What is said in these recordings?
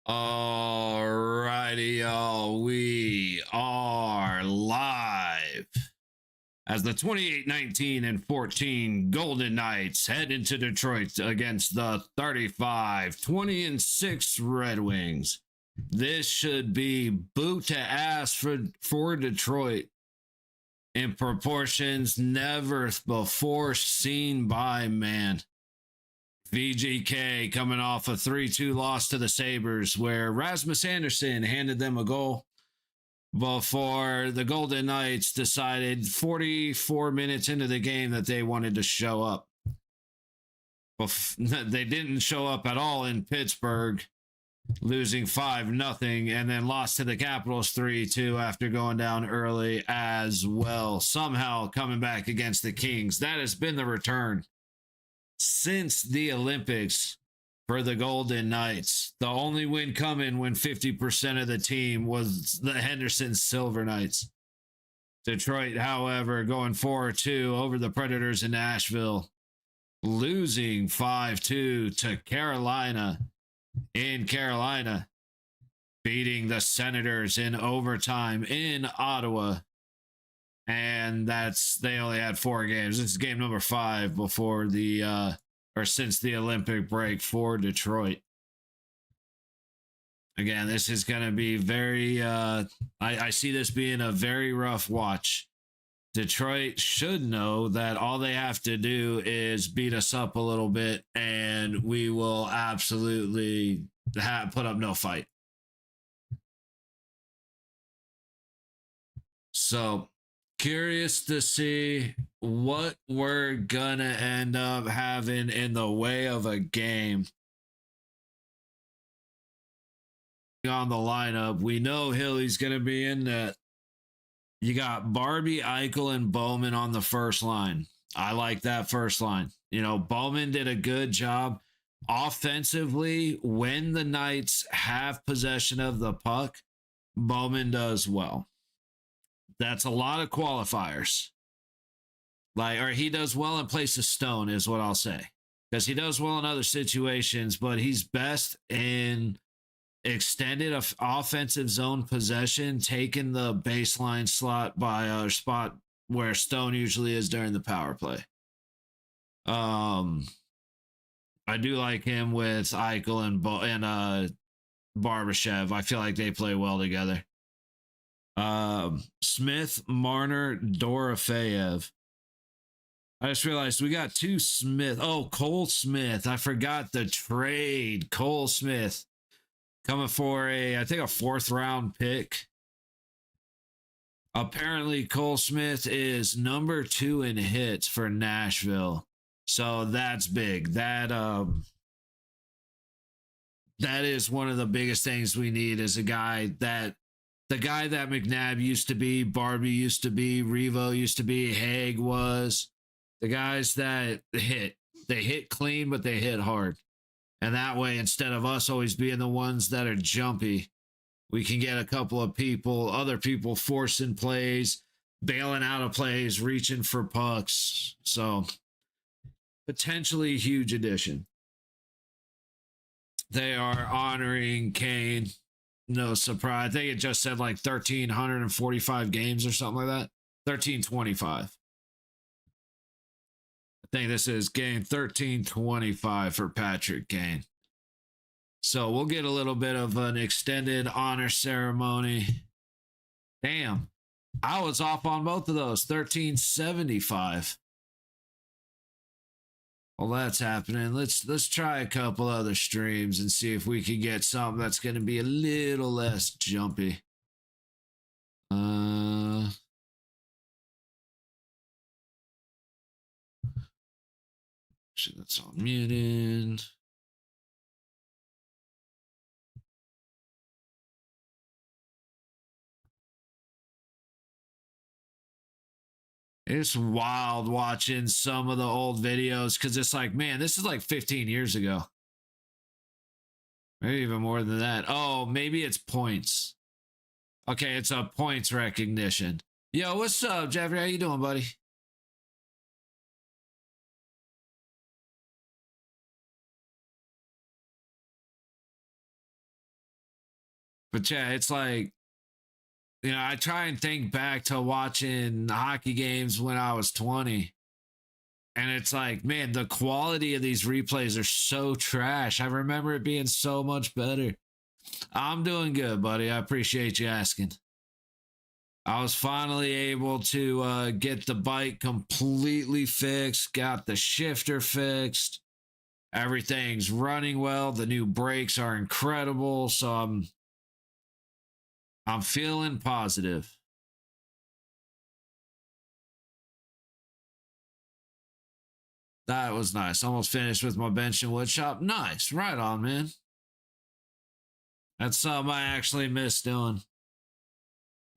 Alrighty, y'all. We are live as the 28, 19, and 14 Golden Knights head into Detroit against the 35, 20, and 6 Red Wings. This should be boot to ass for Detroit in proportions never before seen by man. VGK coming off a 3-2 loss to the Sabres, where Rasmus Andersson handed them a goal before the Golden Knights decided 44 minutes into the game that they wanted to show up. They didn't show up at all in Pittsburgh, losing 5-0, and then lost to the Capitals 3-2 after going down early as well. Somehow coming back against the Kings. That has been the return since the Olympics for the Golden Knights. The only win coming when 50% of the team was the Henderson Silver Knights. Detroit, however, going 4-2 over the Predators in Nashville, losing 5-2 to Carolina in Carolina, beating the Senators in overtime in Ottawa. And they only had 4 games. This is game number 5 before since the Olympic break for Detroit. Again, this is going to be very, I see this being a very rough watch. Detroit should know that all they have to do is beat us up a little bit and we will absolutely put up no fight. So, curious to see what we're gonna end up having in the way of a game. On the lineup, we know Hilly's gonna be in net. You got Barbie, Eichel, and Bowman on the first line. I like that first line. You know, Bowman did a good job offensively. When the Knights have possession of the puck, Bowman does well. That's a lot of qualifiers. Or he does well in place of Stone is what I'll say. Because he does well in other situations, but he's best in extended offensive zone possession, taking the baseline slot by a spot where Stone usually is during the power play. I do like him with Eichel and Barbashev. I feel like they play well together. Smith, Marner, Dorofeyev. I just realized we got 2 Smith. Oh, Cole Smith. I forgot the trade. Cole Smith coming for I think a 4th round pick. Apparently Cole Smith is number 2 in hits for Nashville. So that's big. That is one of the biggest things we need is the guy that McNabb used to be, Barbie used to be, Revo used to be, Haig was. The guys that hit. They hit clean, but they hit hard. And that way, instead of us always being the ones that are jumpy, we can get a couple of other people forcing plays, bailing out of plays, reaching for pucks. So, potentially a huge addition. They are honoring Kane. No surprise. I think it just said like 1,345 games or something like that. 1,325. I think this is game 1325 for Patrick Kane. So we'll get a little bit of an extended honor ceremony. Damn. I was off on both of those. 1375. Well, that's happening. Let's try a couple other streams and see if we can get something that's going to be a little less jumpy. Shit, that's all muted. It's wild watching some of the old videos because it's like, man, this is like 15 years ago. Maybe even more than that. Oh, maybe it's points. Okay, it's a points recognition. Yo, what's up, Jeffrey? How you doing, buddy? But yeah, it's like, I try and think back to watching hockey games when I was 20. And it's like, man, the quality of these replays are so trash. I remember it being so much better. I'm doing good, buddy. I appreciate you asking. I was finally able to get the bike completely fixed, got the shifter fixed. Everything's running well. The new brakes are incredible. So I'm feeling positive. That was nice. Almost finished with my bench and wood shop. Nice. Right on, man. That's something I actually miss doing.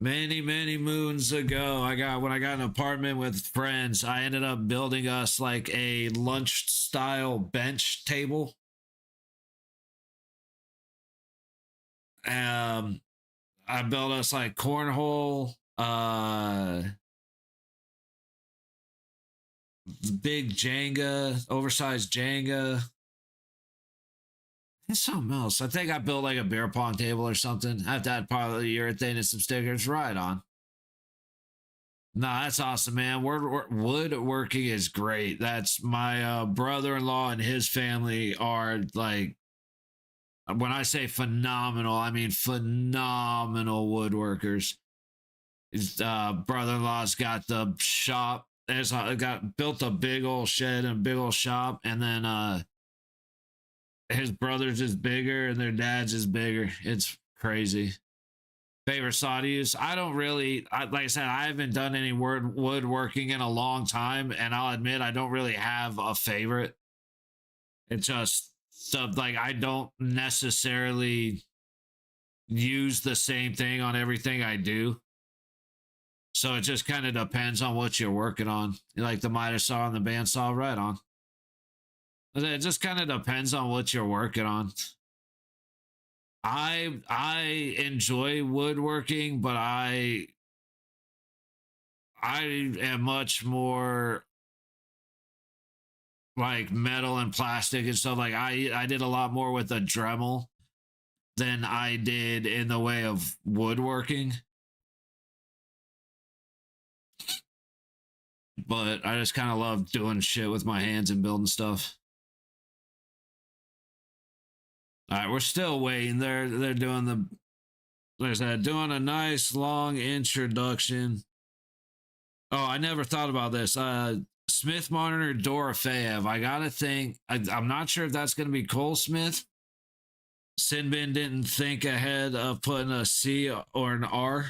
Many moons ago, when I got an apartment with friends, I ended up building us like a lunch style bench table. I built us like cornhole, big Jenga, oversized Jenga. And something else. I think I built like a beer pong table or something. I've had probably urethane and some stickers. Right on. No, that's awesome, man. Woodworking is great. That's my brother-in-law and his family are like, when I say phenomenal, I mean phenomenal woodworkers. His brother-in-law's got the shop. Got built a big old shed and a big old shop, and then his brother's is bigger and their dad's is bigger. It's crazy. Favorite saw to use? I don't really, like I said, I haven't done any woodworking in a long time, and I'll admit I don't really have a favorite. It's just stuff like I don't necessarily use the same thing on everything I do. So it just kind of depends on what you're working on. Like the miter saw and the bandsaw, right on. It just kind of depends on what you're working on. I enjoy woodworking, but I am much more like metal and plastic and stuff. Like I did a lot more with a Dremel than I did in the way of woodworking. But I just kind of love doing shit with my hands and building stuff. All right, we're still waiting. They're doing doing a nice long introduction. Oh, I never thought about this. Smith monitor Dorofeev. I gotta think. I'm not sure if that's gonna be Cole Smith. Sinbin didn't think ahead of putting a C or an R.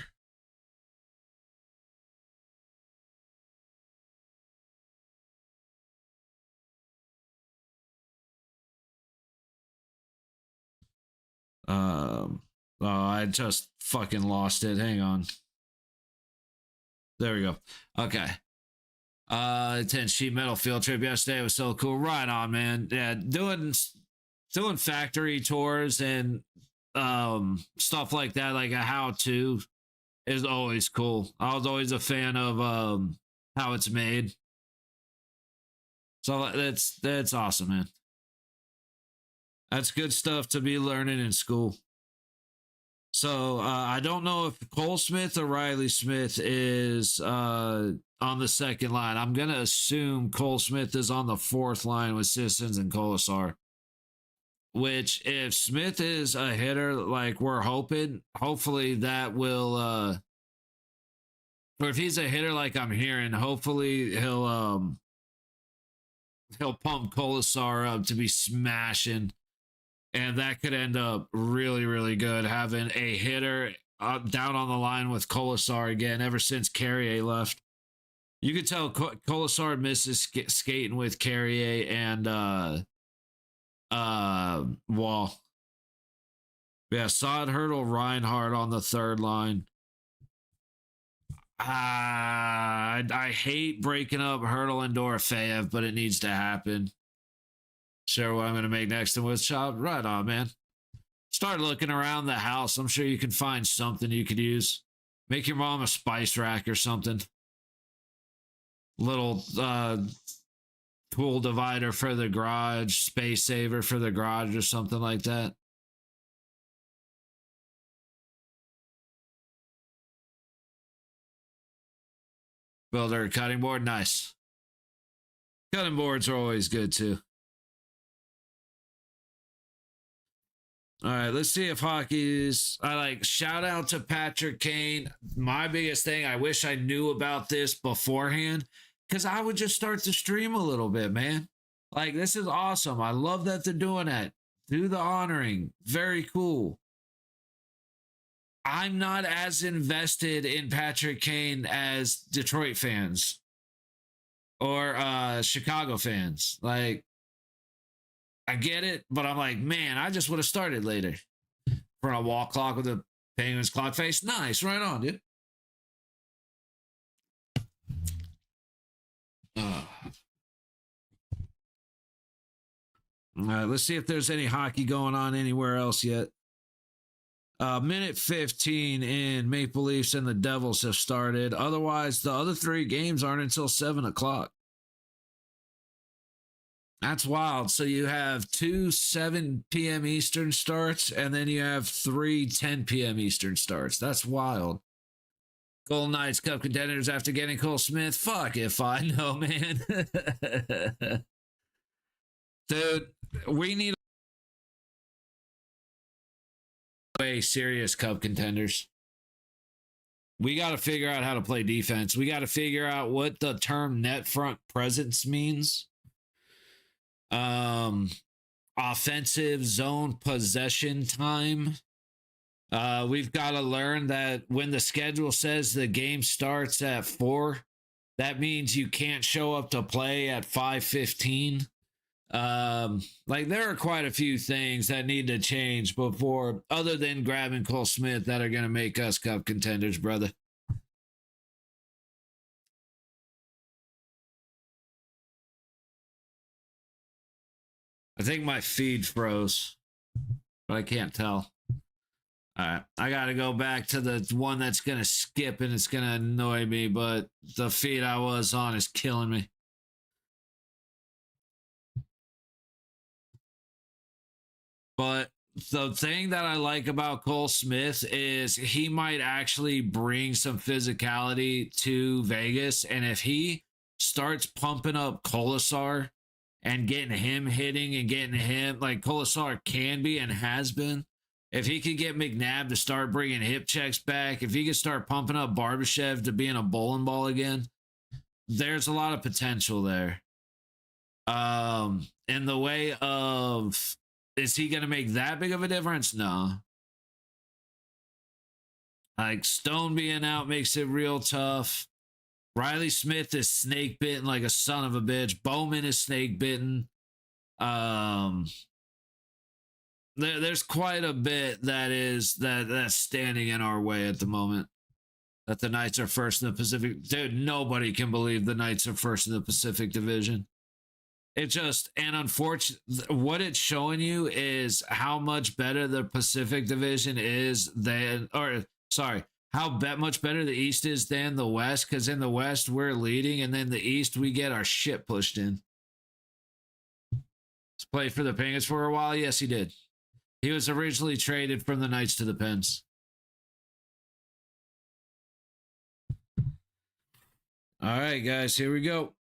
Oh, I just fucking lost it. Hang on. There we go. Okay. 10 sheet metal field trip yesterday. It was so cool. Right on, man. Yeah, doing factory tours and stuff like that, like a how-to is always cool. I was always a fan of how it's made. So that's awesome, man. That's good stuff to be learning in school. So I don't know if Cole Smith or Riley Smith is on the second line. I'm gonna assume Cole Smith is on the fourth line with Sissons and Colasar. Which, if Smith is a hitter like we're hoping, hopefully that will or if he's a hitter like I'm hearing, hopefully he'll pump Colasar up to be smashing. And that could end up really good, having a hitter down on the line with Colasar again ever since Carrier left. You could tell Colasar misses skating with Carrier and Wall. Yeah, Sod, Hurdle, Reinhardt on the third line. I hate breaking up Hurdle and Dorofeev, but it needs to happen. Sure, what I'm going to make next in wood shop. Right on, man. Start looking around the house. I'm sure you can find something you could use. Make your mom a spice rack or something. Little tool divider for the garage, space saver for the garage or something like that. Builder cutting board, nice. Cutting boards are always good too. All right, let's see if hockey's. I like shout out to Patrick Kane. My biggest thing, I wish I knew about this beforehand because I would just start to stream a little bit, man. Like, this is awesome. I love that they're doing that. Do the honoring. Very cool. I'm not as invested in Patrick Kane as Detroit fans or Chicago fans. Like, I get it, but I'm like, man, I just would have started later. For a wall clock with a Penguins clock face. Nice. Right on, dude. All right, let's see if there's any hockey going on anywhere else yet. Minute 15 in, Maple Leafs and the Devils have started. Otherwise, the other three games aren't until 7 o'clock. That's wild. So you have 2 7 p.m. Eastern starts, and then you have 3 10 p.m. Eastern starts. That's wild. Golden Knights Cup contenders after getting Cole Smith. Fuck if I know, man. Dude, we need way serious Cup contenders. We got to figure out how to play defense. We got to figure out what the term net front presence means. Offensive zone possession time. We've got to learn that when the schedule says the game starts at 4, that means you can't show up to play at 5:15. Like, there are quite a few things that need to change before, other than grabbing Cole Smith, that are going to make us Cup contenders, brother. I think my feed froze, but I can't tell. All right, I got to go back to the one that's going to skip and it's going to annoy me, but the feed I was on is killing me. But the thing that I like about Cole Smith is he might actually bring some physicality to Vegas. And if he starts pumping up Kolasar and getting him hitting and getting him, like Kolasar can be and has been, if he could get McNabb to start bringing hip checks back, if he could start pumping up Barbashev to being a bowling ball again, there's a lot of potential there. In the way of, is he going to make that big of a difference? No. Like, Stone being out makes it real tough. Riley Smith is snake bitten like a son of a bitch. Bowman is snake bitten. There's quite a bit that's standing in our way at the moment. That the Knights are first in the Pacific. Dude, nobody can believe the Knights are first in the Pacific Division. It just, and unfortunately, what it's showing you is how much better the Pacific Division is than, or sorry, how much better the East is than the West, because in the West, we're leading, and then the East, we get our shit pushed in. He's played for the Penguins for a while. Yes, he did. He was originally traded from the Knights to the Pens. All right, guys, here we go.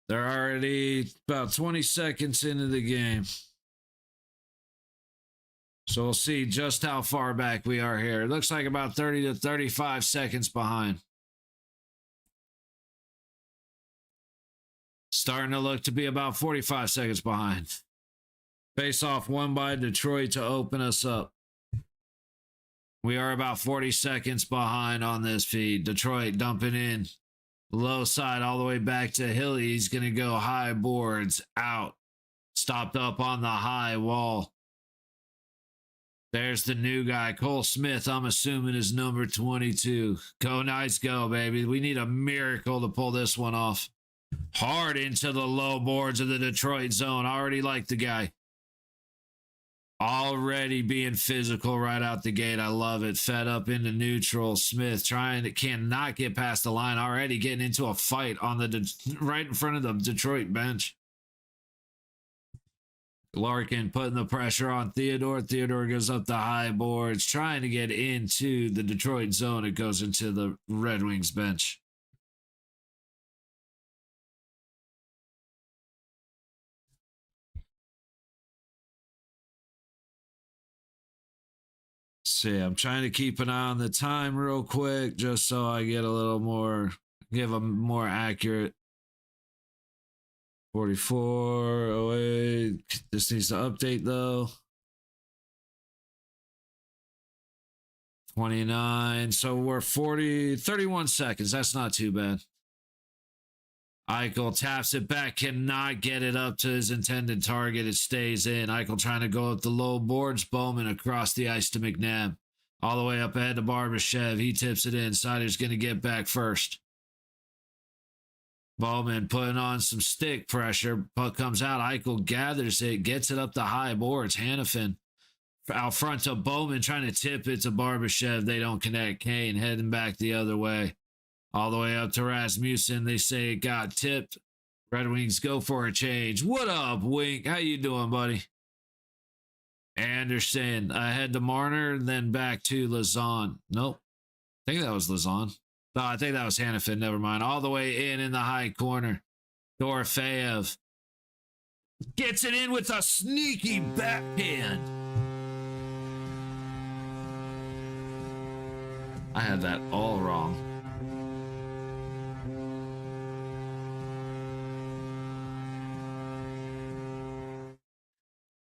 They're already about 20 seconds into the game. So we'll see just how far back we are here. It looks like about 30 to 35 seconds behind. Starting to look to be about 45 seconds behind. Face-off won by Detroit to open us up. We are about 40 seconds behind on this feed. Detroit dumping in. Low side all the way back to Hilly. He's going to go high boards out. Stopped up on the high wall. There's the new guy, Cole Smith, I'm assuming is number 22. Go Knights, go, baby. We need a miracle to pull this one off. Hard into the low boards of the Detroit zone. I already like the guy. Already being physical right out the gate. I love it. Fed up into neutral. Smith cannot get past the line. Already getting into a fight on the right in front of the Detroit bench. Larkin putting the pressure on Theodore. Theodore goes up the high boards, trying to get into the Detroit zone. It goes into the Red Wings bench. See, I'm trying to keep an eye on the time real quick just so I get a little more, give a more accurate 44:08. This needs to update though. 29. So we're 31 seconds. That's not too bad. Eichel taps it back, cannot get it up to his intended target. It stays in. Eichel trying to go up the low boards. Bowman across the ice to McNabb. All the way up ahead to Barbashev. He tips it in. Sider's going to get back first. Bowman putting on some stick pressure. Puck comes out. Eichel gathers it, gets it up the high boards. Hannafin out front to Bowman, trying to tip it to Barbashev. They don't connect. Kane heading back the other way. All the way up to Rasmussen. They say it got tipped. Red Wings go for a change. What up, Wink? How you doing, buddy? Anderson ahead to Marner, then back to Lazan. Nope. I think that was Lazan. No, I think that was Hannafin. Never mind. All the way in the high corner. Dorofeyev gets it in with a sneaky backhand. I had that all wrong.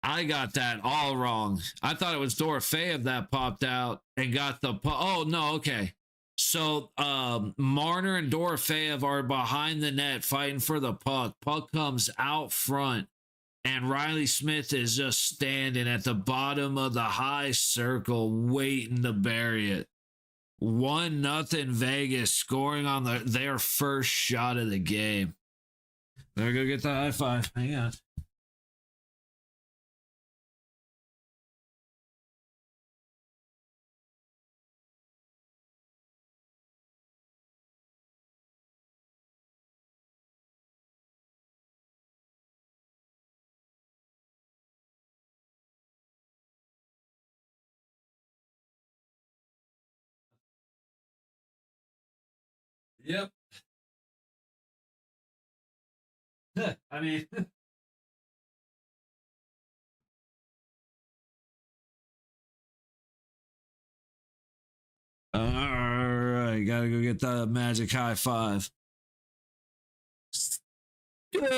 I got that all wrong. I thought it was Dorofeyev that popped out and got the oh no, okay. So Marner and Dorofeyev are behind the net fighting for the puck. Puck comes out front, and Riley Smith is just standing at the bottom of the high circle waiting to bury it. 1-0 Vegas, scoring on their first shot of the game. There, go get the high five. Hang on. Yep. I mean, all right, gotta go get the magic high five. Story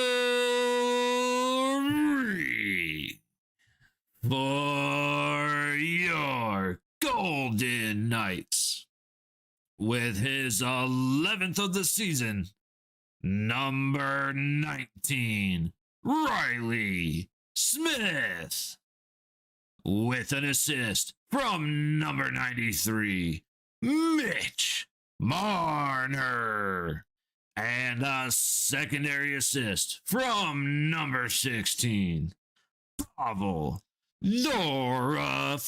for your Golden Knights. With his 11th of the season, number 19, Riley Smith. With an assist from number 93, Mitch Marner. And a secondary assist from number 16, Pavel Dorofeyev.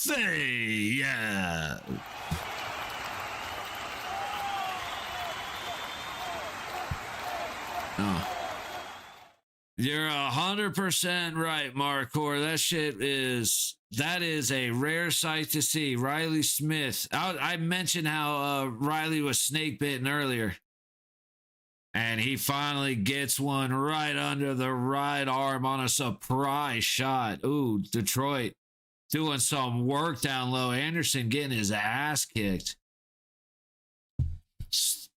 Oh. You're 100% right, Marcor. That is a rare sight to see. Riley Smith. I mentioned how Riley was snake bitten earlier. And he finally gets one right under the right arm on a surprise shot. Ooh, Detroit doing some work down low. Anderson getting his ass kicked.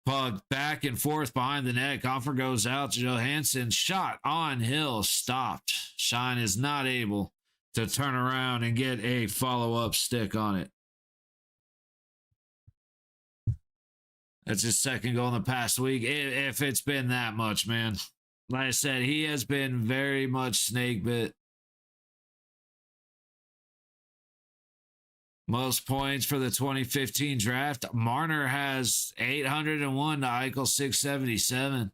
Puck back and forth behind the net. Offer goes out to Johansson. Shot on Hill. Stopped. Shine is not able to turn around and get a follow-up stick on it. That's his second goal in the past week. If it's been that much, man. Like I said, he has been very much snake bit. Most points for the 2015 draft. Marner has 801 to Eichel 677.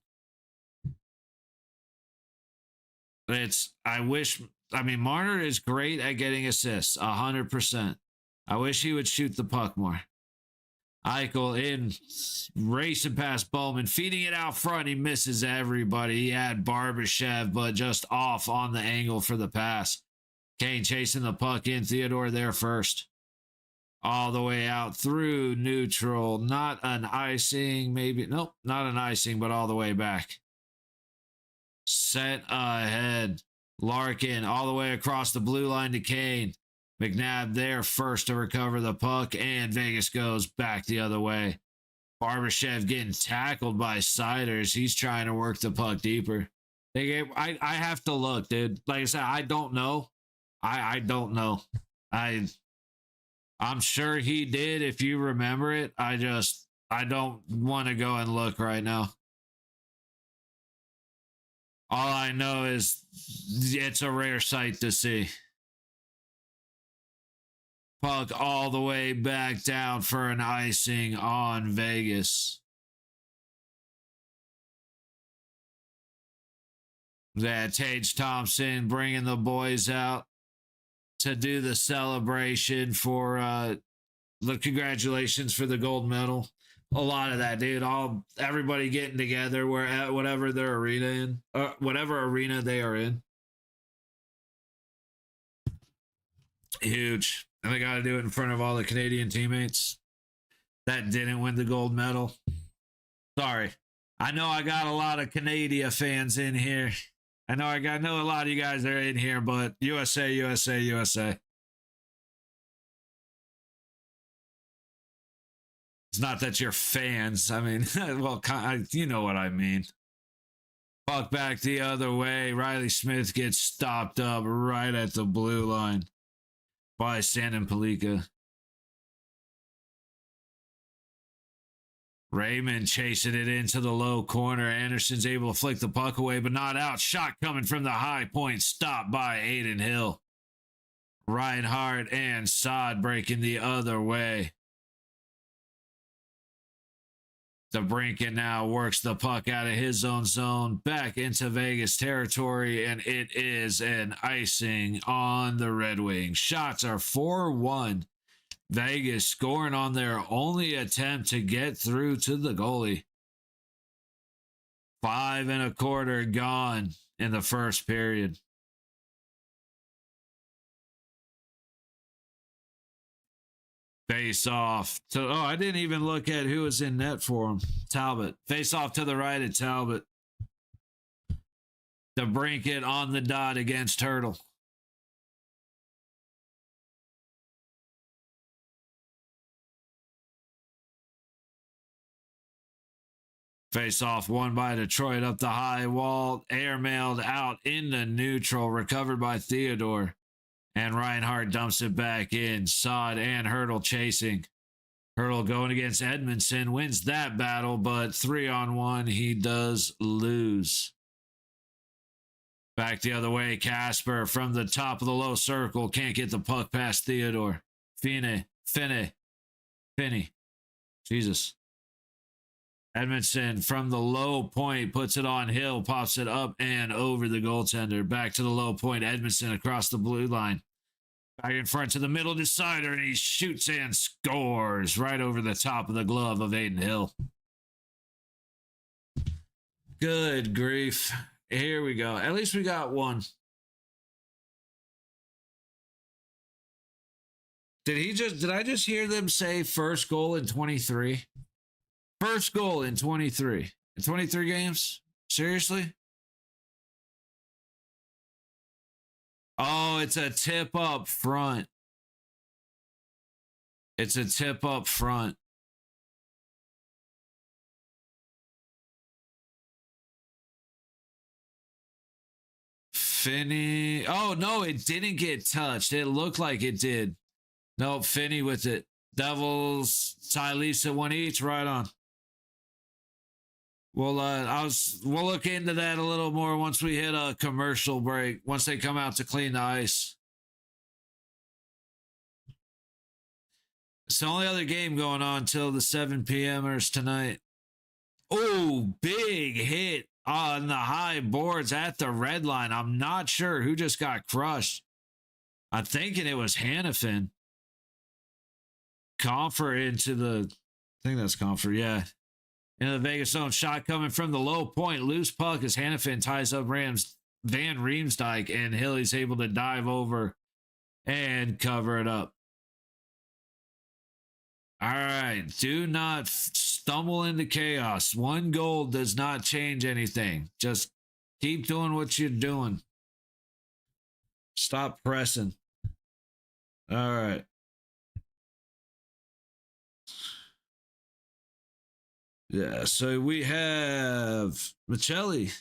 Marner is great at getting assists, 100%. I wish he would shoot the puck more. Eichel in, racing past Bowman, feeding it out front. He misses everybody. He had Barbashev, but just off on the angle for the pass. Kane chasing the puck in. Theodore there first. All the way out through neutral. Not an icing, maybe. Nope, not an icing, but all the way back. Set ahead. Larkin all the way across the blue line to Kane. McNabb there first to recover the puck, and Vegas goes back the other way. Barbashev getting tackled by Siders. He's trying to work the puck deeper. I have to look, dude. Like I said, I don't know. I don't know. I'm sure he did if you remember it. I don't want to go and look right now. All I know is it's a rare sight to see. Puck all the way back down for an icing on Vegas. That Tage Thompson bringing the boys out to do the celebration for the congratulations for the gold medal. A lot of that, dude. Everybody getting together where at whatever their arena in, whatever arena they are in. Huge. And they got to do it in front of all the Canadian teammates that didn't win the gold medal. Sorry. I know I got a lot of Canada fans in here. I know a lot of you guys are in here, but USA, USA, USA. It's not that you're fans. I mean, well, you know what I mean. Puck back the other way. Riley Smith gets stopped up right at the blue line by Sandin Palika. Raymond chasing it into the low corner. Anderson's able to flick the puck away, but not out. Shot coming from the high point. Stopped by Aiden Hill. Reinhardt and Saad breaking the other way. DeBrincat now works the puck out of his own zone back into Vegas territory, and it is an icing on the Red Wings. Shots are 4-1. Vegas scoring on their only attempt to get through to the goalie. 5 1/4 gone in the first period. Face off to, I didn't even look at who was in net for him. Talbot. Face off to the right of Talbot. DeBrincat on the dot against Hurdle. Face off won by Detroit up the high wall. Airmailed out into neutral. Recovered by Theodore. And Reinhardt dumps it back in. Saad and Hurdle chasing. Hurdle going against Edmondson. Wins that battle, but 3-on-1 he does lose. Back the other way. Casper from the top of the low circle. Can't get the puck past Theodore. Finney. Jesus. Edmondson from the low point puts it on Hill, pops it up and over the goaltender. Back to the low point. Edmondson across the blue line. Back in front to the middle decider, and he shoots and scores right over the top of the glove of Aiden Hill. Good grief. Here we go. At least we got one. Did I just hear them say first goal in 23? First goal in 23. In 23 games? Seriously? Oh, it's a tip up front. It's a tip up front. Finney. Oh, no, it didn't get touched. It looked like it did. Nope, Finney with it. Devils, Ty Lisa, one each. Right on. We'll look into that a little more once we hit a commercial break. Once they come out to clean the ice. It's the only other game going on till the 7 p.m.ers tonight. Oh, big hit on the high boards at the red line. I'm not sure who just got crushed. I'm thinking it was Hannafin. Comfort into the, I think that's Comfort, yeah. Into the Vegas zone. Shot coming from the low point. Loose puck as Hannafin ties up Van Riemsdyk, and Hilly's able to dive over and cover it up. All right. Do not stumble into chaos. One goal does not change anything. Just keep doing what you're doing. Stop pressing. All right. Yeah. So we have Michelli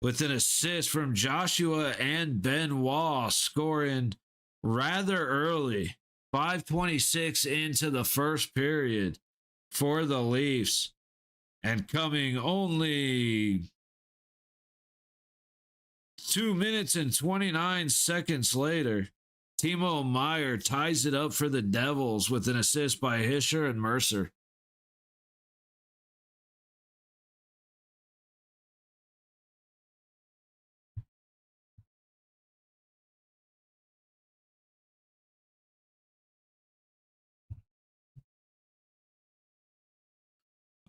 with an assist from Joshua and Benoit scoring rather early. 5:26 into the first period for the Leafs. And coming only 2 minutes and 29 seconds later, Timo Meier ties it up for the Devils with an assist by Hischier and Mercer.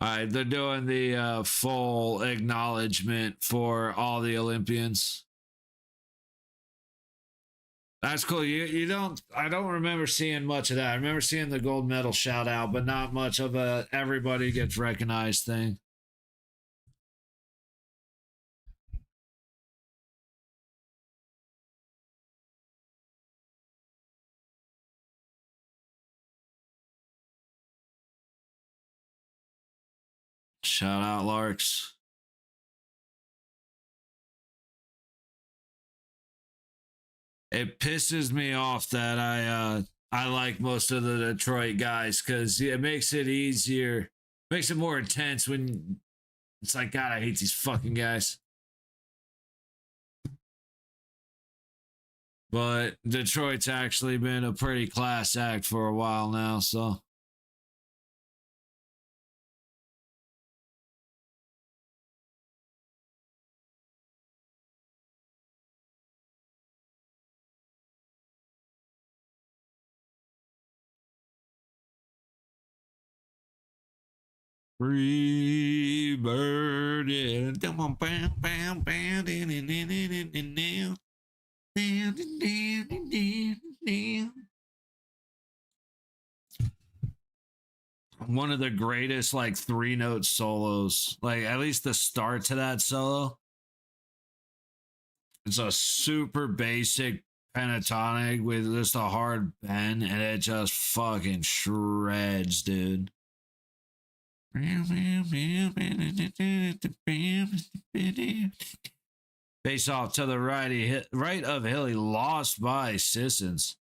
All right, they're doing the full acknowledgement for all the Olympians. That's cool. You don't. I don't remember seeing much of that. I remember seeing the gold medal shout out, but not much of a everybody gets recognized thing. Shout out Larks. It pisses me off that I like most of the Detroit guys because it makes it easier, makes it more intense when it's like, God, I hate these fucking guys. But Detroit's actually been a pretty class act for a while now, so. Free bird. One of the greatest like 3-note solos. Like at least the start to that solo. It's a super basic pentatonic with just a hard bend and it just fucking shreds, dude. Face off to the right of Hilly, lost by Sissons.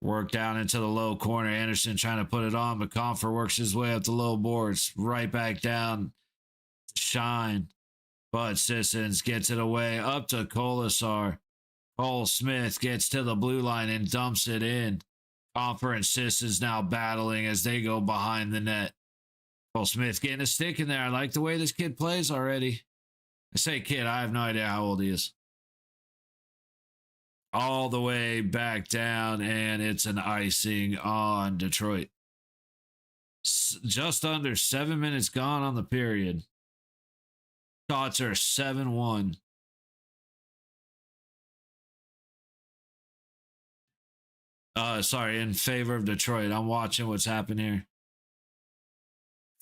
Work down into the low corner. Anderson trying to put it on, but Comfort works his way up the low boards. Right back down. Shine. But Sissons gets it away up to Colasar. Cole Smith gets to the blue line and dumps it in. Comfort and Sissons now battling as they go behind the net. Cole Smith getting a stick in there. I like the way this kid plays already. I say kid, I have no idea how old he is. All the way back down, and it's an icing on Detroit. Just under 7 minutes gone on the period. Shots are 7-1. Sorry, in favor of Detroit. I'm watching what's happening here.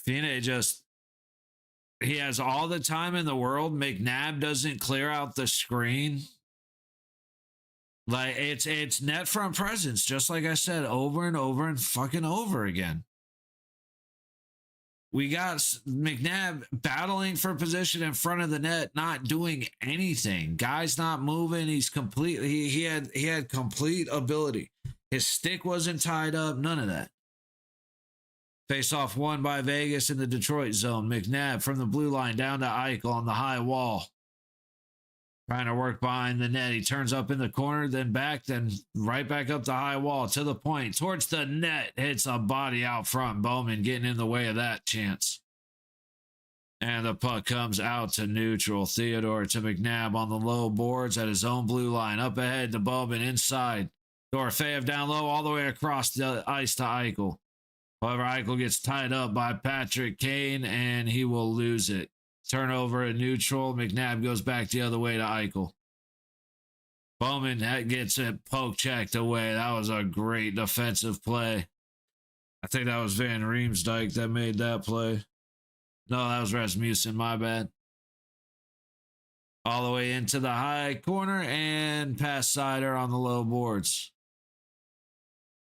Fine just, he has all the time in the world. McNabb doesn't clear out the screen. Like it's net front presence, just like I said, over and over and fucking over again. We got McNabb battling for position in front of the net, not doing anything. Guy's not moving. He's completely he had complete ability. His stick wasn't tied up, none of that. Face off won by Vegas in the Detroit zone. McNabb from the blue line down to Eichel on the high wall. Trying to work behind the net. He turns up in the corner, then back, then right back up the high wall to the point. Towards the net. Hits a body out front. Bowman getting in the way of that chance. And the puck comes out to neutral. Theodore to McNabb on the low boards at his own blue line. Up ahead to Bowman inside. Dorofeyev down low all the way across the ice to Eichel. However, Eichel gets tied up by Patrick Kane, and he will lose it. Turnover at neutral. McNabb goes back the other way to Eichel. Bowman gets it poke checked away. That was a great defensive play. I think that was Van Riemsdyk that made that play. No, that was Rasmussen. My bad. All the way into the high corner and pass Sider on the low boards.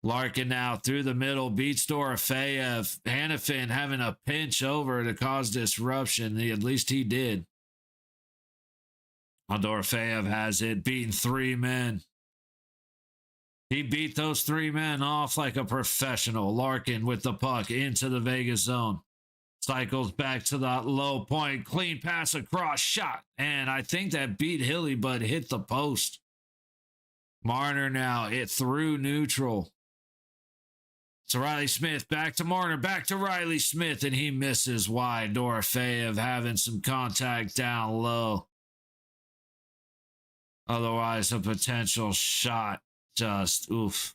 Larkin now through the middle beats Dorofeyev. Hanifin having a pinch over to cause disruption. At least he did. Dorofeyev has it, beating 3 men. He beat those 3 men off like a professional. Larkin with the puck into the Vegas zone. Cycles back to the low point. Clean pass across, shot. And I think that beat Hilly, but hit the post. Marner now, it through neutral. So Riley Smith back to Marner, back to Riley Smith, and he misses wide. Dorofeyev having some contact down low. Otherwise, a potential shot. Just, oof.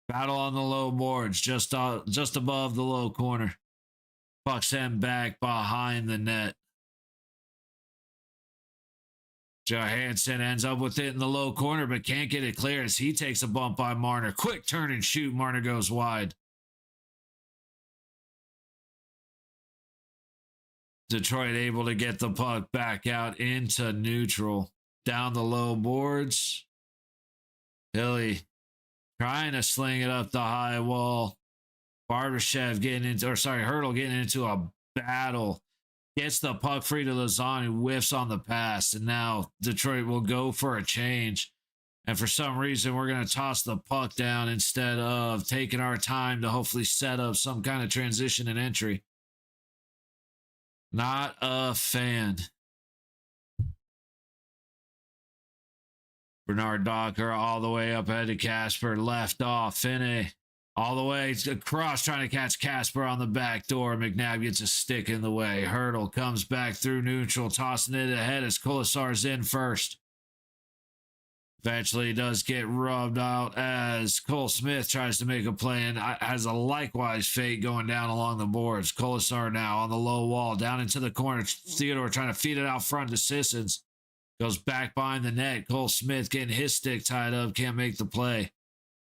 Battle on the low boards, just above the low corner. Puck sent back behind the net. Johansson ends up with it in the low corner, but can't get it clear as he takes a bump by Marner. Quick turn and shoot. Marner goes wide. Detroit able to get the puck back out into neutral. Down the low boards. Hilly trying to sling it up the high wall. Barbashev Hurdle getting into a battle. Gets the puck free to Lazan, who whiffs on the pass. And now Detroit will go for a change. And for some reason, we're going to toss the puck down instead of taking our time to hopefully set up some kind of transition and entry. Not a fan. Bernard Docker all the way up ahead to Casper. Left off. Finney all the way across trying to catch Casper on the back door. McNabb gets a stick in the way. Hurdle comes back through neutral, tossing it ahead as Colasar's in first. Eventually does get rubbed out as Cole Smith tries to make a play and has a likewise fate going down along the boards. Colasar now on the low wall, down into the corner. Theodore trying to feed it out front to Sissons. Goes back behind the net. Cole Smith getting his stick tied up. Can't make the play.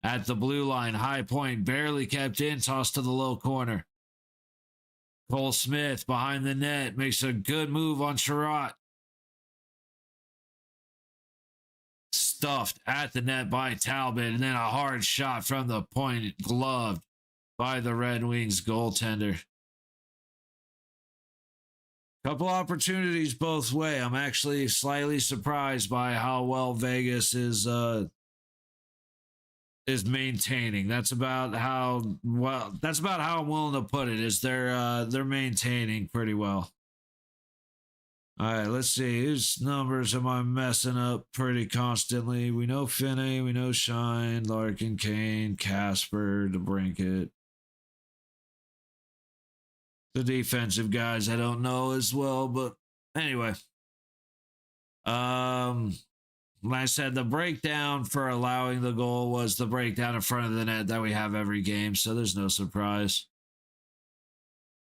At the blue line, high point, barely kept in. Tossed to the low corner. Cole Smith behind the net. Makes a good move on Sherratt. Stuffed at the net by Talbot. And then a hard shot from the point. Gloved by the Red Wings goaltender. Couple opportunities both way. I'm actually slightly surprised by how well Vegas is maintaining. That's about how I'm willing to put it. Is they're maintaining pretty well. All right, let's see. Whose numbers am I messing up pretty constantly? We know Finney, we know Shine, Larkin, Kane, Casper, DeBrincat. The defensive guys I don't know as well, but anyway. Like I said, the breakdown for allowing the goal was the breakdown in front of the net that we have every game, so there's no surprise.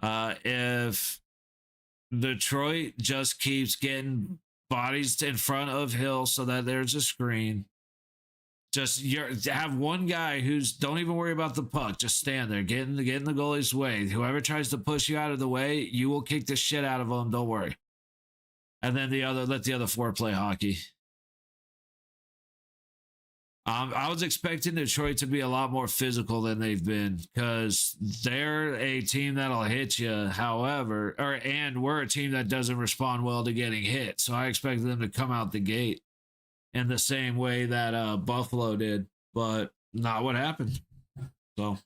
If Detroit just keeps getting bodies in front of Hill so that there's a screen, just have one guy who's don't even worry about the puck. Just stand there, get in the goalie's way. Whoever tries to push you out of the way, you will kick the shit out of them. Don't worry. And then let the other 4 play hockey. I was expecting Detroit to be a lot more physical than they've been because they're a team that'll hit you. And we're a team that doesn't respond well to getting hit. So I expected them to come out the gate in the same way that Buffalo did, but not what happened. So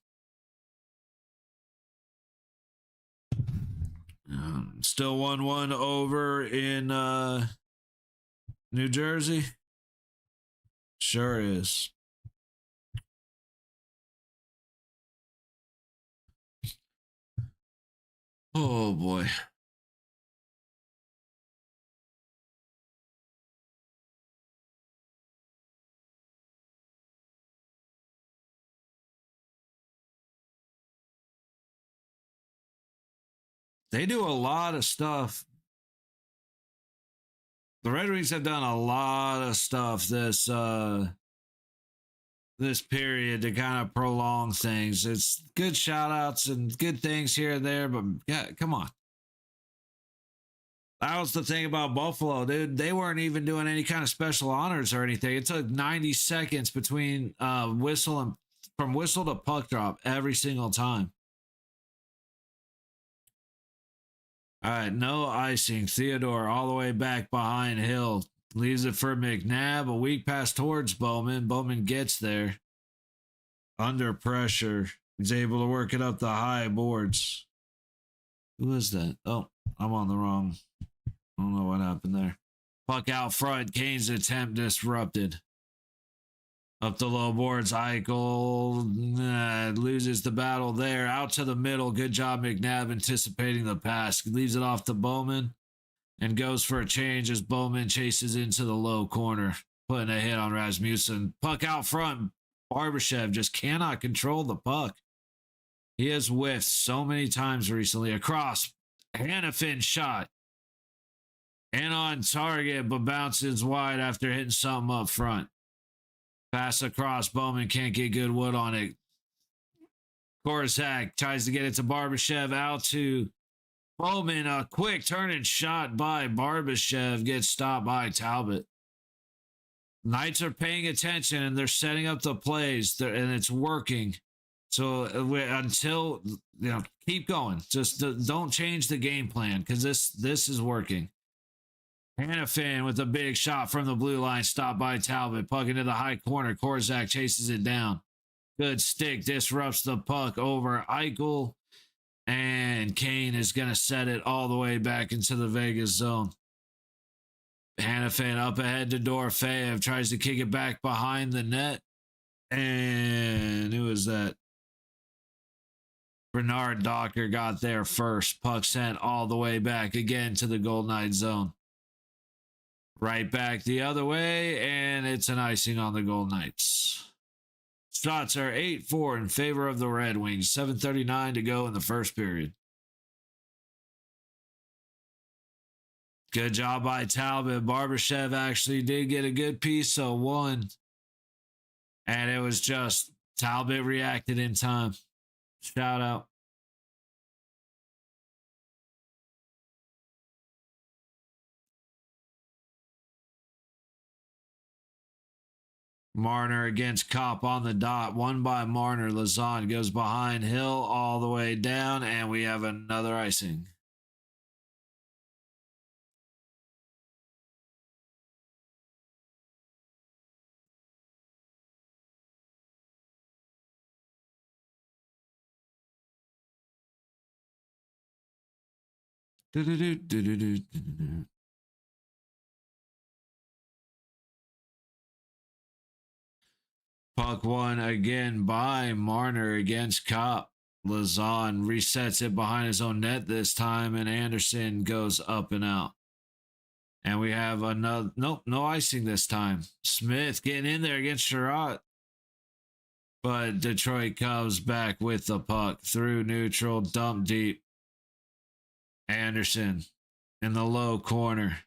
still 1-1 over in New Jersey. Sure is. Oh boy. They do a lot of stuff. The Red Wings have done a lot of stuff this period to kind of prolong things. It's good shout outs and good things here and there, but yeah, come on. That was the thing about Buffalo, dude. They weren't even doing any kind of special honors or anything. It took 90 seconds between whistle and from whistle to puck drop every single time. All right, no icing. Theodore all the way back behind Hill. Leaves it for McNabb. A weak pass towards Bowman. Bowman gets there. Under pressure. He's able to work it up the high boards. Who is that? Oh, I'm on the wrong. I don't know what happened there. Puck out front. Kane's attempt disrupted. Up the low boards. Eichel loses the battle there. Out to the middle. Good job, McNabb, anticipating the pass. Leaves it off to Bowman and goes for a change as Bowman chases into the low corner, putting a hit on Rasmussen. Puck out front. Barbashev just cannot control the puck. He has whiffed so many times recently. Across. Hannafin shot. And on target, but bounces wide after hitting something up front. Pass across. Bowman can't get good wood on it. Korczak tries to get it to Barbashev. Out to Bowman. A quick turn and shot by Barbashev. Gets stopped by Talbot. Knights are paying attention and they're setting up the plays and it's working. So until, keep going. Just don't change the game plan because this is working. Hannafin with a big shot from the blue line, stopped by Talbot. Puck into the high corner. Korczak chases it down. Good stick, disrupts the puck over Eichel. And Kane is going to set it all the way back into the Vegas zone. Hannafin up ahead to Dorofeyev. Tries to kick it back behind the net. And who was that? Bernard Docker got there first. Puck sent all the way back again to the Gold Knight zone. Right back the other way, and it's an icing on the Gold Knights. Shots are 8-4 in favor of the Red Wings. 7:39 to go in the first period. Good job by Talbot. Barbashev actually did get a good piece of one. And it was just Talbot reacted in time. Shout out. Marner against Kopp on the dot. One by Marner. Lazan goes behind Hill all the way down, and we have another icing. Puck one again by Marner against Kopp. Lazan resets it behind his own net this time, and Anderson goes up and out. And we have another, nope, no icing this time. Smith getting in there against Sherratt. But Detroit comes back with the puck through neutral, dump deep. Anderson in the low corner.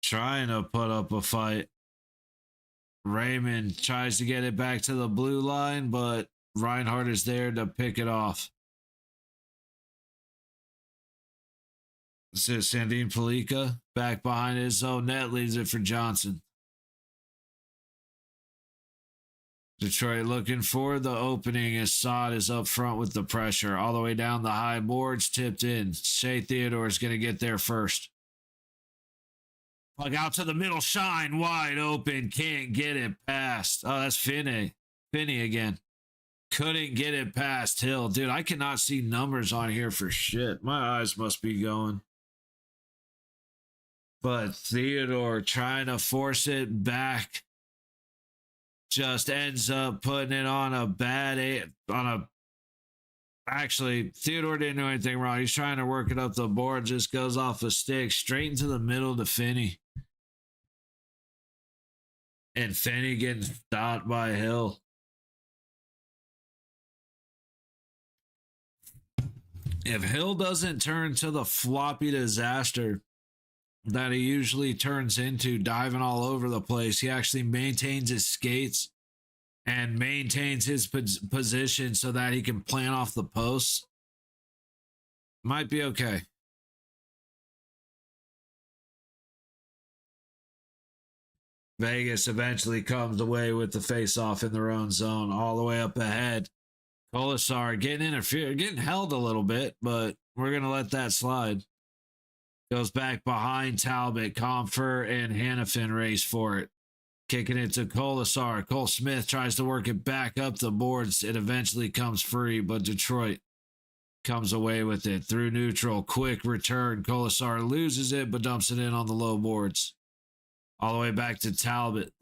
Trying to put up a fight. Raymond tries to get it back to the blue line, but Reinhardt is there to pick it off. This is Sandin Palika back behind his own net, leaves it for Johnson. Detroit looking for the opening as Saad is up front with the pressure. All the way down the high boards, tipped in. Shea Theodore is going to get there first. Puck out to the middle, Shine wide open. Can't get it past. Oh, that's Finney. Finney again. Couldn't get it past Hill. Dude, I cannot see numbers on here for shit. My eyes must be going. But Theodore trying to force it back. Just ends up putting it on a bad actually, Theodore didn't do anything wrong. He's trying to work it up the board, just goes off a stick straight into the middle to Finney. And Finney getting stopped by Hill. If Hill doesn't turn to the floppy disaster that he usually turns into, diving all over the place. He actually maintains his skates and maintains his position so that he can plant off the posts. Might be okay. Vegas eventually comes away with the face-off in their own zone, all the way up ahead. Kolasar getting interfered, getting held a little bit, but we're going to let that slide. Goes back behind Talbot. Comfer and Hannafin race for it. Kicking it to Kolasar. Cole Smith tries to work it back up the boards. It eventually comes free, but Detroit comes away with it through neutral. Quick return. Kolasar loses it, but dumps it in on the low boards. All the way back to Talbot.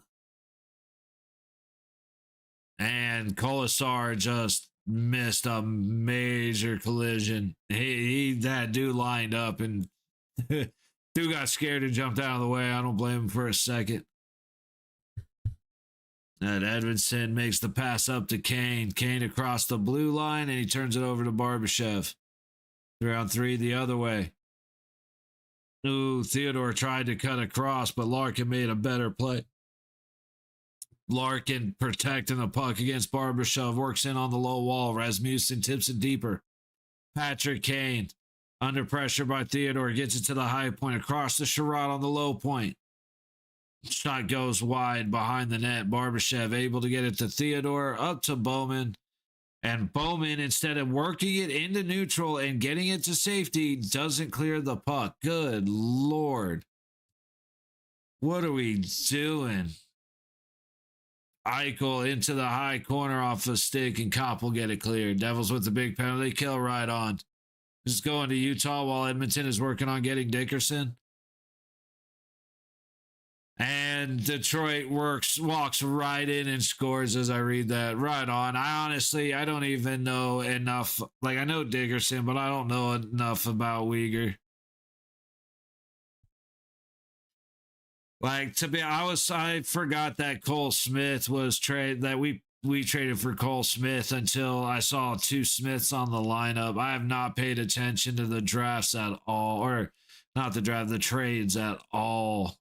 And Kolasar just missed a major collision. He that dude lined up and dude got scared and jumped out of the way. I don't blame him for a second. And Edvinsson makes the pass up to Kane. Kane across the blue line, and he turns it over to Barbashev. 3-on-3 the other way. Ooh, Theodore tried to cut across, but Larkin made a better play. Larkin protecting the puck against Barbashev. Works in on the low wall. Rasmussen tips it deeper. Patrick Kane, under pressure by Theodore, gets it to the high point. Across the Sherrod on the low point. Shot goes wide behind the net. Barbashev able to get it to Theodore, up to Bowman. And Bowman, instead of working it into neutral and getting it to safety, doesn't clear the puck. Good Lord. What are we doing? Eichel into the high corner off a stick, and Kopp will get it cleared. Devils with the big penalty kill right on. This is going to Utah while Edmonton is working on getting Dickerson. And Detroit walks right in and scores as I read that. Right on. I don't even know enough. Like, I know Dickerson, but I don't know enough about Uyghur. Like, I forgot that Cole Smith was we traded for Cole Smith until I saw two Smiths on the lineup. I have not paid attention to the drafts at all, or not the draft, the trades at all.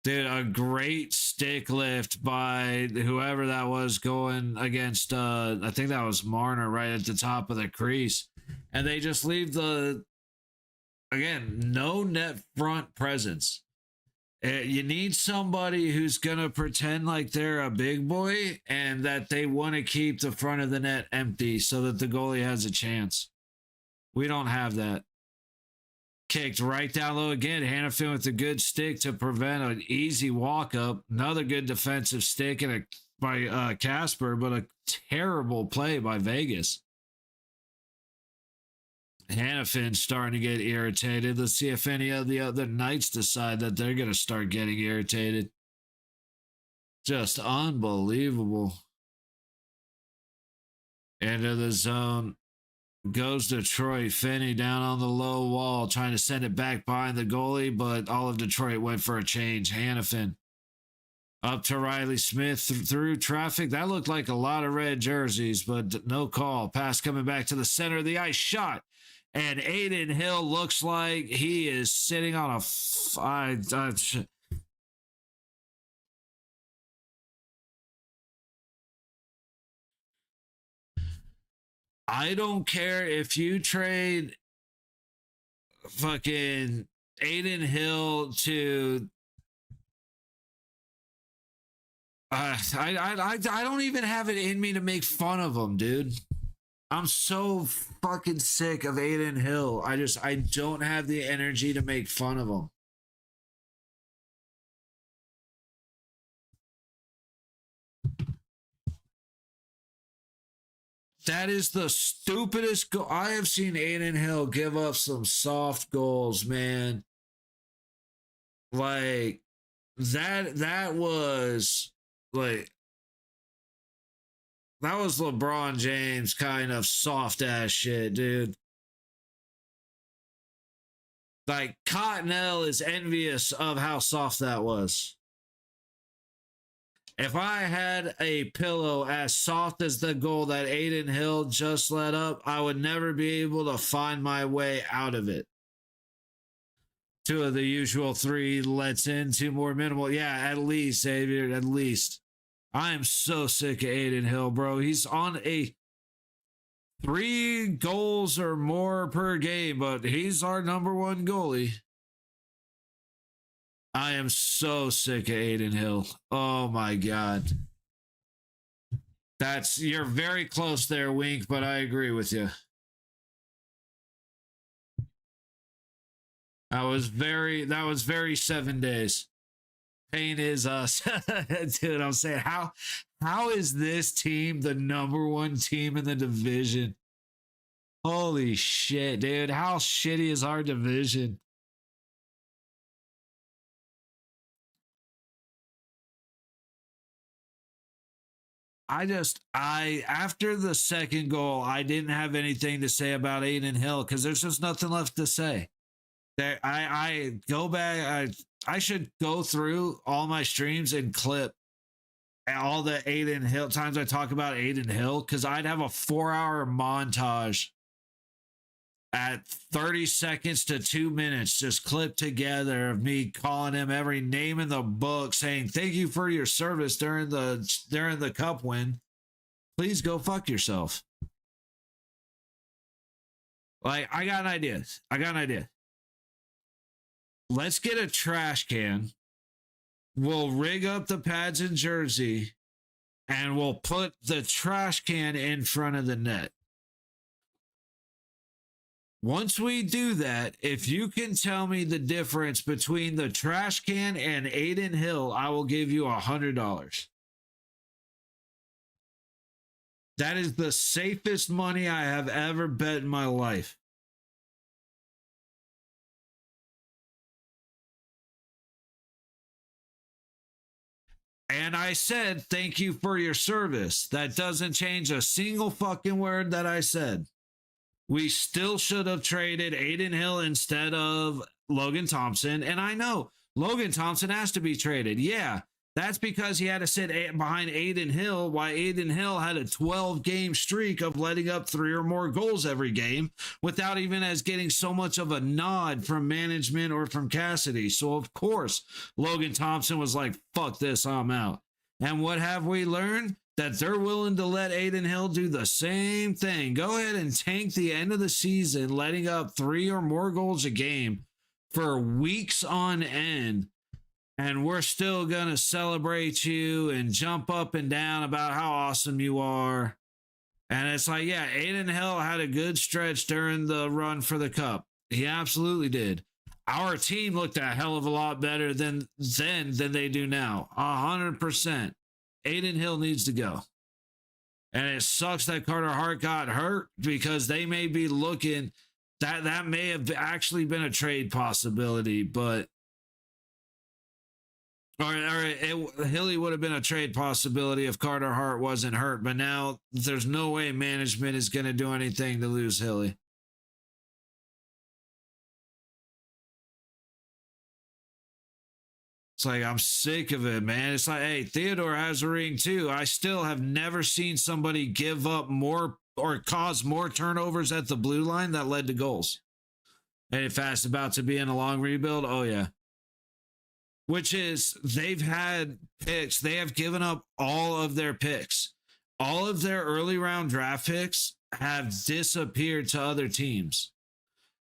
Dude, a great stick lift by whoever that was going against, I think that was Marner right at the top of the crease. And they just leave again, no net front presence. You need somebody who's going to pretend like they're a big boy and that they want to keep the front of the net empty so that the goalie has a chance. We don't have that. Kicked right down low again. Hannafin with a good stick to prevent an easy walk up. Another good defensive stick by Casper, but a terrible play by Vegas. Hannafin starting to get irritated. Let's see if any of the other Knights decide that they're going to start getting irritated. Just unbelievable. Into the zone. Goes Detroit. Finney down on the low wall, trying to send it back behind the goalie, but all of Detroit went for a change. Hannafin up to Riley Smith through traffic. That looked like a lot of red jerseys, but no call. Pass coming back to the center of the ice. Shot. And Aiden Hill looks like he is sitting on I don't care if you trade fucking Aiden Hill to I don't even have it in me to make fun of him, dude. I'm so fucking sick of Aiden Hill. I don't have the energy to make fun of him. That is the stupidest goal. I have seen Aiden Hill give up some soft goals, man. Like that was like that was LeBron James kind of soft ass shit, dude. Like Cottonelle is envious of how soft that was. If I had a pillow as soft as the goal that Aiden Hill just let up, I would never be able to find my way out of it. Two of the usual three lets in, two more minimal. Yeah, at least, Xavier, at least. I am so sick of Aiden Hill, bro. He's on a 3 goals or more per game, but he's our number one goalie. I am so sick of Aiden Hill. Oh my God. You're very close there, Wink, but I agree with you. That was very 7 days. Pain is us. Dude, I'm saying how is this team the number one team in the division? Holy shit, dude. How shitty is our division? After the second goal, I didn't have anything to say about Aiden Hill because there's just nothing left to say. I go back. I should go through all my streams and clip all the Aiden Hill times I talk about Aiden Hill because I'd have a 4-hour montage at 30 seconds to 2 minutes just clipped together of me calling him every name in the book, saying thank you for your service during the cup win. Please go fuck yourself. Like, I got an idea. Let's get a trash can. We'll rig up the pads and jersey, and we'll put the trash can in front of the net. Once we do that, if you can tell me the difference between the trash can and Aiden Hill, I will give you $100. That is the safest money I have ever bet in my life. And I said, thank you for your service. That doesn't change a single fucking word that I said. We still should have traded Aiden Hill instead of Logan Thompson. And I know Logan Thompson has to be traded. Yeah, that's because he had to sit behind Aiden Hill while Aiden Hill had a 12-game streak of letting up 3 or more goals every game without even as getting so much of a nod from management or from Cassidy. So, of course, Logan Thompson was like, fuck this, I'm out. And what have we learned? That they're willing to let Aiden Hill do the same thing. Go ahead and tank the end of the season, letting up 3 or more goals a game for weeks on end. And we're still going to celebrate you and jump up and down about how awesome you are. And it's like, yeah, Aiden Hill had a good stretch during the run for the cup. He absolutely did. Our team looked a hell of a lot better than they do now. 100%. Aiden Hill needs to go. And it sucks that Carter Hart got hurt because they may be looking that may have actually been a trade possibility, but Hilly would have been a trade possibility if Carter Hart wasn't hurt. But now there's no way management is going to do anything to lose Hilly. It's like, I'm sick of it, man. It's like, hey, Theodore has a ring too. I still have never seen somebody give up more or cause more turnovers at the blue line that led to goals. And if that's about to be in a long rebuild, oh yeah. Which is, they've had picks. They have given up all of their picks. All of their early round draft picks have disappeared to other teams.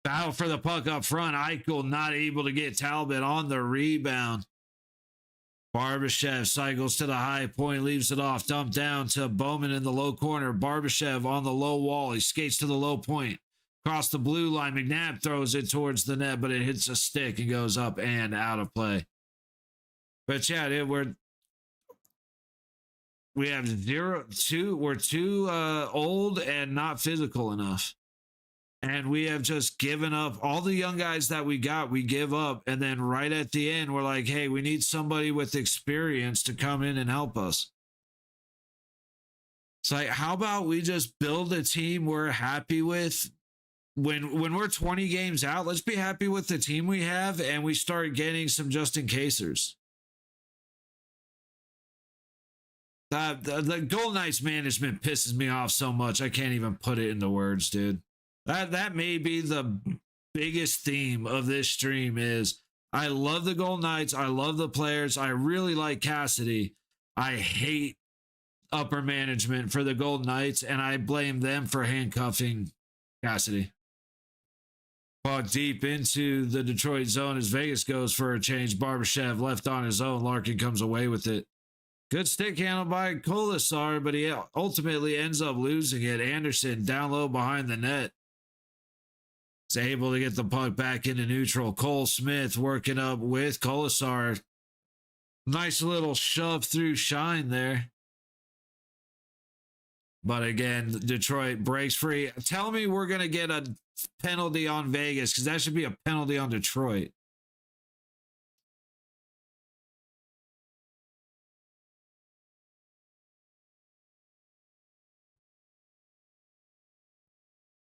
Battle for the puck up front. Eichel not able to get Talbot on the rebound. Barbashev cycles to the high point, leaves it off, dumped down to Bowman in the low corner. Barbashev on the low wall. He skates to the low point. Across the blue line, McNabb throws it towards the net, but it hits a stick and goes up and out of play. But yeah, we have 0-2. We're too old and not physical enough. And we have just given up all the young guys that we got. We give up. And then right at the end, we're like, hey, we need somebody with experience to come in and help us. It's like, how about we just build a team we're happy with? When we're 20 games out, let's be happy with the team we have and we start getting some just-in-casers. The Golden Knights management pisses me off so much. I can't even put it into words, dude. That may be the biggest theme of this stream is I love the Golden Knights. I love the players. I really like Cassidy. I hate upper management for the Golden Knights, and I blame them for handcuffing Cassidy. Puck deep into the Detroit zone as Vegas goes for a change. Barbashev left on his own. Larkin comes away with it. Good stick handle by Kolasar, but he ultimately ends up losing it. Anderson down low behind the net. Is able to get the puck back into neutral. Cole Smith working up with Kolasar. Nice little shove through Shine there. But again, Detroit breaks free. Tell me we're going to get a penalty on Vegas, because that should be a penalty on Detroit.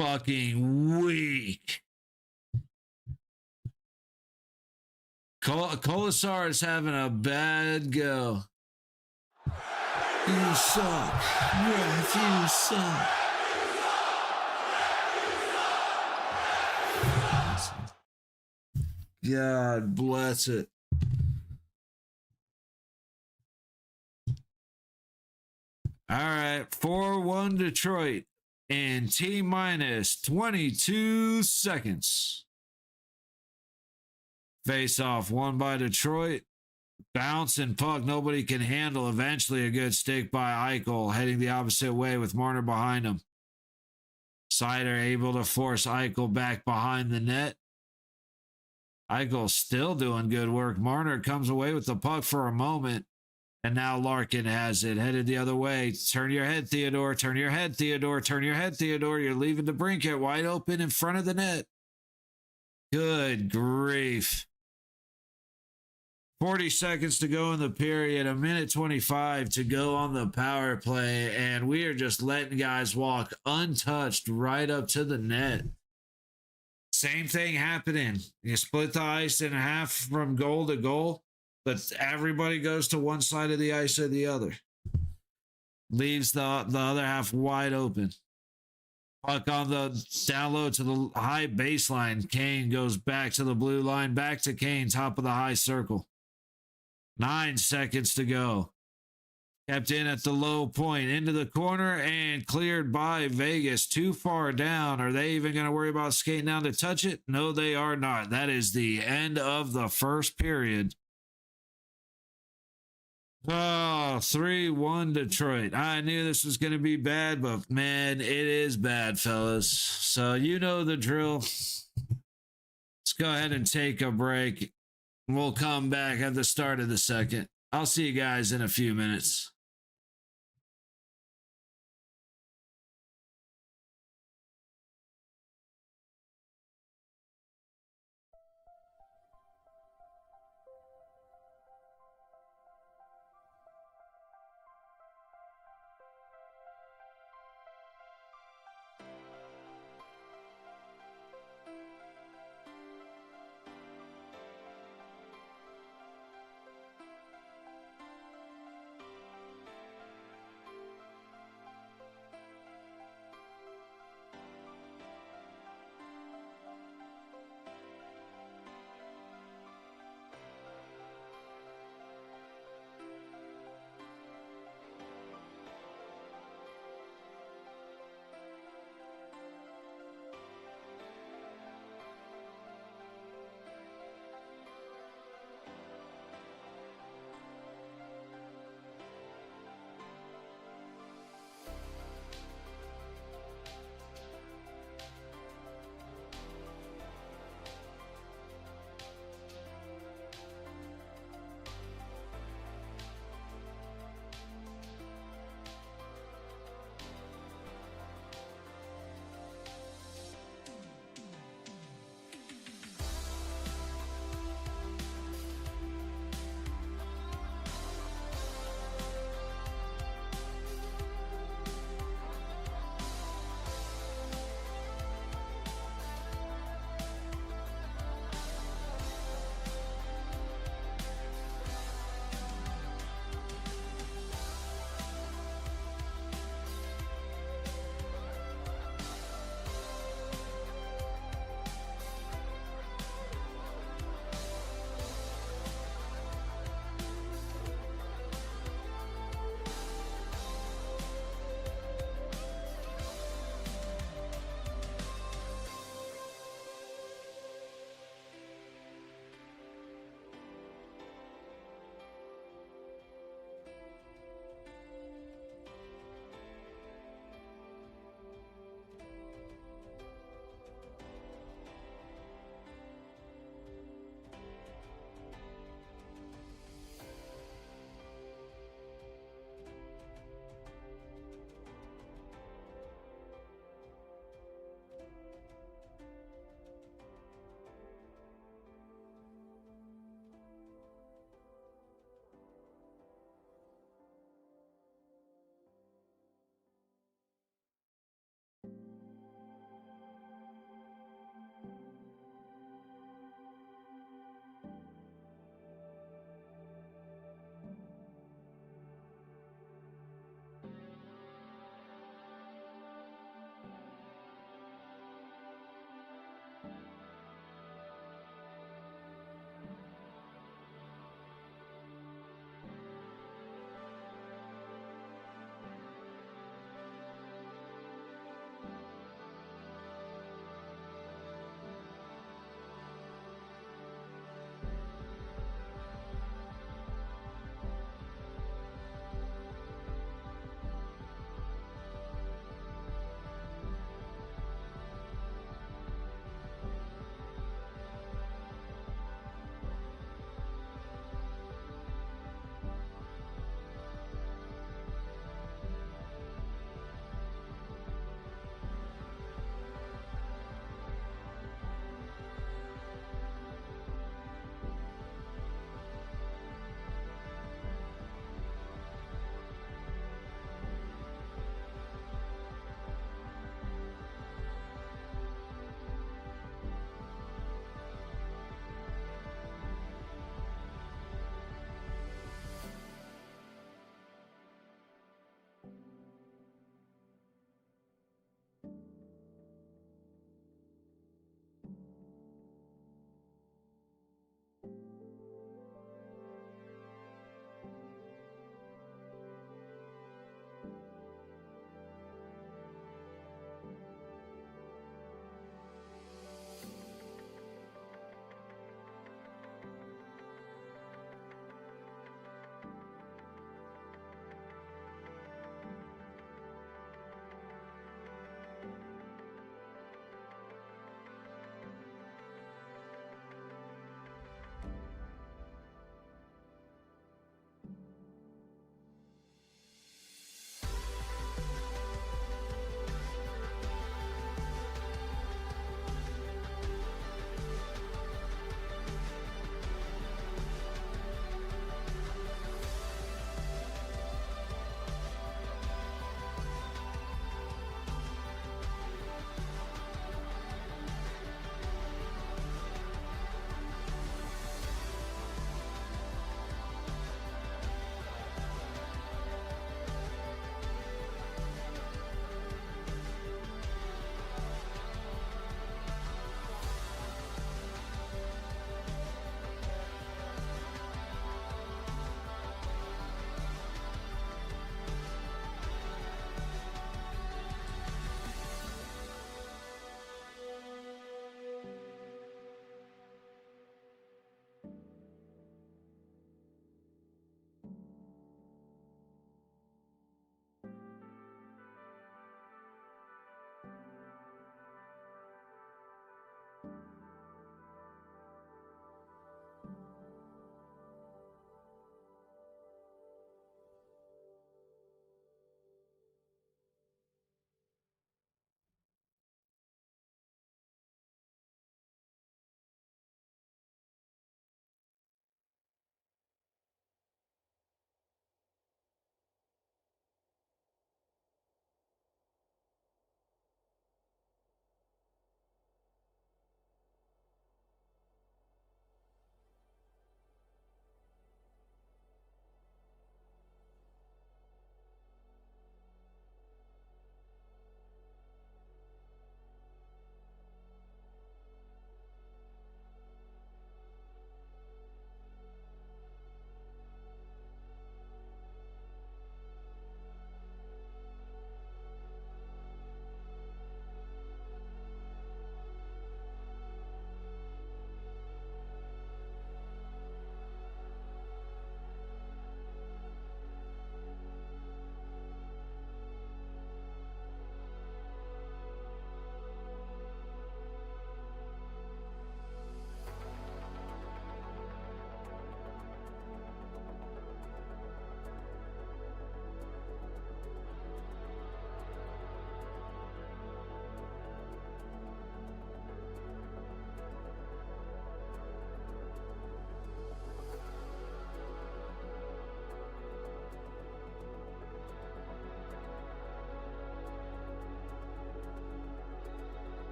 Fucking weak. Kolasar is having a bad go. You suck. Ref, you suck. God bless it. All right, 4-1 Detroit in T-minus 22 seconds. Face off won by Detroit. Bounce and puck nobody can handle. Eventually a good stick by Eichel, heading the opposite way with Marner behind him. Sider able to force Eichel back behind the net. Eichel still doing good work. Marner comes away with the puck for a moment. And now Larkin has it, headed the other way. Turn your head, Theodore. Turn your head, Theodore. Turn your head, Theodore. You're leaving the Brinket wide open in front of the net. Good grief. 40 seconds to go in the period, a minute 25 to go on the power play, and we are just letting guys walk untouched right up to the net. Same thing happening. You split the ice in half from goal to goal, but everybody goes to one side of the ice or the other. Leaves the other half wide open. Puck on the down low to the high baseline. Kane goes back to the blue line, back to Kane, top of the high circle. 9 seconds to go. Kept in at the low point, into the corner, and cleared by Vegas. Too far down. Are they even going to worry about skating down to touch it? No, they are not. That is the end of the first period. Oh, 3-1 Detroit. I knew this was going to be bad, but man, it is bad, fellas. So you know the drill. Let's go ahead and take a break. We'll come back at the start of the second. I'll see you guys in a few minutes.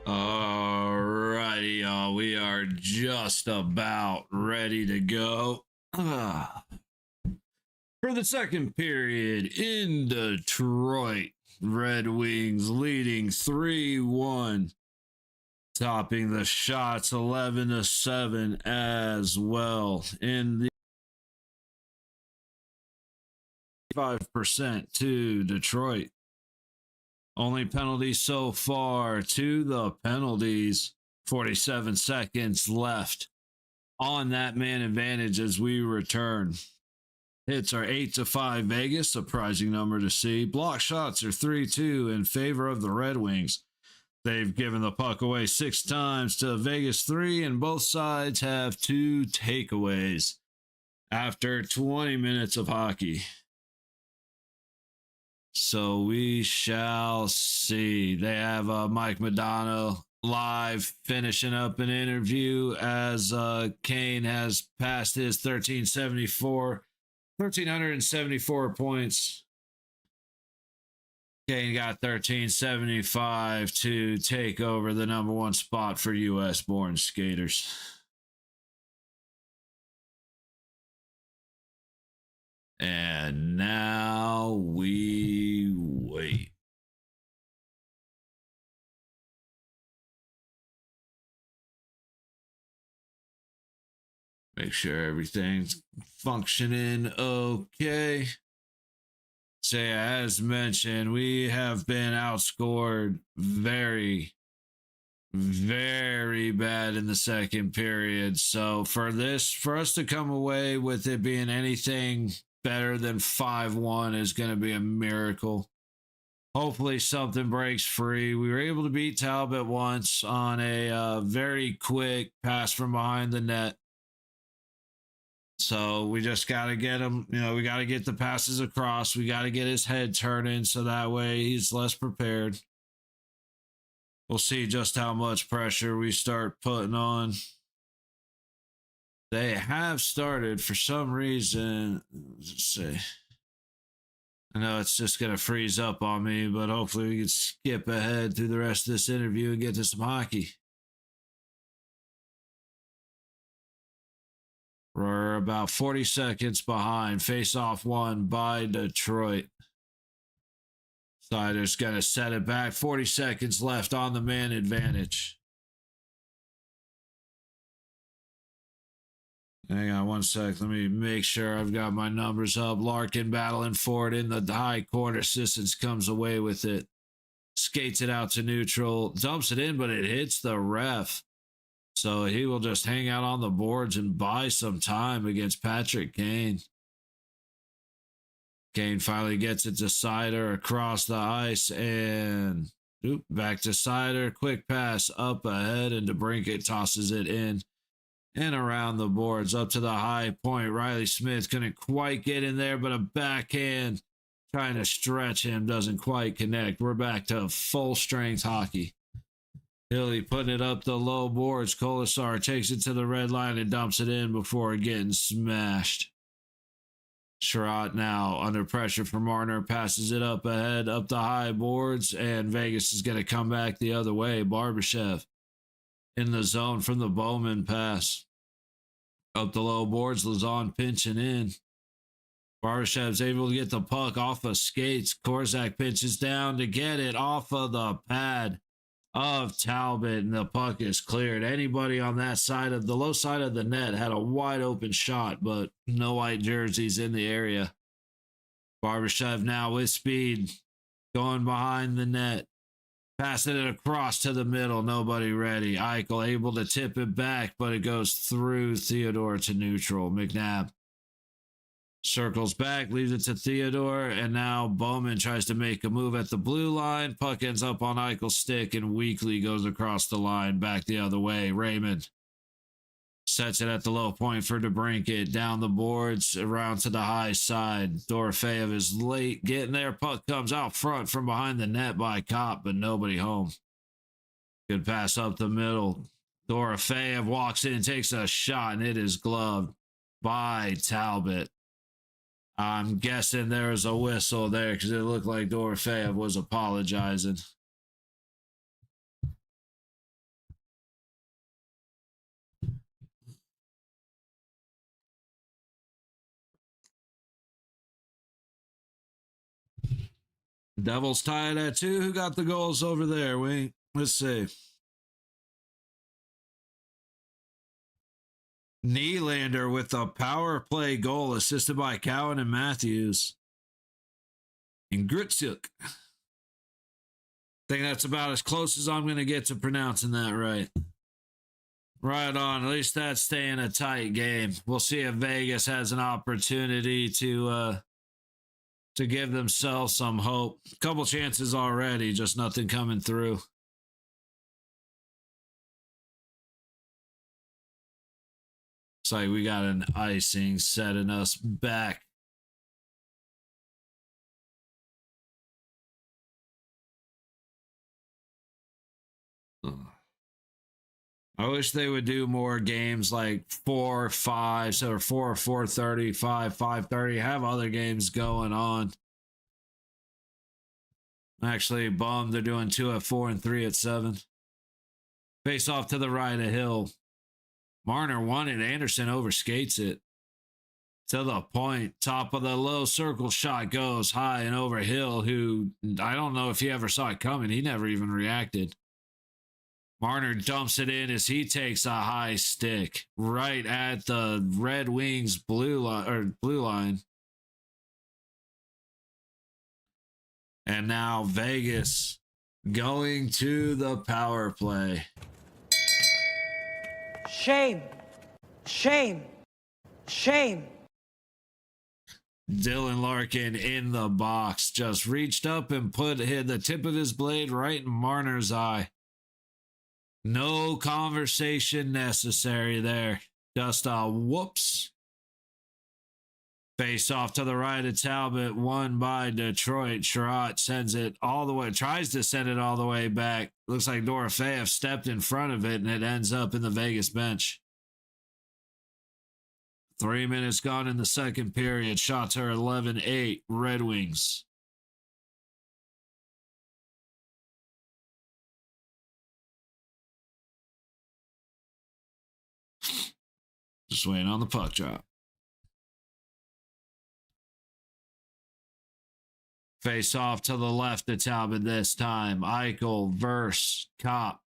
Alrighty, y'all. We are just about ready to go. For the second period in Detroit, Red Wings leading 3-1, topping the shots 11-7 as well in the 5% to Detroit. Only penalties so far to the penalties. 47 seconds left on that man advantage as we return. Hits are 8-5 Vegas, surprising number to see. Block shots are 3-2 in favor of the Red Wings. They've given the puck away 6 times to Vegas 3, and both sides have 2 takeaways after 20 minutes of hockey. So we shall see. They have Mike Madonna live finishing up an interview as Kane has passed his 1,374 points. Kane got 1,375 to take over the number 1 spot for U.S. born skaters. And now we wait. Make sure everything's functioning okay. So, as mentioned, we have been outscored very, very bad in the second period. So, for us to come away with it being anything better than 5-1 is going to be a miracle. Hopefully something breaks free. We were able to beat Talbot once on a very quick pass from behind the net. So we just got to get him, we got to get the passes across. We got to get his head turning so that way he's less prepared. We'll see just how much pressure we start putting on. They have started for some reason. Let's see. I know it's just going to freeze up on me, but hopefully we can skip ahead through the rest of this interview and get to some hockey. We're about 40 seconds behind. Face-off won by Detroit. Sider's going to set it back. 40 seconds left on the man advantage. Hang on one sec. Let me make sure I've got my numbers up. Larkin battling for it in the high corner. Sissons comes away with it. Skates it out to neutral. Dumps it in, but it hits the ref. So he will just hang out on the boards and buy some time against Patrick Kane. Kane finally gets it to Seider across the ice and back to Seider. Quick pass up ahead and DeBrincat tosses it in and around the boards up to the high point. Riley Smith couldn't quite get in there, but a backhand trying to stretch him, doesn't quite connect. We're back to full strength hockey. Hilly putting it up the low boards. Kolasar takes it to the red line and dumps it in before getting smashed. Sherratt now under pressure from Marner, passes it up ahead, up the high boards, and Vegas is going to come back the other way. Barbashev in the zone from the Bowman pass. Up the low boards, Lazon pinching in. Barbashev's able to get the puck off of skates. Korczak pinches down to get it off of the pad of Talbot, and the puck is cleared. Anybody on that side of the low side of the net had a wide open shot, but no white jerseys in the area. Barbashev now with speed, going behind the net, passing it across to the middle. Nobody ready. Eichel able to tip it back, but it goes through Theodore to neutral. McNabb circles back, leaves it to Theodore, and now Bowman tries to make a move at the blue line. Puck ends up on Eichel's stick, and Weekly goes across the line, back the other way. Raymond sets it at the low point for DeBrincat. Down the boards, around to the high side. Dorofeyev is late getting there. Puck comes out front from behind the net by Kopp, but nobody home. Good pass up the middle. Dorofeyev walks in, takes a shot, and it is gloved by Talbot. I'm guessing there was a whistle there because it looked like Dorofeyev was apologizing. Devils tied at 2. Who got the goals over there? Let's see. Nylander with a power play goal assisted by Cowan and Matthews. And Gritsuk. I think that's about as close as I'm going to get to pronouncing that right. Right on. At least that's staying a tight game. We'll see if Vegas has an opportunity to give themselves some hope. A couple chances already, just nothing coming through. Looks like we got an icing setting us back. I wish they would do more games like 4, 5, so 4, 4:30, 5, 5:30. Have other games going on. I'm actually bummed they're doing 2 at 4 and 3 at 7. Face off to the right of Hill. Marner won it. Anderson overskates it to the point. Top of the low circle shot goes high and over Hill, who I don't know if he ever saw it coming. He never even reacted. Marner dumps it in as he takes a high stick right at the Red Wings blue line. And now Vegas going to the power play. Shame. Shame. Shame. Dylan Larkin in the box just reached up and hit the tip of his blade right in Marner's eye. No conversation necessary there. Just a whoops. Face off to the right of Talbot, won by Detroit. Sherratt sends it all the way, tries to send it all the way back. Looks like Dorofeyev stepped in front of it, and it ends up in the Vegas bench. 3 minutes gone in the second period. Shots are 11-8, Red Wings. Just waiting on the puck drop. Face off to the left of Talbot this time. Eichel versus Kopp.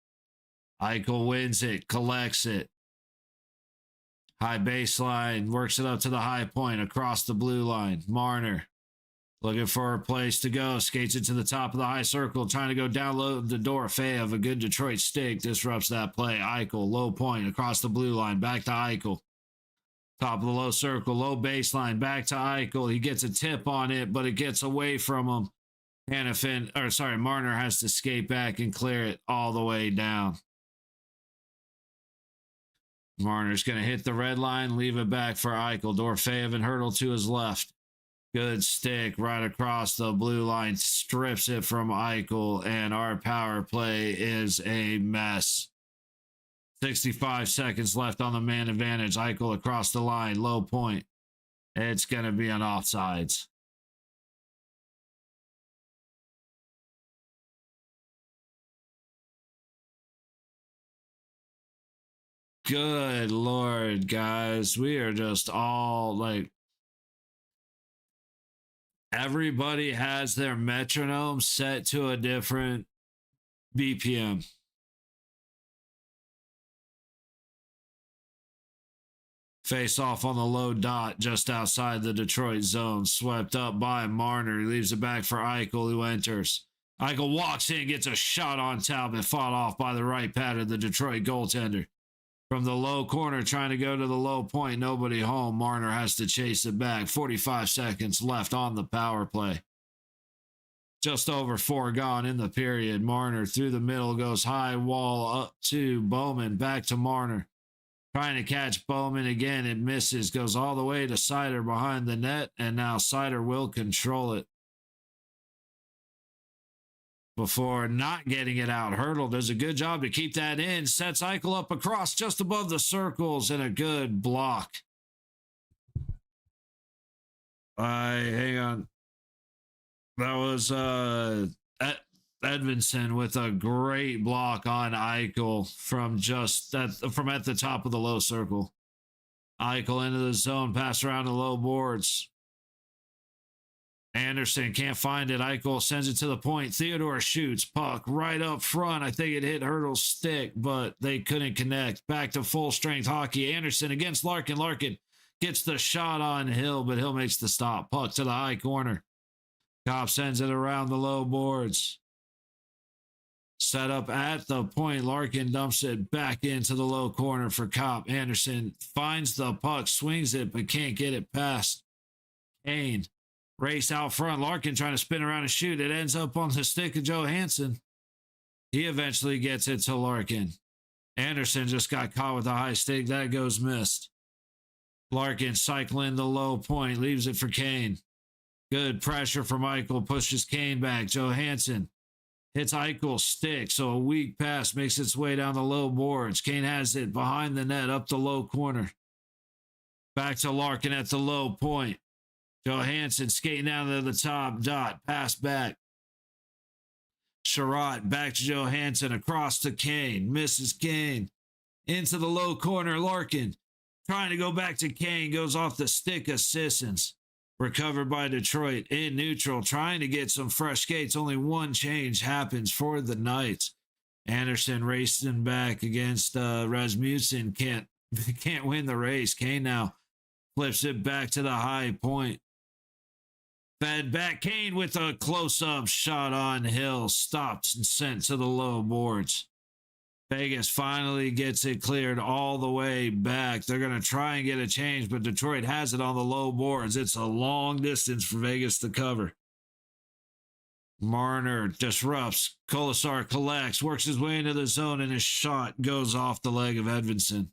Eichel wins it, collects it. High baseline, works it up to the high point across the blue line. Marner looking for a place to go. Skates it to the top of the high circle, trying to go down low the Dorofeyev. A good Detroit stick disrupts that play. Eichel, low point across the blue line. Back to Eichel. Top of the low circle, low baseline, back to Eichel. He gets a tip on it, but it gets away from him. Marner has to skate back and clear it all the way down. Marner's going to hit the red line, leave it back for Eichel. Dorofeyev and Hurdle to his left. Good stick right across the blue line, strips it from Eichel, and our power play is a mess. 65 seconds left on the man advantage. Eichel across the line, low point. It's going to be an offsides. Good Lord, guys. We are just all like, everybody has their metronome set to a different BPM. Face off on the low dot just outside the Detroit zone. Swept up by Marner. He leaves it back for Eichel, who enters. Eichel walks in, gets a shot on Talbot, fought off by the right pad of the Detroit goaltender. From the low corner, trying to go to the low point, nobody home. Marner has to chase it back. 45 seconds left on the power play. Just over 4 gone in the period. Marner through the middle, goes high wall up to Bowman, back to Marner. Trying to catch Bowman again, it misses. Goes all the way to Seider behind the net, and now Seider will control it. Before not getting it out. Hurdle does a good job to keep that in. Sets Eichel up across just above the circles, and a good block. Hang on. That was Edvinsson with a great block on Eichel from at the top of the low circle. Eichel into the zone, pass around the low boards. Anderson can't find it. Eichel sends it to the point. Theodore shoots. Puck right up front. I think it hit Hurdle's stick, but they couldn't connect. Back to full strength hockey. Anderson against Larkin. Larkin gets the shot on Hill, but Hill makes the stop. Puck to the high corner. Copp sends it around the low boards. Set up at the point. Larkin dumps it back into the low corner for Copp. Anderson finds the puck, swings it, but can't get it past Kane. Race out front. Larkin trying to spin around and shoot. It ends up on the stick of Johansson. He eventually gets it to Larkin. Anderson just got caught with a high stick. That goes missed. Larkin cycling the low point. Leaves it for Kane. Good pressure from Eichel. Pushes Kane back. Johansson hits Eichel's stick. So a weak pass makes its way down the low boards. Kane has it behind the net up the low corner. Back to Larkin at the low point. Johansson skating down to the top dot. Pass back. Sherratt back to Johansson. Across to Kane. Misses Kane. Into the low corner. Larkin trying to go back to Kane. Goes off the stick of Sissons. Recovered by Detroit in neutral. Trying to get some fresh skates. Only one change happens for the Knights. Anderson racing back against Rasmussen. Can't win the race. Kane now flips it back to the high point. Fed back. Kane with a close-up shot on Hill. Stopped and sent to the low boards. Vegas finally gets it cleared all the way back. They're going to try and get a change, but Detroit has it on the low boards. It's a long distance for Vegas to cover. Marner disrupts. Kolasar collects, works his way into the zone, and his shot goes off the leg of Edvinsson.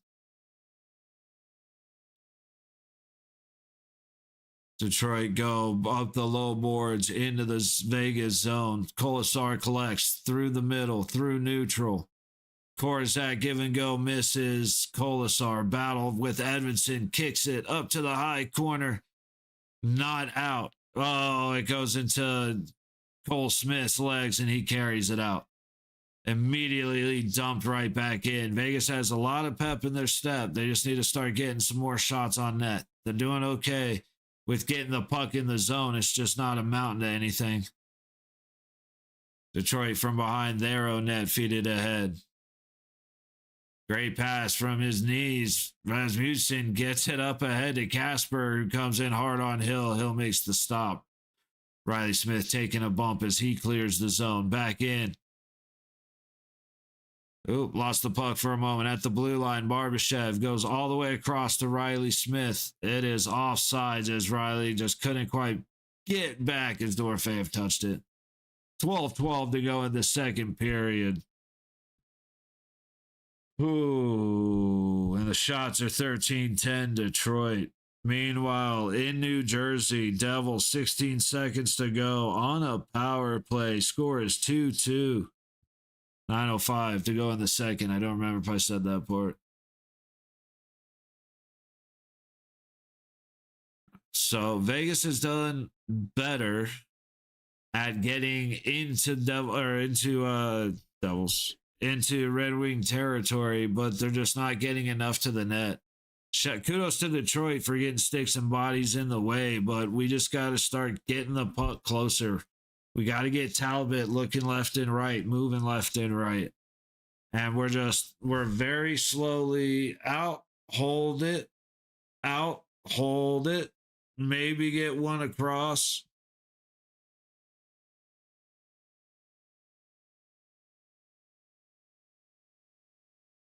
Detroit go up the low boards into the Vegas zone. Kolasar collects through the middle, through neutral. Korzak give and go misses. Kolasar battled with Edvinsson, kicks it up to the high corner. Not out. Oh, it goes into Cole Smith's legs and he carries it out. Immediately dumped right back in. Vegas has a lot of pep in their step. They just need to start getting some more shots on net. They're doing okay with getting the puck in the zone. It's just not amounting to anything. Detroit from behind their own net feed it ahead. Great pass from his knees. Rasmussen gets it up ahead to Casper, who comes in hard on Hill. Hill makes the stop. Riley Smith taking a bump as he clears the zone. Back in. Oop, lost the puck for a moment at the blue line. Barbashev goes all the way across to Riley Smith. It is offsides as Riley just couldn't quite get back as Dorofeyev touched it. 12-12 to go in the second period. Ooh, and the shots are 13-10 Detroit. Meanwhile, in New Jersey, Devils 16 seconds to go on a power play. Score is 2-2. 9:05 to go in the second. I don't remember if I said that part. So Vegas has done better at getting into Devils into Red Wing territory, but they're just not getting enough to the net. Kudos to Detroit for getting sticks and bodies in the way, but we just got to start getting the puck closer. We got to get Talbot looking left and right, moving left and right. And we're very slowly hold it, maybe get one across.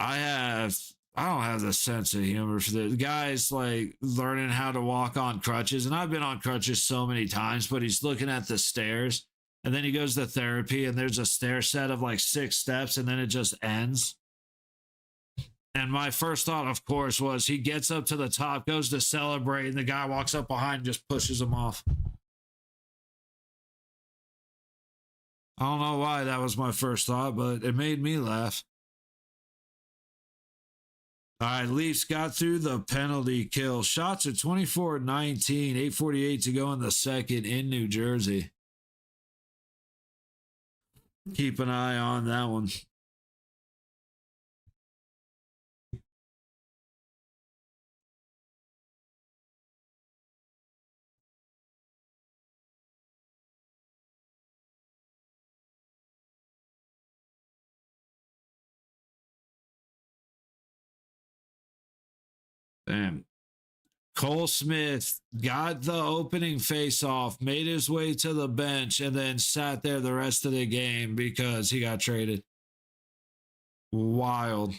I don't have the sense of humor for this. Guys like learning how to walk on crutches, and I've been on crutches so many times, but he's looking at the stairs, and then he goes to therapy, and there's a stair set of like 6 steps, and then it just ends. And my first thought, of course, was he gets up to the top, goes to celebrate, and the guy walks up behind and just pushes him off. I don't know why that was my first thought, but it made me laugh. All right, Leafs got through the penalty kill. Shots at 24-19, 8:48 to go in the second in New Jersey. Keep an eye on that one. Damn. Cole Smith got the opening face-off, made his way to the bench, and then sat there the rest of the game because he got traded. Wild.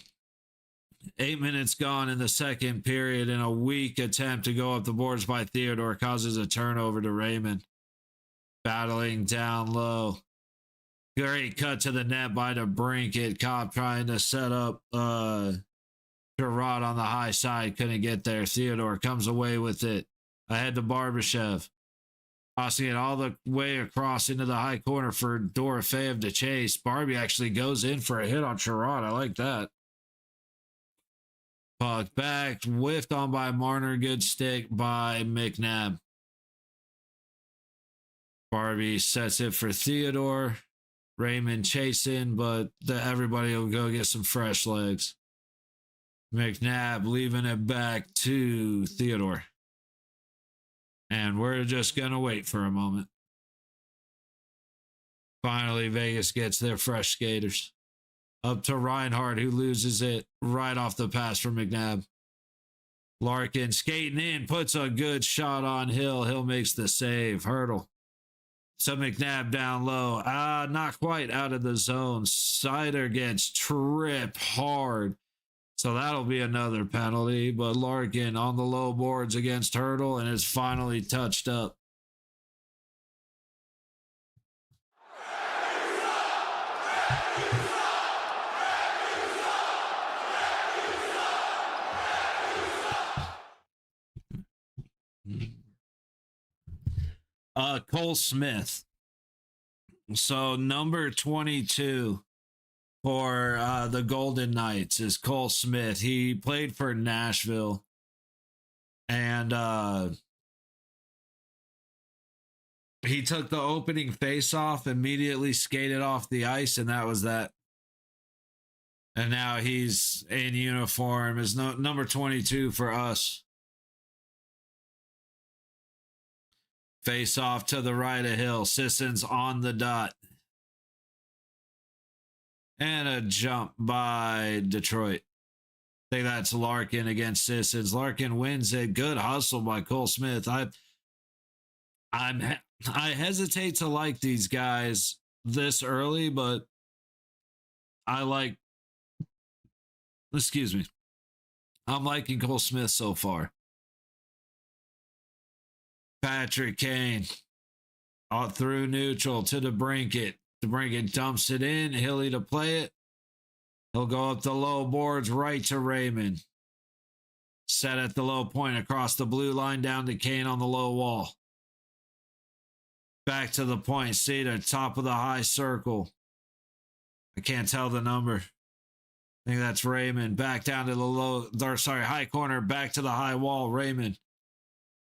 8 minutes gone in the second period, and a weak attempt to go up the boards by Theodore causes a turnover to Raymond. Battling down low. Great cut to the net by DeBrincat. Cobb trying to set up Rod on the high side, couldn't get there. Theodore comes away with it ahead to Barbashev, tossing it all the way across into the high corner for Dorofeyev to chase. Barbie actually goes in for a hit on Sherrod. I like that. Puck back, whiffed on by Marner. Good stick by McNabb. Barbie sets it for Theodore. Raymond chasing, but everybody will go get some fresh legs. McNabb leaving it back to Theodore. And we're just going to wait for a moment. Finally, Vegas gets their fresh skaters. Up to Reinhardt, who loses it right off the pass from McNabb. Larkin skating in, puts a good shot on Hill. Hill makes the save. Hurdle. So McNabb down low. Not quite out of the zone. Sider gets tripped hard. So that'll be another penalty, but Larkin on the low boards against Hurdle and is finally touched up. Cole Smith. So number 22 for the Golden Knights is Cole Smith. He played for Nashville, and he took the opening face-off, immediately skated off the ice, and that was that. And now he's in uniform as number 22 for us. Face-off to the right of Hill. Sissons on the dot. And a jump by Detroit. I think that's Larkin against Sissons. Larkin wins it. Good hustle by Cole Smith. I hesitate to like these guys this early, but I'm liking Cole Smith so far. Patrick Kane out through neutral to DeBrincat. DeBrincat dumps it in. Hilly to play it. He'll go up the low boards right to Raymond. Set at the low point across the blue line down to Kane on the low wall. Back to the point. Cedar, top of the high circle. I can't tell the number. I think that's Raymond. Back down to the high corner. Back to the high wall. Raymond.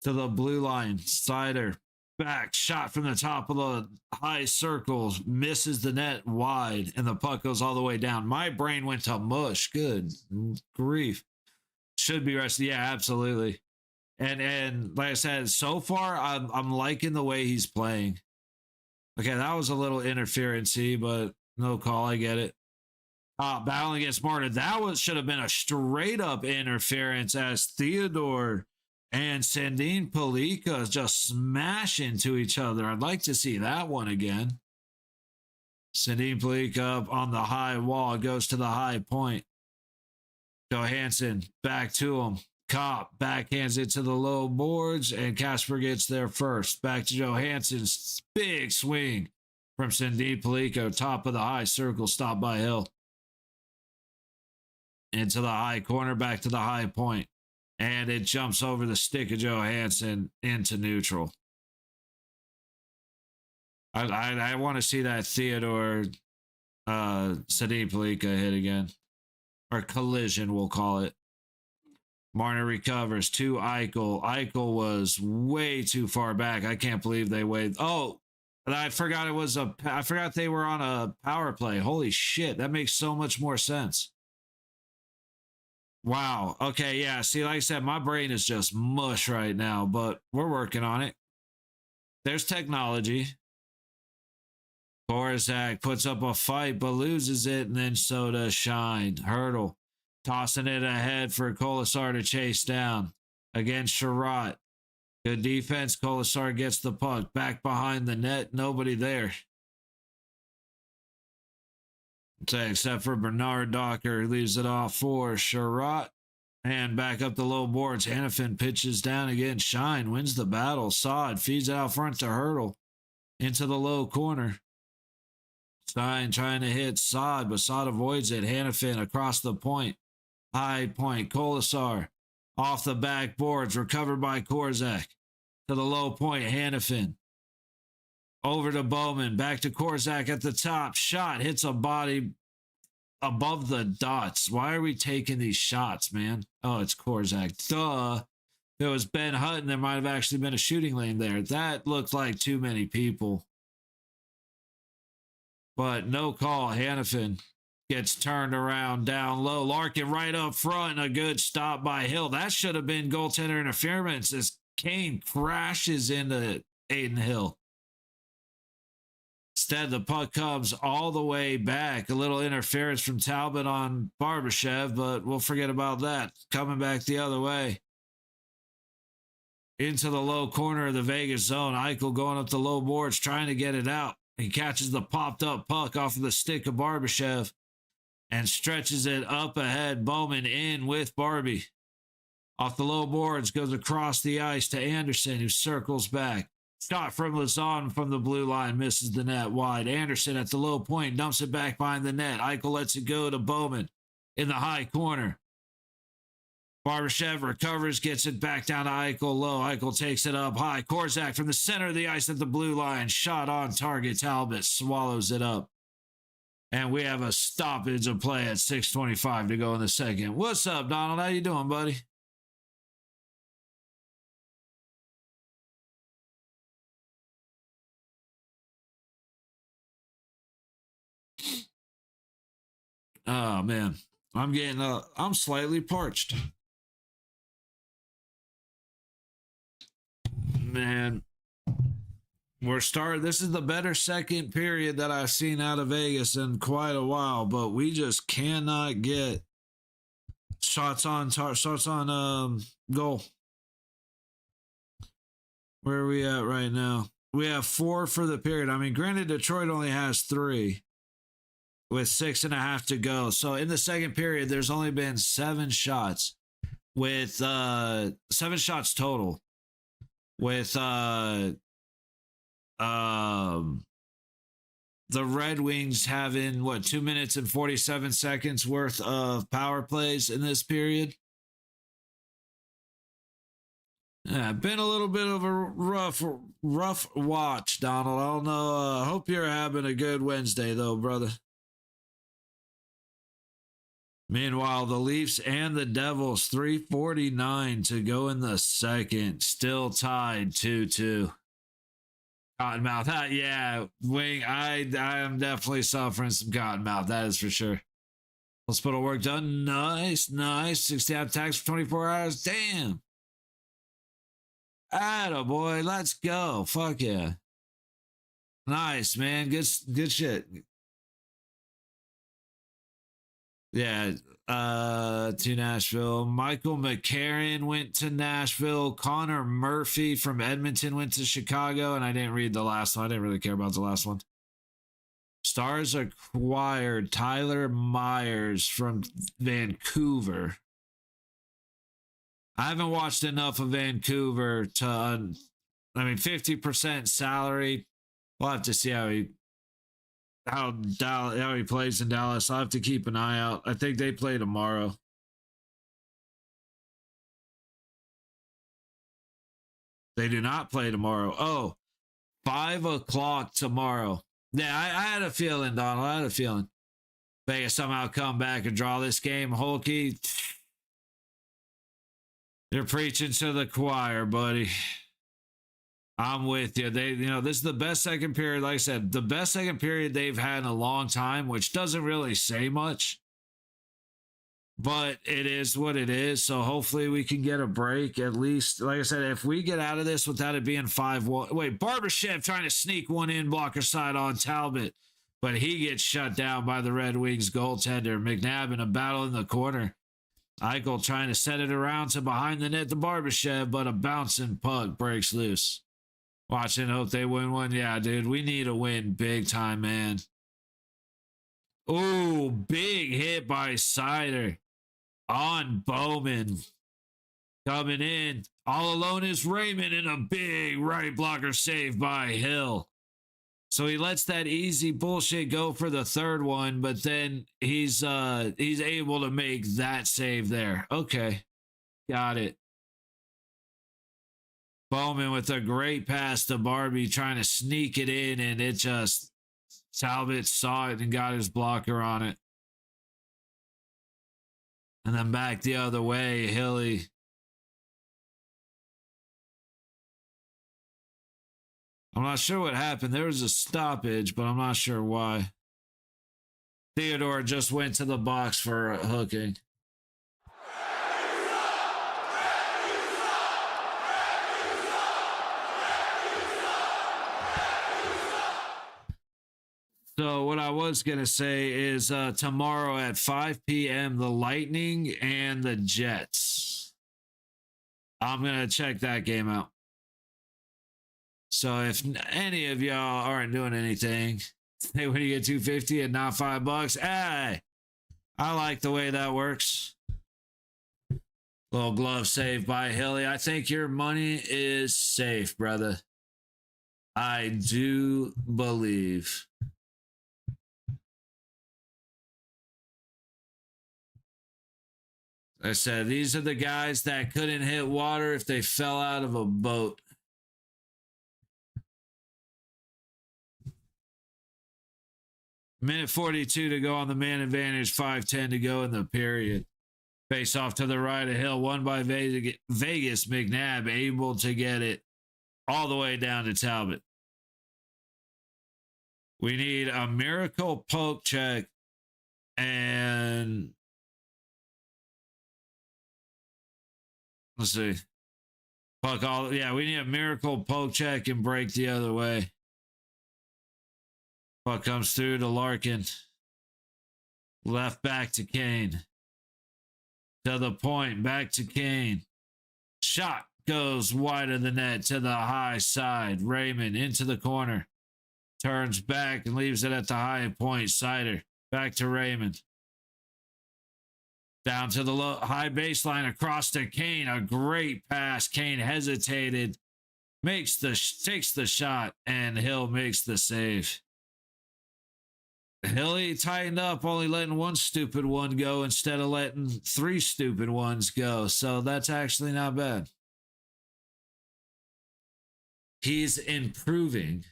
To the blue line. Cider. Back. Shot from the top of the high circles. Misses the net wide. And the puck goes all the way down. My brain went to mush. Good grief. Should be rested. Yeah, absolutely. And like I said, so far I'm liking the way he's playing. Okay, that was a little interference-y, but no call. I get it. Battling against Martin. That should have been a straight up interference as Theodore and Sandine Palika just smash into each other. I'd like to see that one again. Sandine Palika up on the high wall, goes to the high point. Johansson back to him. Kopp backhands it to the low boards, and Casper gets there first. Back to Johansson's big swing from Sandine Palika, top of the high circle, stopped by Hill. Into the high corner, back to the high point. And it jumps over the stick of Johansson into neutral. I want to see that Theodore Sandine Palika hit again. Or collision, we'll call it. Marner recovers to Eichel. Eichel was way too far back. I can't believe they waited. Oh, I forgot I forgot they were on a power play. Holy shit, that makes so much more sense. Wow. Okay, yeah. See, like I said, my brain is just mush right now, but we're working on it. There's technology. Korzak puts up a fight, but loses it, and then so does Shine. Hurdle. Tossing it ahead for Kolasar to chase down. Against Sherratt. Good defense. Kolasar gets the puck. Back behind the net. Nobody there. Except for Bernard Docker, who leaves it off for Sherratt. And back up the low boards. Hannafin pitches down again. Shine wins the battle. Sod feeds out front to Hurdle. Into the low corner. Stein trying to hit Sod, but Sod avoids it. Hannafin across the point. High point. Kolasar off the backboards. Recovered by Korzak. To the low point. Hannafin. Over to Bowman. Back to Korzak at the top. Shot. Hits a body above the dots. Why are we taking these shots, man? Oh, it's Korzak. Duh. If it was Ben Hutton, there might have actually been a shooting lane there. That looked like too many people. But no call. Hannafin gets turned around down low. Larkin right up front. A good stop by Hill. That should have been goaltender interference as Kane crashes into Aiden Hill. Instead, the puck comes all the way back. A little interference from Talbot on Barbashev, but we'll forget about that. Coming back the other way. Into the low corner of the Vegas zone. Eichel going up the low boards, trying to get it out. He catches the popped up puck off of the stick of Barbashev and stretches it up ahead. Bowman in with Barbie. Off the low boards, goes across the ice to Anderson, who circles back. Shot from Lazon from the blue line, misses the net wide. Anderson at the low point, dumps it back behind the net. Eichel lets it go to Bowman in the high corner. Barbashev recovers, gets it back down to Eichel low. Eichel takes it up high. Korzak from the center of the ice at the blue line. Shot on target. Talbot swallows it up. And we have a stoppage of play at 6:25 to go in the second. What's up, Donald? How you doing, buddy? Oh, man. I'm slightly parched. Man, this is the better second period that I've seen out of Vegas in quite a while, but we just cannot get shots on goal. Where are we at right now? We have 4 for the period. I mean, granted, Detroit only has 3 with 6.5 to go. So in the second period, there's only been 7 shots with 7 shots total. With the Red Wings having 2 minutes and 47 seconds worth of power plays in this period. Yeah, been a little bit of a rough watch, Donald. I don't know. Hope you're having a good Wednesday, though, brother. Meanwhile, the Leafs and the Devils, 3:49 to go in the second, still tied 2-2. Cottonmouth, yeah, Wing. I am definitely suffering some cottonmouth. That is for sure. Hospital work done. Nice. 60 attacks for 24 hours. Damn. Attaboy, let's go. Fuck yeah. Nice, man. Good shit. Yeah, to Nashville. Michael McCarron went to Nashville. Connor Murphy from Edmonton went to Chicago, and I didn't read the last one. I didn't really care about the last one. Stars acquired Tyler Myers from Vancouver. I haven't watched enough of Vancouver to, 50% salary. We'll have to see how he plays in Dallas. I'll have to keep an eye out. I think they play tomorrow. They do not play tomorrow. Oh, 5 o'clock tomorrow. Yeah, I had a feeling, Donald. I had a feeling. Vegas somehow come back and draw this game. Holkey, you're preaching to the choir, buddy. I'm with you. This is the best second period. Like I said, the best second period they've had in a long time, which doesn't really say much. But it is what it is. So hopefully we can get a break. At least, like I said, if we get out of this without it being 5-1. Wait, Barbashev trying to sneak one in blocker side on Talbot. But he gets shut down by the Red Wings goaltender. McNabb in a battle in the corner. Eichel trying to set it around to behind the net to Barbashev, but a bouncing puck breaks loose. Watch and hope they win one. Yeah, dude, we need a win big time, man. Ooh, big hit by Sider on Bowman. Coming in. All alone is Raymond, and a big right blocker save by Hill. So he lets that easy bullshit go for the third one, but then he's able to make that save there. Okay. Got it. Bowman with a great pass to Barbie, trying to sneak it in, and it just, Talbot saw it and got his blocker on it. And then back the other way, Hilly. I'm not sure what happened. There was a stoppage, but I'm not sure why. Theodore just went to the box for hooking. So what I was going to say is tomorrow at 5 p.m., the Lightning and the Jets. I'm going to check that game out. So if any of y'all aren't doing anything, hey, when you get 250 and not $5, hey, I like the way that works. Little glove save by Hilly. I think your money is safe, brother. I do believe. I said, these are the guys that couldn't hit water if they fell out of a boat. Minute 42 to go on the man advantage, 5:10 to go in the period. Face off to the right of Hill, won by Vegas. McNabb able to get it all the way down to Talbot. We need a miracle poke check and let's see. We need a miracle poke check and break the other way. Puck comes through to Larkin. Left back to Kane. To the point, back to Kane. Shot goes wide of the net to the high side. Raymond into the corner. Turns back and leaves it at the high point. Sider back to Raymond. Down to the low, high baseline across to Kane. A great pass. Kane hesitated. Takes the shot, and Hill makes the save. Hilly tightened up, only letting one stupid one go instead of letting 3 stupid ones go. So that's actually not bad. He's improving.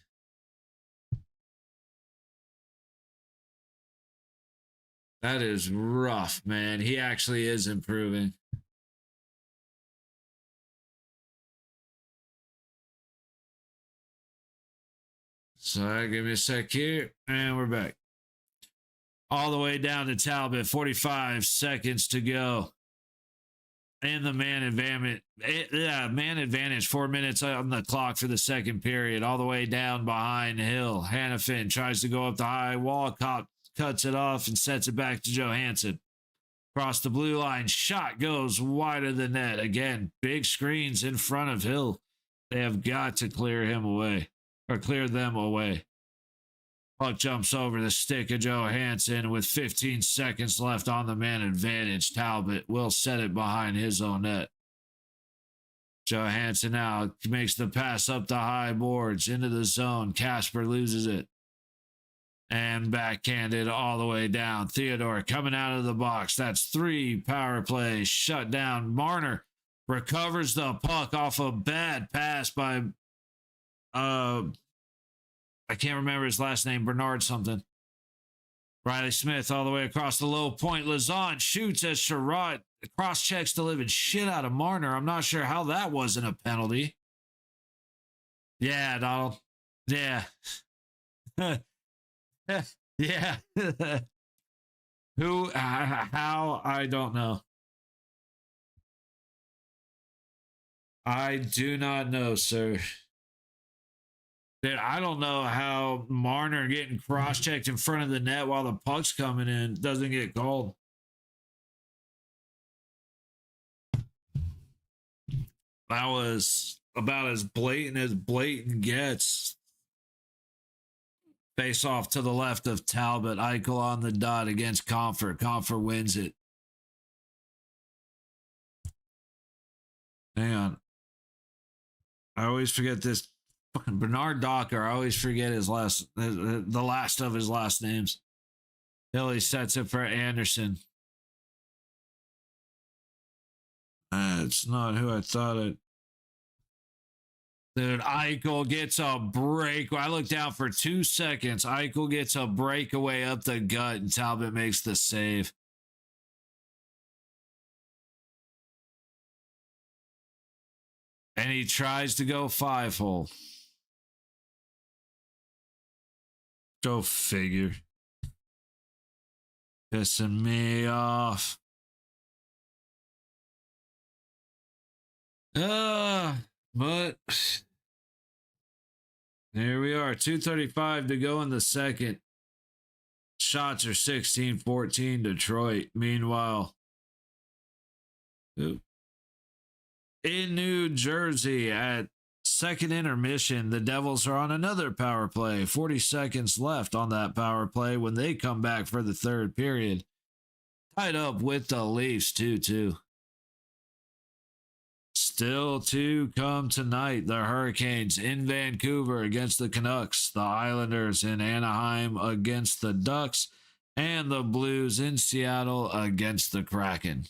That is rough, man. He actually is improving. So give me a sec here, and we're back. All the way down to Talbot, 45 seconds to go. And the man advantage, man advantage, 4 minutes on the clock for the second period, all the way down behind Hill. Hannafin tries to go up the high wall, cuts it off and sets it back to Johansson. Across the blue line, shot goes wide of the net. Again, big screens in front of Hill. They have got to clear him away, or clear them away. Puck jumps over the stick of Johansson with 15 seconds left on the man advantage. Talbot will set it behind his own net. Johansson now makes the pass up the high boards into the zone. Casper loses it. And backhanded all the way down. Theodore coming out of the box. That's 3 power plays shut down. Marner recovers the puck off a bad pass by I can't remember his last name, Bernard something. Riley Smith all the way across the low point. Lazan shoots as Sherrod cross-checks the living shit out of Marner. I'm not sure how that wasn't a penalty. Yeah, Donald. Yeah. Yeah. Who, how, I don't know. I do not know, sir. Dude, I don't know how Marner getting cross-checked in front of the net while the puck's coming in doesn't get called. That was about as blatant gets. Face off to the left of Talbot. Eichel on the dot against Comfort. Comfort wins it. Hang on. I always forget this. Fucking Bernard Docker. I always forget the last of his last names. Billy sets it for Anderson. It's not who I thought it. Dude, Eichel gets a break. I look down for 2 seconds. Eichel gets a breakaway up the gut, and Talbot makes the save. And he tries to go 5-hole. Go figure. Pissing me off. But here we are. 2:35 to go in the second. Shots are 16-14 Detroit. Meanwhile, in New Jersey at second intermission, the Devils are on another power play. 40 seconds left on that power play when they come back for the third period. Tied up with the Leafs 2-2. Still to come tonight, the Hurricanes in Vancouver against the Canucks, the Islanders in Anaheim against the Ducks, and the Blues in Seattle against the Kraken.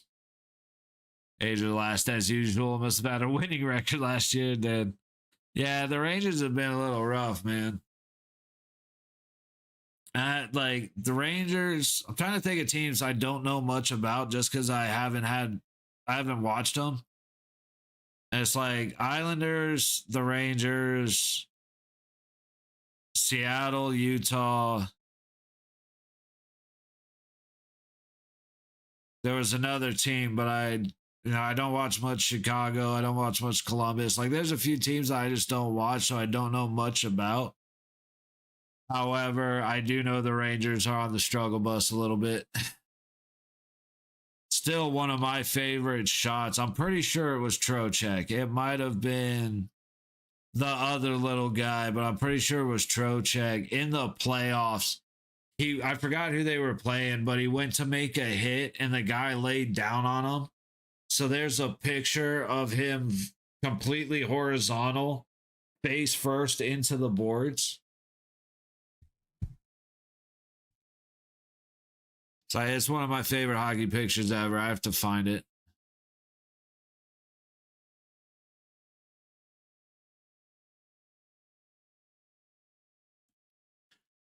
Age of the last, as usual, must have had a winning record last year, did. Yeah, the Rangers have been a little rough, man. Like the Rangers, I'm trying to think of teams I don't know much about just because I haven't watched them. And it's like Islanders, the Rangers, Seattle, Utah. There was another team, but I don't watch much Chicago. I don't watch much Columbus. Like there's a few teams I just don't watch, so I don't know much about. However, I do know the Rangers are on the struggle bus a little bit. Still one of my favorite shots. I'm pretty sure it was Trocheck. It might have been the other little guy, but I'm pretty sure it was Trocheck in the playoffs. I forgot who they were playing, but he went to make a hit and the guy laid down on him. So there's a picture of him completely horizontal, face first into the boards. So it's one of my favorite hockey pictures ever. I have to find it.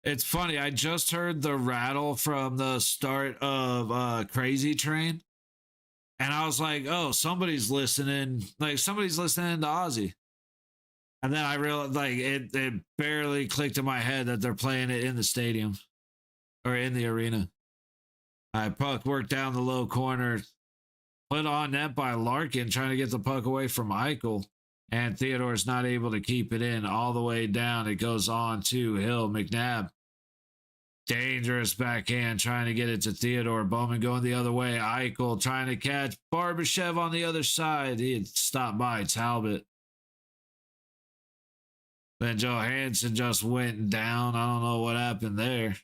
It's funny. I just heard the rattle from the start of Crazy Train, and I was like, "Oh, somebody's listening. Like somebody's listening to Ozzy." And then I realized, like, it barely clicked in my head that they're playing it in the stadium or in the arena. Puck worked down the low corner, put on net by Larkin, trying to get the puck away from Eichel. And Theodore's not able to keep it in all the way down. It goes on to Hill. McNabb. Dangerous backhand, trying to get it to Theodore. Bowman going the other way. Eichel trying to catch Barbashev on the other side. He had stopped by Talbot. Then Johansson just went down. I don't know what happened there.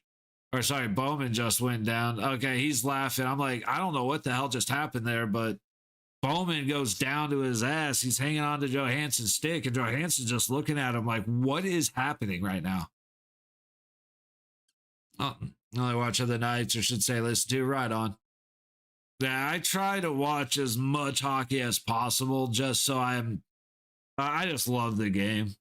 Or sorry, Bowman just went down. Okay, he's laughing. I'm like, I don't know what the hell just happened there, but Bowman goes down to his ass. He's hanging on to Johansson's stick, and Johansson's just looking at him like, what is happening right now? Oh, only watch of the Knights, or should say, listen to right on. Yeah, I try to watch as much hockey as possible just so I just love the game.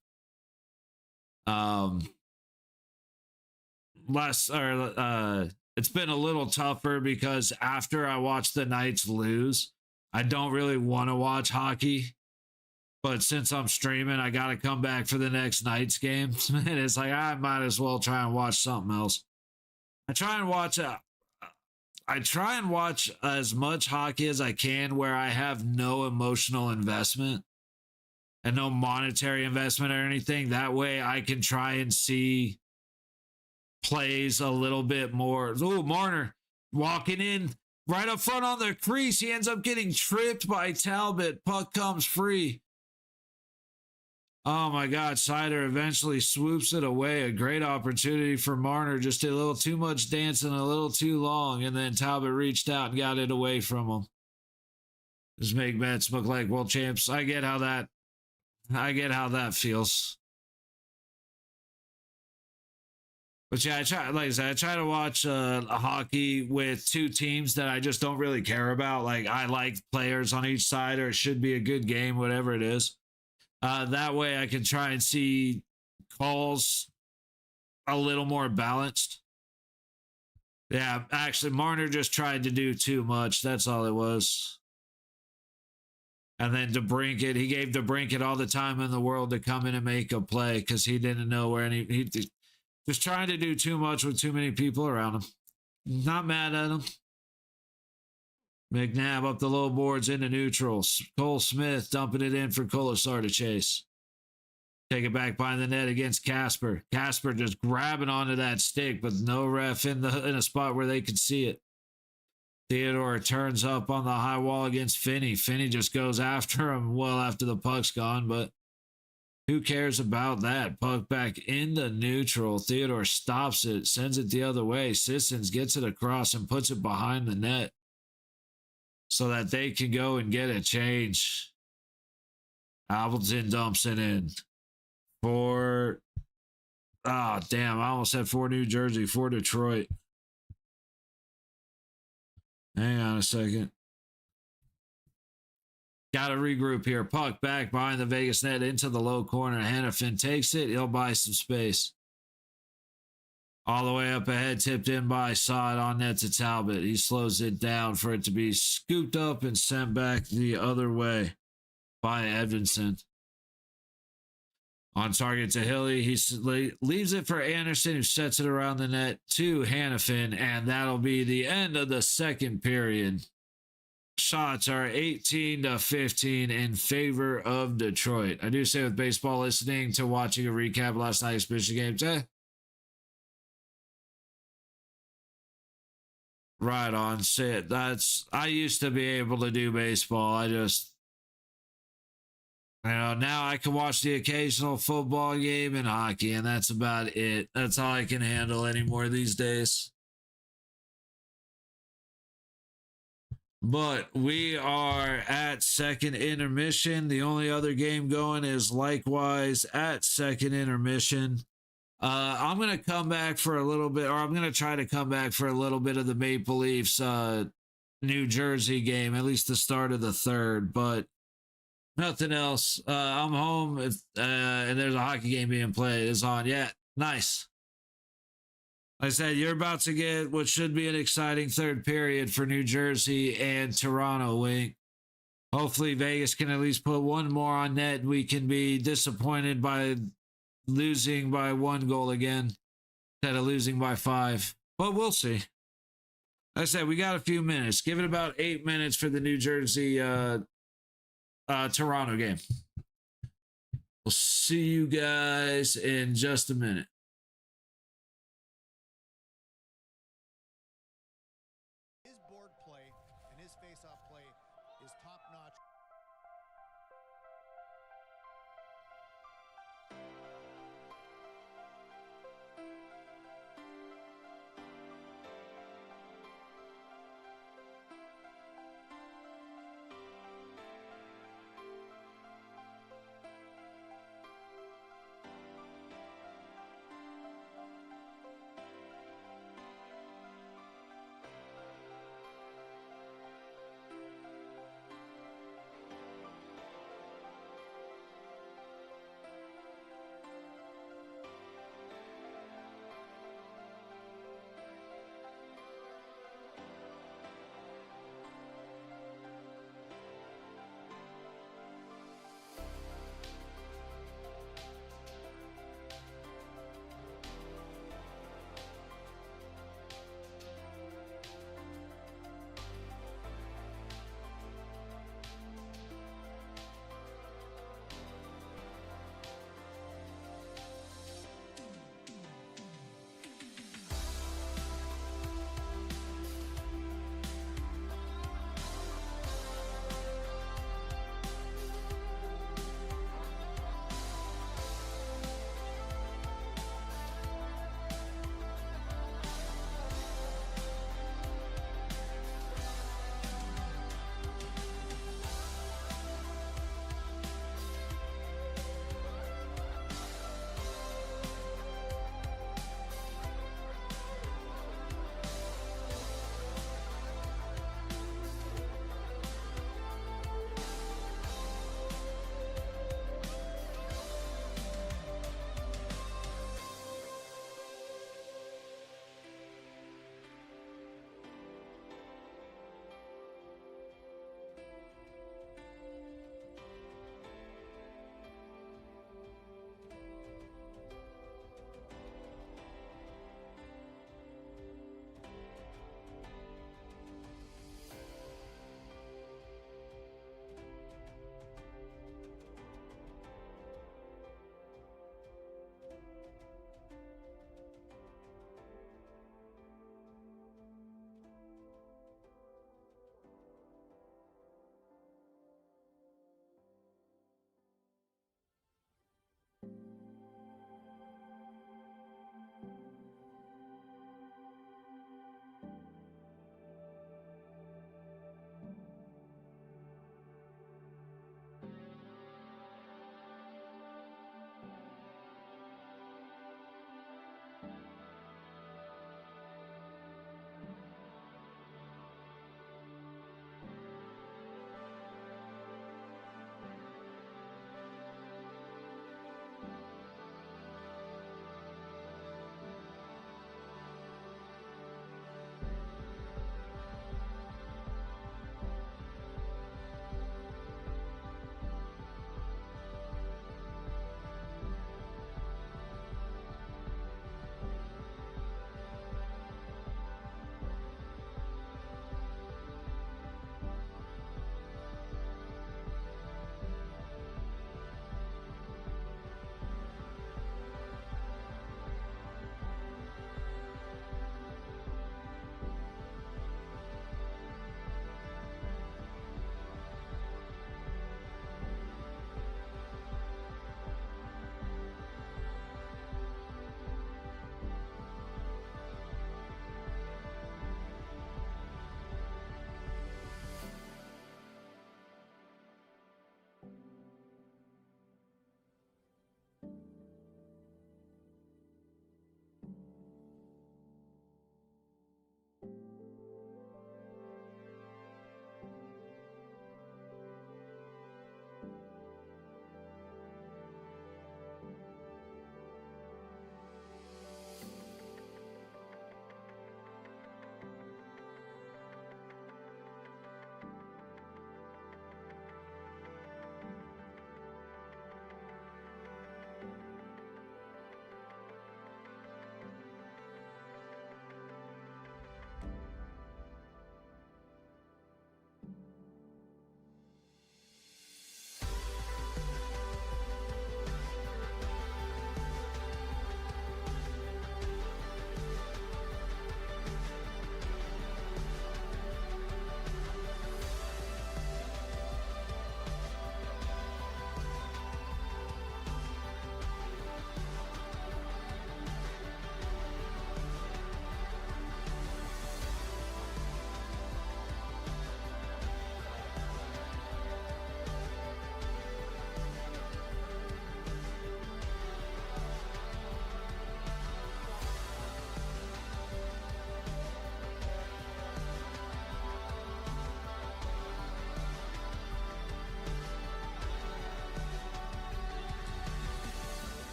It's been a little tougher because after I watch the Knights lose, I don't really want to watch hockey. But since I'm streaming, I got to come back for the next Knights game. And it's like, I might as well try and watch something else. I try and watch as much hockey as I can where I have no emotional investment and no monetary investment or anything. That way I can try and see plays a little bit more. Ooh, Marner walking in right up front on the crease. He ends up getting tripped by Talbot. Puck comes free. Oh my God, Sider eventually swoops it away. A great opportunity for Marner. Just did a little too much dancing, a little too long, and then Talbot reached out and got it away from him. Just make Mets look like world champs. I get how that feels. But yeah, I try to watch hockey with two teams that I just don't really care about. Like, I like players on each side, or it should be a good game, whatever it is. That way I can try and see calls a little more balanced. Yeah, actually, Marner just tried to do too much. That's all it was. And then DeBrincat, he gave DeBrincat all the time in the world to come in and make a play because he didn't know where he was trying to do too much with too many people around him. Not mad at him. McNabb up the low boards into neutrals. Cole Smith dumping it in for Colasar to chase. Take it back behind the net against Casper. Casper just grabbing onto that stick, but no ref in a spot where they could see it. Theodore turns up on the high wall against Finney. Finney just goes after him well after the puck's gone, but who cares about that? Puck back into neutral. Theodore stops it, sends it the other way. Sissons gets it across and puts it behind the net so that they can go and get a change. Appleton dumps it in for, damn, I almost said for New Jersey, for Detroit. Hang on a second. Got to regroup here. Puck back behind the Vegas net into the low corner. Hannafin takes it. He'll buy some space. All the way up ahead, tipped in by Sod on net to Talbot. He slows it down for it to be scooped up and sent back the other way by Edvinson. On target to Hilly, he leaves it for Anderson, who sets it around the net to Hannafin, and that'll be the end of the second period. Shots are 18-15 in favor of Detroit. I do say with baseball, listening to watching a recap of last night's Michigan games, right on, sit. I used to be able to do baseball. I just, now I can watch the occasional football game and hockey, and that's about it. That's all I can handle anymore these days. But we are at second intermission. The only other game going is likewise at second intermission. I'm going to come back for a little bit, or I'm going to try to come back for a little bit of the Maple Leafs New Jersey game, at least the start of the third, but nothing else. I'm home and there's a hockey game being played. It's on. Yeah, nice. I said, you're about to get what should be an exciting third period for New Jersey and Toronto, Wink. Hopefully, Vegas can at least put one more on net. We can be disappointed by losing by 1 goal again instead of losing by 5. But we'll see. Like I said, we got a few minutes. Give it about 8 minutes for the New Jersey Toronto game. We'll see you guys in just a minute. His board play and his face-off play is top-notch.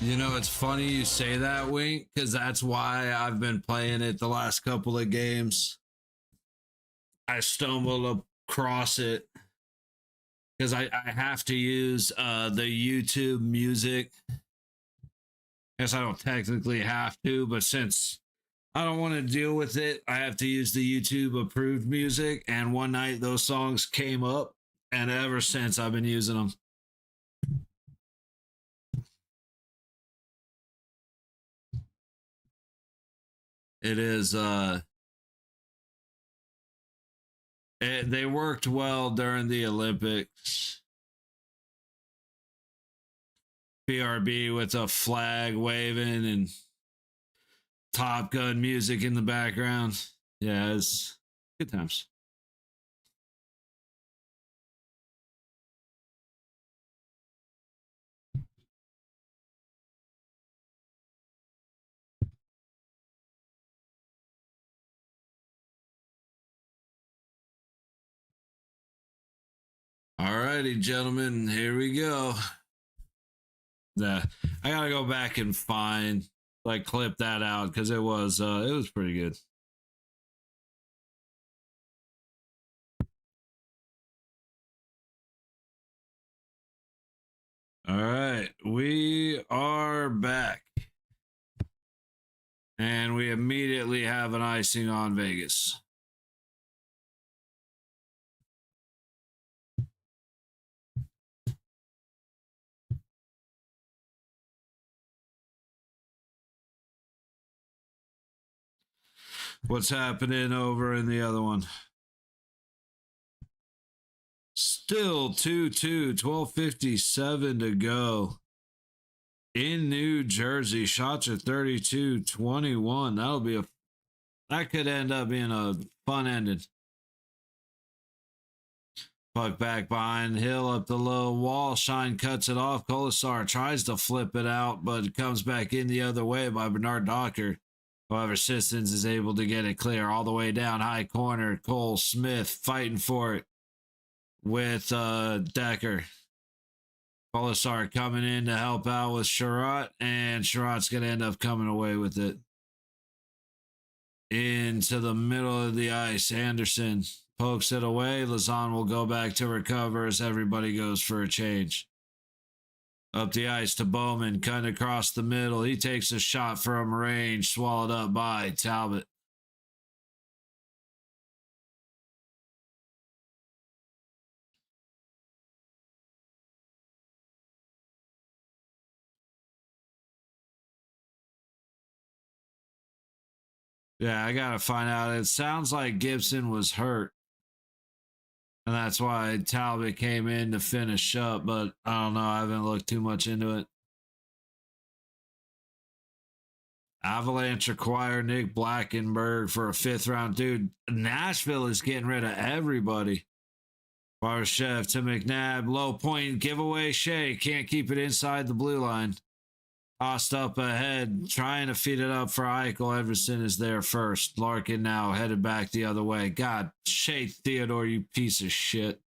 You know, it's funny you say that, Wink, because that's why I've been playing it the last couple of games. I stumbled across it because I have to use the YouTube music. Guess I don't technically have to, but since I don't want to deal with it, I have to use the YouTube approved music. And one night those songs came up, and ever since I've been using them. It is they worked well during the Olympics. BRB with a flag waving and Top Gun music in the background. Yeah, it's good times. All righty, gentlemen, here we go. I gotta go back and find clip that out because it was pretty good. All right, we are back. And we immediately have an icing on Vegas. What's happening over in the other one? Still 2-2, 12:57 to go. In New Jersey, shots are 32-21. That could end up being a fun ending. Puck back behind Hill up the low wall. Shine cuts it off. Colasar tries to flip it out, but it comes back in the other way by Bernard Docker. However, Sissons is able to get it clear all the way down high corner. Cole Smith fighting for it with Decker. Colasar coming in to help out with Sherratt, and Sherratt's going to end up coming away with it. Into the middle of the ice, Anderson pokes it away. Lazan will go back to recover as everybody goes for a change. Up the ice to Bowman, cutting across the middle. He takes a shot from range, swallowed up by Talbot. Yeah, I gotta find out. It sounds like Gibson was hurt. And that's why Talbot came in to finish up, but I don't know. I haven't looked too much into it. Avalanche acquire Nick Blackenberg for a 5th-round. Dude, Nashville is getting rid of everybody. Barbashev to McNabb. Low point giveaway. Shea can't keep it inside the blue line. Tossed up ahead, trying to feed it up for Eichel. Everson is there first. Larkin now headed back the other way. God, Shea Theodore, you piece of shit.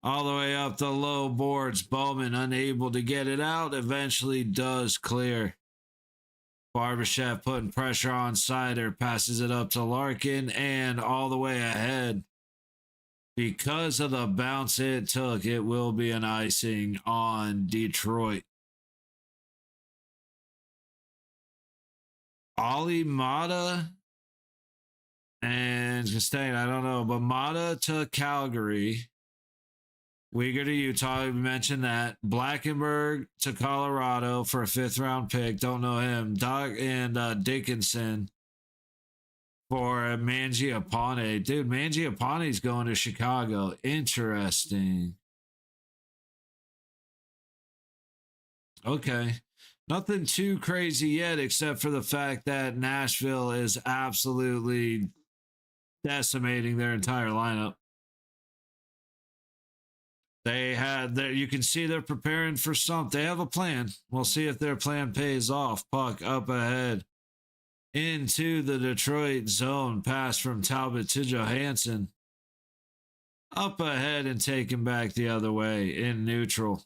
All the way up the low boards. Bowman unable to get it out. Eventually does clear. Barbashev putting pressure on Sider. Passes it up to Larkin and all the way ahead. Because of the bounce it took, it will be an icing on Detroit. Ollie Mata and Castaigne, I don't know, but Mata to Calgary. Uyghur to Utah, we mentioned that. Blackenberg to Colorado for a 5th-round pick. Don't know him. Doug and Dickinson for Mangiapane. Dude, Mangiapane's going to Chicago. Interesting. Okay. Nothing too crazy yet, except for the fact that Nashville is absolutely decimating their entire lineup. They had there, you can see they're preparing for something. They have a plan. We'll see if their plan pays off. Puck up ahead into the Detroit zone. Pass from Talbot to Johansson. Up ahead and taken back the other way in neutral.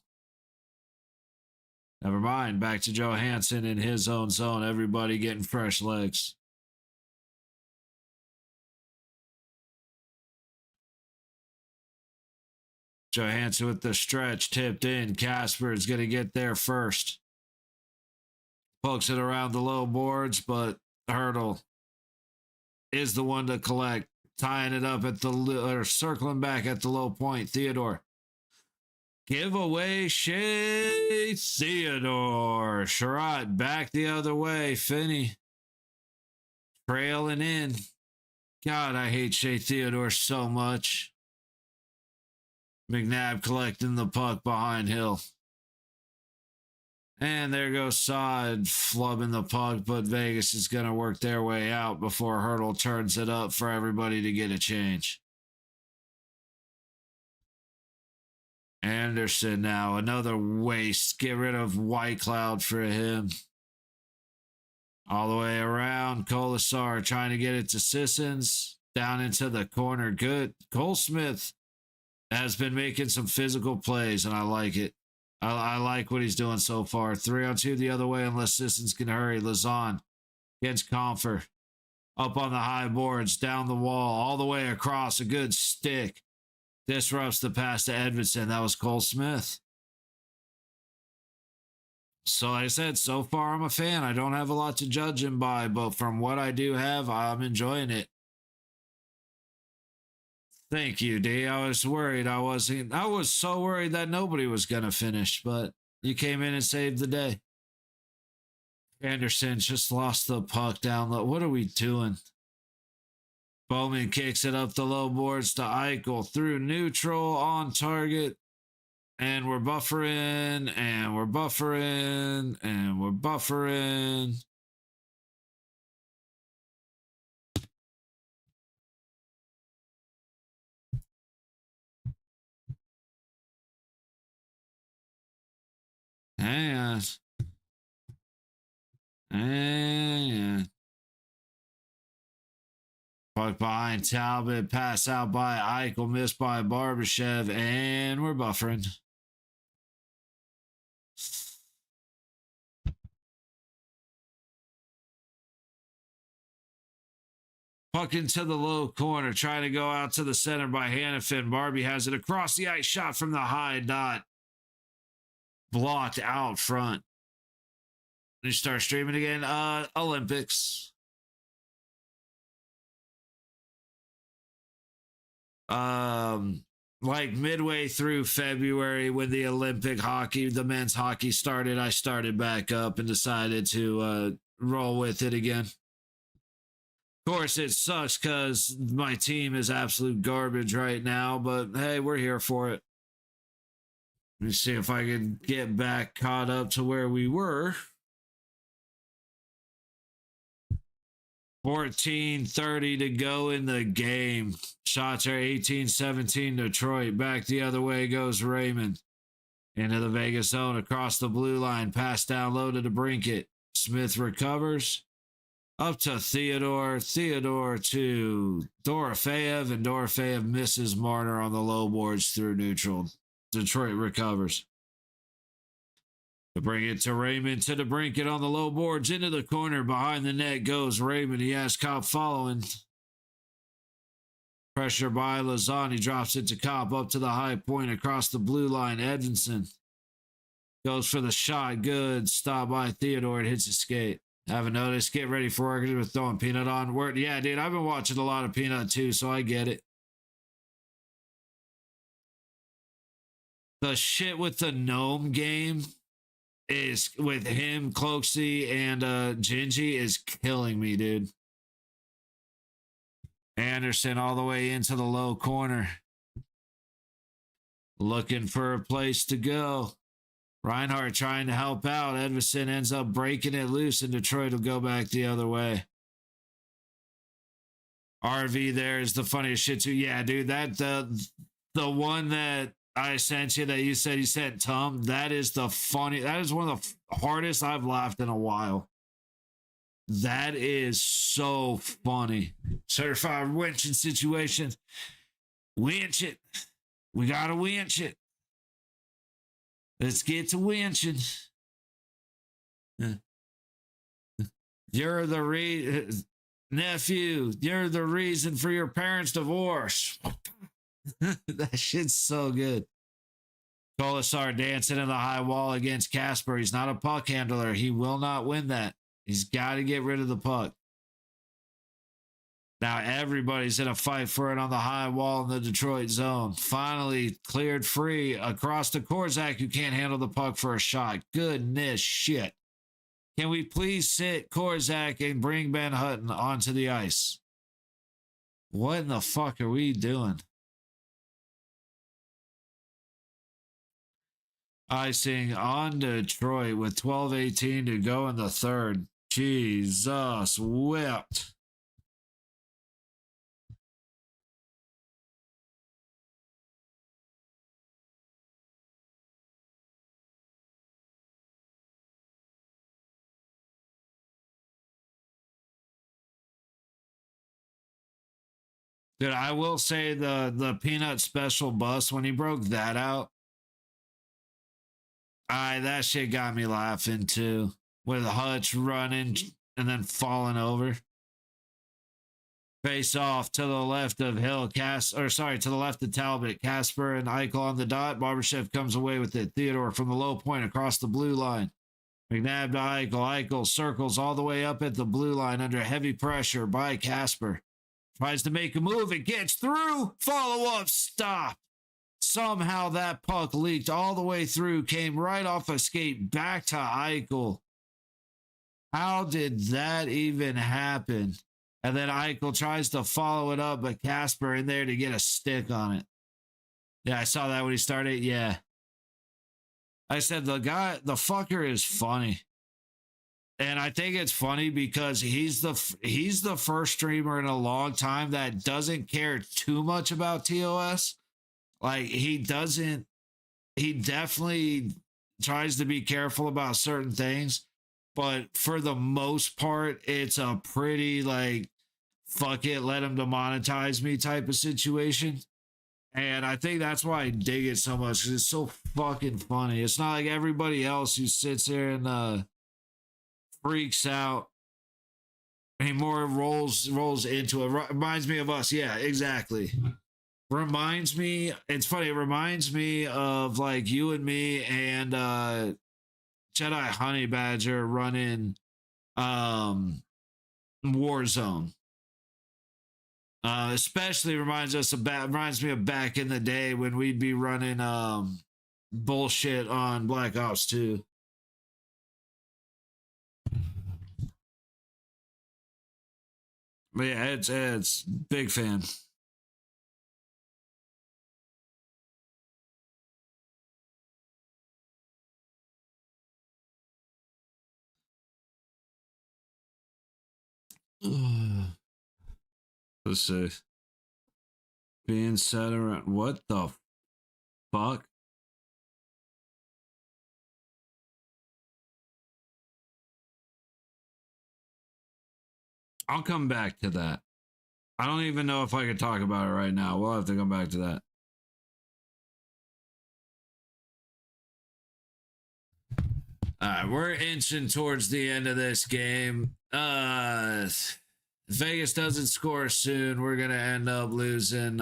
Never mind. Back to Johansson in his own zone. Everybody getting fresh legs. Johansson with the stretch tipped in. Casper is going to get there first. Pokes it around the low boards, but Hurdle is the one to collect. Tying it up at the, or circling back at the low point. Theodore. Giveaway Shea Theodore. Sherratt back the other way. Finney trailing in. God, I hate Shea Theodore so much. McNabb collecting the puck behind Hill. And there goes Saad flubbing the puck, but Vegas is going to work their way out before Hurdle turns it up for everybody to get a change. Anderson now, another waste. Get rid of White Cloud for him. All the way around. Colasar trying to get it to Sissons. Down into the corner. Good. Cole Smith has been making some physical plays, and I like it. I like what he's doing so far. 3-on-2 the other way unless Sissons can hurry. Lazan against Comfer. Up on the high boards. Down the wall. All the way across. A good stick. Disrupts the pass to Edmondson. That was Cole Smith. So like I said, so far I'm a fan. I don't have a lot to judge him by, but from what I do have, I'm enjoying it. Thank you, D. I was worried I was so worried that nobody was going to finish, but you came in and saved the day. Anderson just lost the puck down low. What are we doing? Bowman kicks it up the low boards to Eichel through neutral on target. And we're buffering, and we're buffering, and we're buffering. Hang on. Hang on. Puck behind Talbot, pass out by Eichel, missed by Barbashev, and we're buffering. Puck into the low corner, trying to go out to the center by Hannafin. Barbie has it across the ice, shot from the high dot. Blocked out front. You start streaming again. Olympics. Like midway through February when the Olympic hockey, the men's hockey started, I started back up and decided to roll with it again. course, it sucks because my team is absolute garbage right now, but hey, we're here for it. Let me see if I can get back caught up to where we were. 14:30 to go in the game. Shots are 18-17 Detroit. Back the other way goes Raymond. Into the Vegas zone, across the blue line. Pass down low to DeBrincat. Smith recovers. Up to Theodore. Theodore to Dorofeyev. And Dorofeyev misses Marner on the low boards through neutral. Detroit recovers. To bring it to Raymond, to DeBrincat on the low boards. Into the corner. Behind the net goes Raymond. He has Kopp following. Pressure by Lazan. He drops it to Kopp up to the high point across the blue line. Edvinson goes for the shot. Good. Stop by Theodore. It hits his skate. Haven't noticed. Get ready for work. We're throwing Peanut on. Yeah, dude, I've been watching a lot of Peanut too, so I get it. The shit with the Gnome game is with him, Cloaksy, and Gingy is killing me, dude. Anderson all the way into the low corner. Looking for a place to go. Reinhardt trying to help out. Edvison ends up breaking it loose, and Detroit will go back the other way. RV there is the funniest shit too. Yeah, dude, that the one that I sent you that you said you sent Tom, that is one of the hardest I've laughed in a while. That is so funny. Certified winching situation. Winch it. We gotta winch it. Let's get to winching. You're the nephew. You're the reason for your parents' divorce. That shit's so good. Kolasar dancing in the high wall against Casper. He's not a puck handler. He will not win that. He's got to get rid of the puck. Now everybody's in a fight for it on the high wall in the Detroit zone. Finally cleared free across to Korzak, who can't handle the puck for a shot. Goodness shit. Can we please sit Korzak and bring Ben Hutton onto the ice? What in the fuck are we doing? Icing on Detroit with 12:18 to go in the third. Jesus whipped. Dude, I will say the Peanut special bus, when he broke that out, that shit got me laughing too. With Hutch running and then falling over. Face off to the left of Hill, to the left of Talbot. Casper and Eichel on the dot. Barbashev comes away with it. Theodore from the low point across the blue line. McNabb to Eichel. Eichel circles all the way up at the blue line under heavy pressure by Casper. Tries to make a move. It gets through. Follow up. Stop. Somehow that puck leaked all the way through. Came right off a skate back to Eichel. How did that even happen? And then Eichel tries to follow it up, but Casper in there to get a stick on it. Yeah, I saw that when he started. Yeah. I said, the fucker is funny. And I think it's funny because he's the first streamer in a long time that doesn't care too much about TOS. Like, he definitely tries to be careful about certain things, but for the most part, it's a pretty, like, fuck it, let him demonetize me type of situation. And I think that's why I dig it so much, because it's so fucking funny. It's not like everybody else who sits there and freaks out. He more rolls into it. Reminds me of us. Yeah, exactly. Reminds me, it's funny, it reminds me of like you and me and Jedi Honey Badger running Warzone. Especially reminds me of back in the day when we'd be running bullshit on Black Ops 2. But yeah, it's big fan. Let's see. Being set around. What the fuck? I'll come back to that. I don't even know if I could talk about it right now. We'll have to come back to that. All right, we're inching towards the end of this game. Vegas doesn't score soon. We're gonna end up losing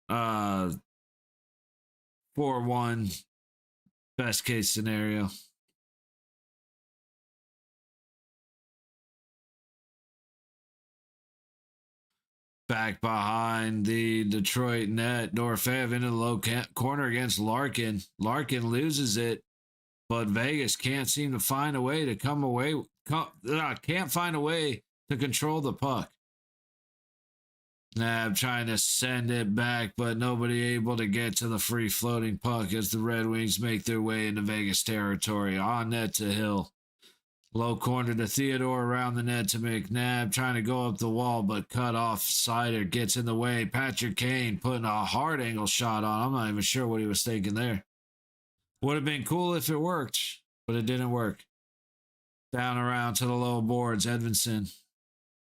4-1. Best case scenario. Back behind the Detroit net. Dorfev into the low corner against Larkin. Larkin loses it, but Vegas can't seem to find a way to can't find a way to control the puck. Nab trying to send it back, but nobody able to get to the free floating puck as the Red Wings make their way into Vegas territory. On net to Hill. Low corner to Theodore around the net to McNabb, trying to go up the wall, but cut off. Sider gets in the way. Patrick Kane putting a hard angle shot on. I'm not even sure what he was thinking there. Would have been cool if it worked, but it didn't work. Down around to the low boards. Edvinson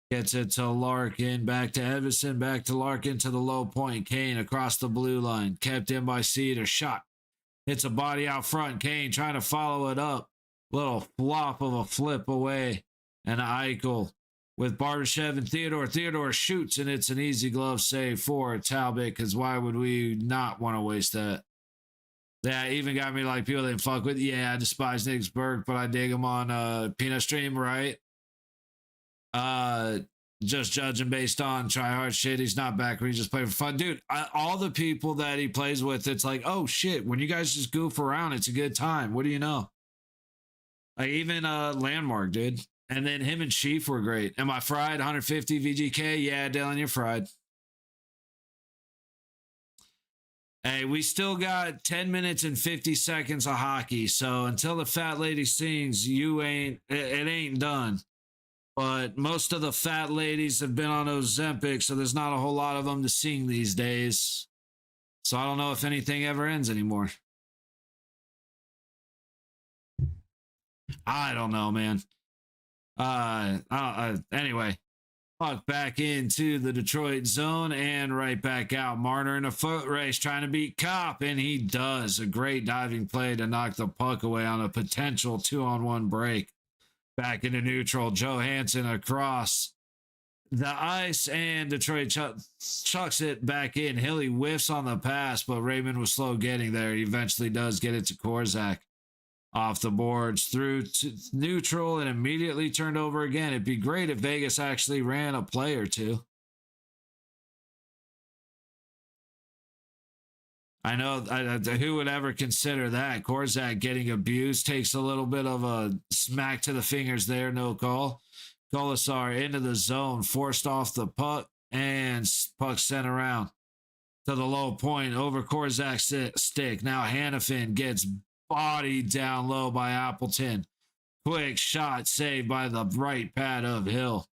gets it to Larkin. Back to Edvinson. Back to Larkin to the low point. Kane across the blue line. Kept in by Cedar. Shot. Hits a body out front. Kane trying to follow it up. Little flop of a flip away. And Eichel with Barbashev and Theodore. Theodore shoots, and it's an easy glove save for Talbot, because why would we not want to waste that? That even got me like people didn't fuck with. Yeah, I despise Nick Berg, but I dig him on Peanut Stream, right? Just judging based on try hard shit. He's not back when he just played for fun. Dude, all the people that he plays with, it's like, oh shit, when you guys just goof around, it's a good time. What do you know? Like even Landmark, dude. And then him and Chief were great. Am I fried? 150 VGK? Yeah, Dylan, you're fried. Hey, we still got 10 minutes and 50 seconds of hockey. So until the fat lady sings, it ain't done. But most of the fat ladies have been on Ozempic, so there's not a whole lot of them to sing these days. So I don't know if anything ever ends anymore. I don't know, man. Anyway, puck back into the Detroit zone and right back out. Marner in a foot race trying to beat Kopp, and he does. A great diving play to knock the puck away on a potential 2-on-1 break. Back into neutral. Johansson across the ice, and Detroit chucks it back in. Hilly whiffs on the pass, but Raymond was slow getting there. He eventually does get it to Korzak. Off the boards through to neutral and immediately turned over again. It'd be great if Vegas actually ran a play or two. I know who would ever consider that. Korzak getting abused, takes a little bit of a smack to the fingers there. No call. Colasar into the zone, forced off the puck, and puck sent around to the low point over Korzak's stick. Now Hannafin gets bodied down low by Appleton. Quick shot saved by the right pad of Hill.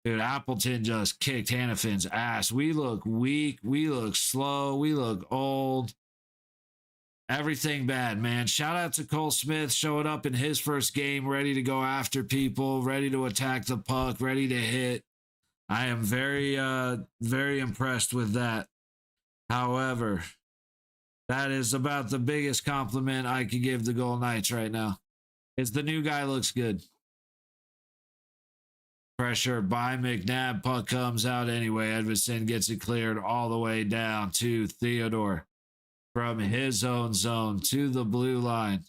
Dude, Appleton just kicked Hannafin's ass. We look weak. We look slow. We look old. Everything bad, man. Shout out to Cole Smith showing up in his first game, ready to go after people, ready to attack the puck, ready to hit. I am very, very impressed with that. However, that is about the biggest compliment I could give the Golden Knights right now. Is the new guy looks good. Pressure by McNabb. Puck comes out anyway. Edvison gets it cleared all the way down to Theodore. From his own zone to the blue line.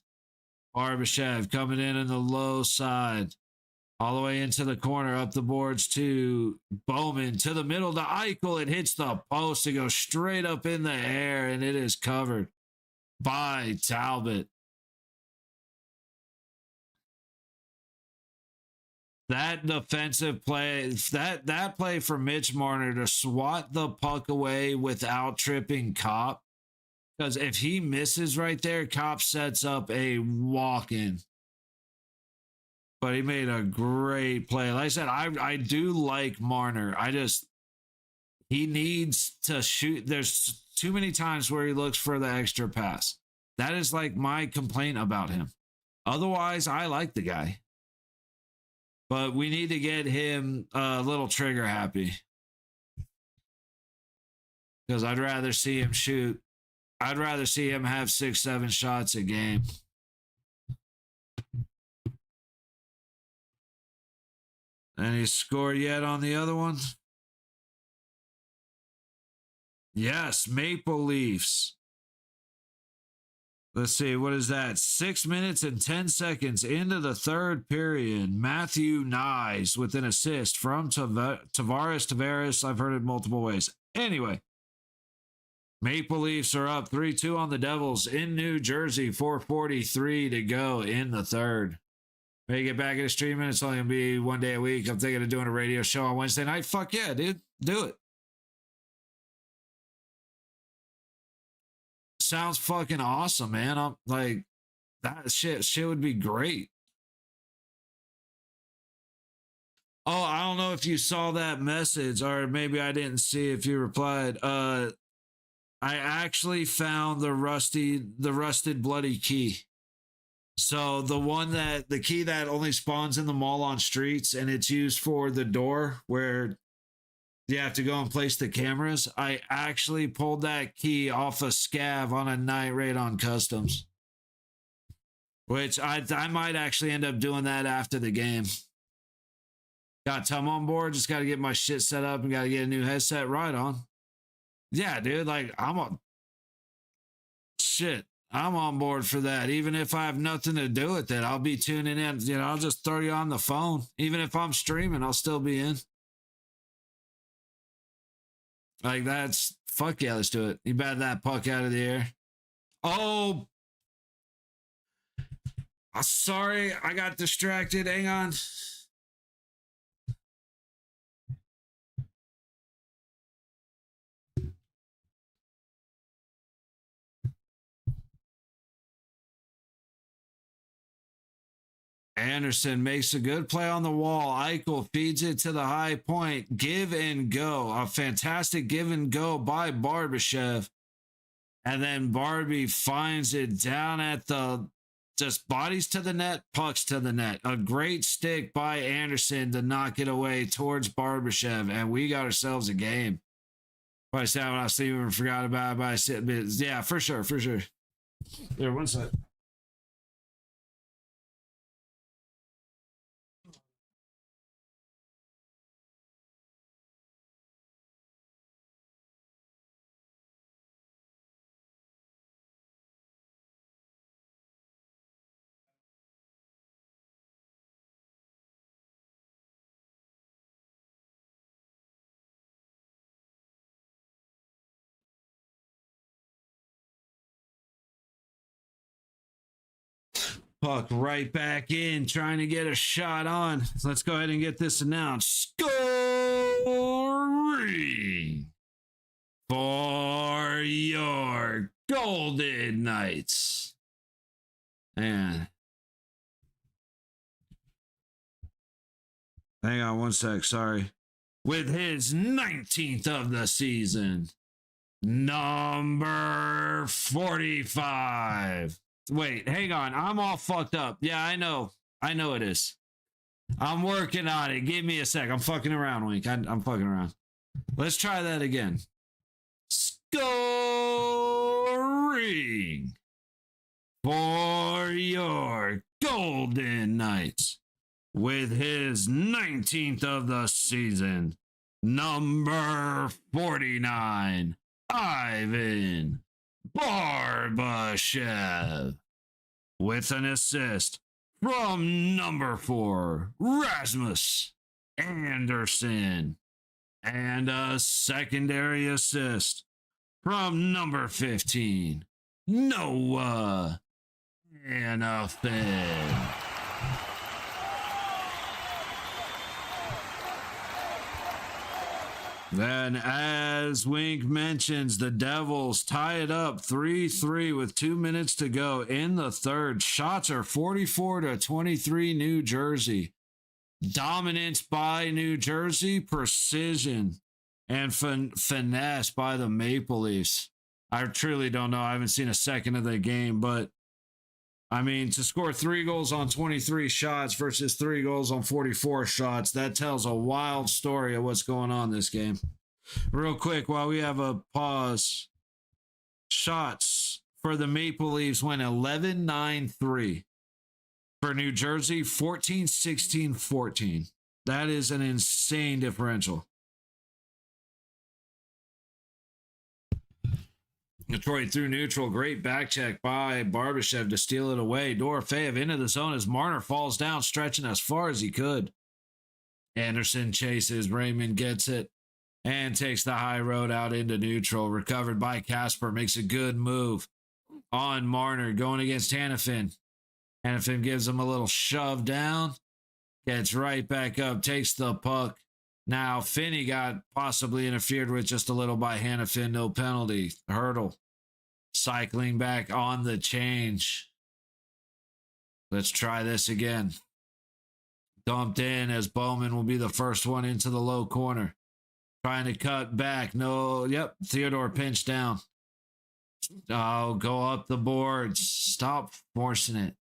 Barbashev coming in the low side. All the way into the corner, up the boards to Bowman, to the middle to Eichel. It hits the post to go straight up in the air, and it is covered by Talbot. that defensive play, that play for Mitch Marner to swat the puck away without tripping Cop. Because if he misses right there, Cop sets up a walk-in. But he made a great play. Like I said, I do like Marner. He needs to shoot. There's too many times where he looks for the extra pass. That is like my complaint about him. Otherwise, I like the guy. But we need to get him a little trigger happy. Because I'd rather see him shoot. I'd rather see him have 6-7 shots a game. Any score yet on the other one? Yes, Maple Leafs. Let's see, what is that? 6 minutes and 10 seconds into the third period. Matthew Nyes with an assist from Tavares. I've heard it multiple ways. Anyway, Maple Leafs are up 3-2 on the Devils in New Jersey. 4:43 to go in the third. May get back into streaming. It's only going to be one day a week. I'm thinking of doing a radio show on Wednesday night. Fuck yeah, dude. Do it. Sounds fucking awesome, man. I'm like, that shit would be great. Oh, I don't know if you saw that message, or maybe I didn't see if you replied. I actually found the rusted bloody key. So the key that only spawns in the mall on streets, and it's used for the door where you have to go and place the cameras. I actually pulled that key off a scav on a night raid on customs, which I might actually end up doing that after the game. Got Tom on board. Just got to get my shit set up and got to get a new headset. Right on. Yeah, dude. Like I'm on board for that. Even if I have nothing to do with it, I'll be tuning in. You know, I'll just throw you on the phone. Even if I'm streaming, I'll still be in. Like that's fuck yeah, let's do it. You bat that puck out of the air. Oh, sorry, I got distracted. Hang on. Anderson makes a good play on the wall. Eichel feeds it to the high point. Give and go. A fantastic give and go by Barbashev. And then Barbie finds it down at the, just bodies to the net, pucks to the net. A great stick by Anderson to knock it away towards Barbashev. And we got ourselves a game. By the time I was even forgot about it. Yeah, for sure. There, one sec. Puck right back in, trying to get a shot on. Let's go ahead and get this announced. Scoring for your Golden Knights. And hang on one sec, sorry. With his 19th of the season, number 45. Wait, hang on. I'm all fucked up. Yeah, I know it is. I'm working on it. Give me a sec. I'm fucking around, Wink. I'm fucking around. Let's try that again. Scoring for your Golden Knights with his 19th of the season, number 49, Ivan Barbashev, with an assist from number 4, Rasmus Anderson, and a secondary assist from number 15, Noah Hanifin. Then, as Wink mentions, the Devils tie it up 3-3 with 2 minutes to go in the third. Shots are 44-23 New Jersey. Dominance by New Jersey, precision and finesse by the Maple Leafs. I truly don't know. I haven't seen a second of the game, but I mean, to score 3 goals on 23 shots versus 3 goals on 44 shots, that tells a wild story of what's going on this game. Real quick, while we have a pause, shots for the Maple Leafs went 11-9-3. For New Jersey, 14-16-14. That is an insane differential. Detroit through neutral. Great back check by Barbashev to steal it away. Dorofeyev into the zone as Marner falls down, stretching as far as he could. Anderson chases. Raymond gets it and takes the high road out into neutral. Recovered by Casper. Makes a good move on Marner going against Hanifin. Hanifin gives him a little shove down. Gets right back up. Takes the puck. Now, Finney got possibly interfered with just a little by Hanifin. No penalty. Hurdle. Cycling back on the change. Let's try this again. Dumped in as Bowman will be the first one into the low corner. Trying to cut back. No. Yep. Theodore pinched down. Oh, go up the boards. Stop forcing it.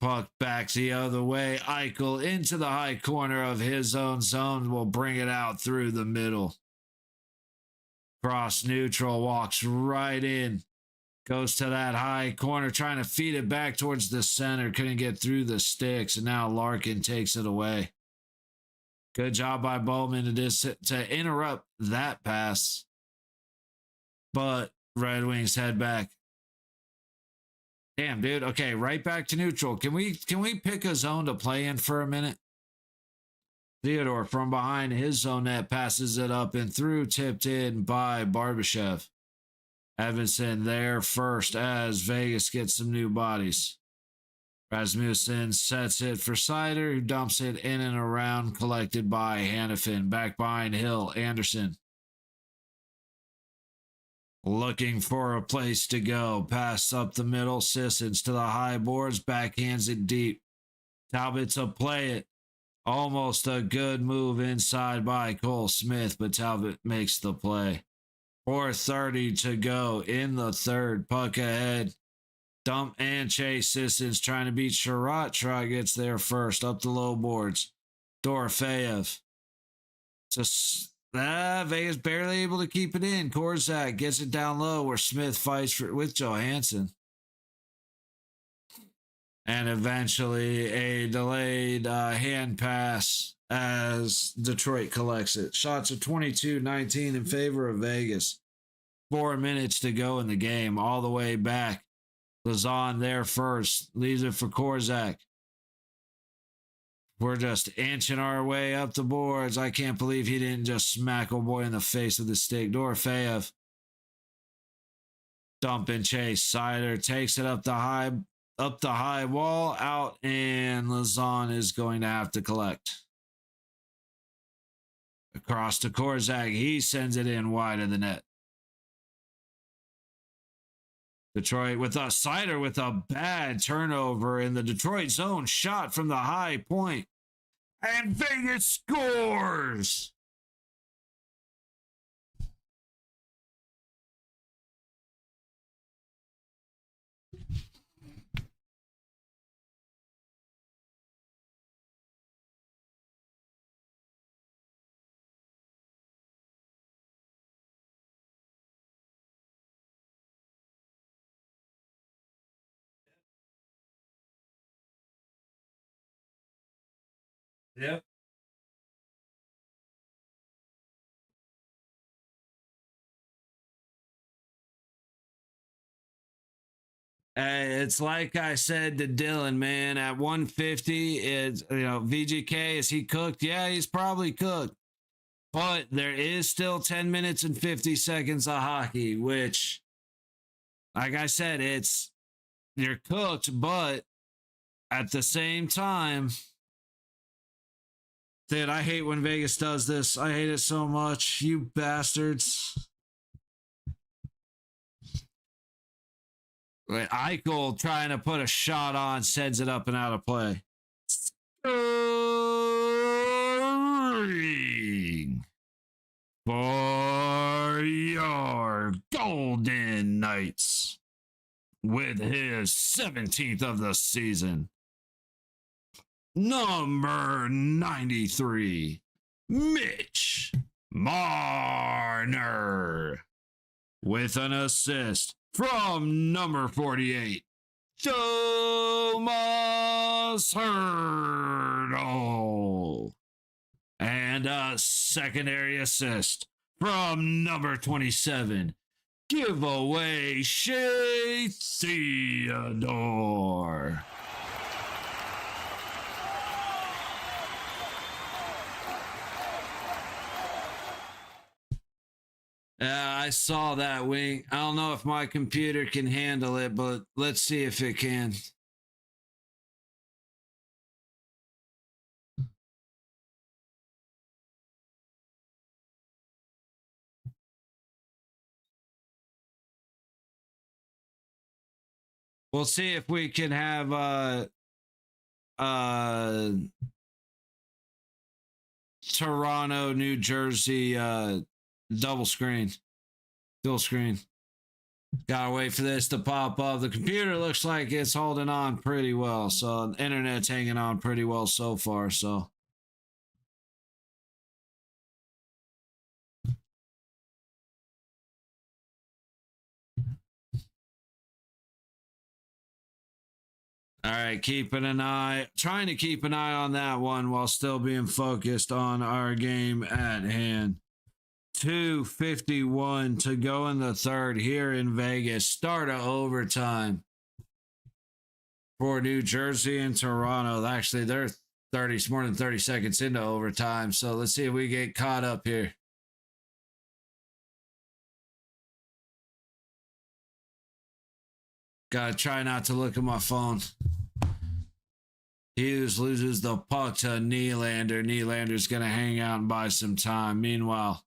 Puck backs the other way. Eichel into the high corner of his own zone will bring it out through the middle. Cross neutral, walks right in. Goes to that high corner, trying to feed it back towards the center. Couldn't get through the sticks, and now Larkin takes it away. Good job by Bowman to interrupt that pass. But Red Wings head back. Damn, dude. Okay, right back to neutral. Can we pick a zone to play in for a minute? Theodore from behind his zone net passes it up and through, tipped in by Barbashev. Evanson there first as Vegas gets some new bodies. Rasmussen sets it for Sider, who dumps it in and around, collected by Hanifin. Back behind Hill, Anderson. Looking for a place to go. Pass up the middle. Sissons to the high boards. Backhands it deep. Talbot's a play it. Almost a good move inside by Cole Smith, but Talbot makes the play. 4:30 to go in the third. Puck ahead. Dump and chase. Sissons trying to beat Sherratt. Sherratt gets there first. Up the low boards. Dorofeyev. Just Vegas barely able to keep it in. Korzak gets it down low where Smith fights with Johansson. And eventually a delayed hand pass as Detroit collects it. Shots are 22-19 in favor of Vegas. 4 minutes to go in the game. All the way back. Lazan there first. Leaves it for Korzak. We're just inching our way up the boards. I can't believe he didn't just smack old boy in the face with the stick. Dorofeyev. Dump and chase. Sider takes it up the high wall, out, and Lazan is going to have to collect. Across to Korzak. He sends it in wide of the net. Detroit with a Sider with a bad turnover in the Detroit zone. Shot from the high point. And Vegas scores! Yep. It's like I said to Dylan, man, at 150, it's, VGK, is he cooked? Yeah, he's probably cooked. But there is still 10 minutes and 50 seconds of hockey, which, like I said, you're cooked, but at the same time, Dude, I hate when Vegas does this. I hate it so much. You bastards. Like, Eichel trying to put a shot on, sends it up and out of play. Scoring for your Golden Knights with his 17th of the season. Number 93, Mitch Marner, with an assist from number 48, Thomas Hurdle, and a secondary assist from number 27, giveaway Shea Theodore. I saw that, Wing. I don't know if my computer can handle it, but let's see if it can. We'll see if we can have Toronto, New Jersey double screen. Dual screen. Gotta wait for this to pop up. The computer looks like it's holding on pretty well. So the internet's hanging on pretty well so far. So all right, trying to keep an eye on that one while still being focused on our game at hand. 2:51 to go in the third here in Vegas. Start of overtime for New Jersey and Toronto. Actually, they're more than 30 seconds into overtime. So let's see if we get caught up here. Gotta try not to look at my phone. Hughes loses the puck to Nylander. Nylander's gonna hang out and buy some time. Meanwhile,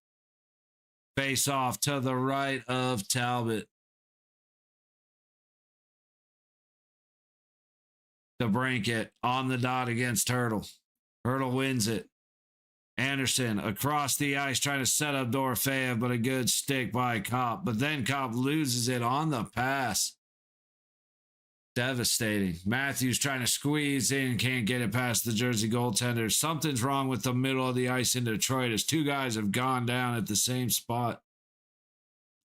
face off to the right of Talbot. The Brinket on the dot against Hurdle. Hurdle wins it. Anderson across the ice trying to set up Dorofeyev, but a good stick by Kopp. But then Kopp loses it on the pass. Devastating. Matthews trying to squeeze in, can't get it past the Jersey goaltender. Something's wrong with the middle of the ice in Detroit as two guys have gone down at the same spot.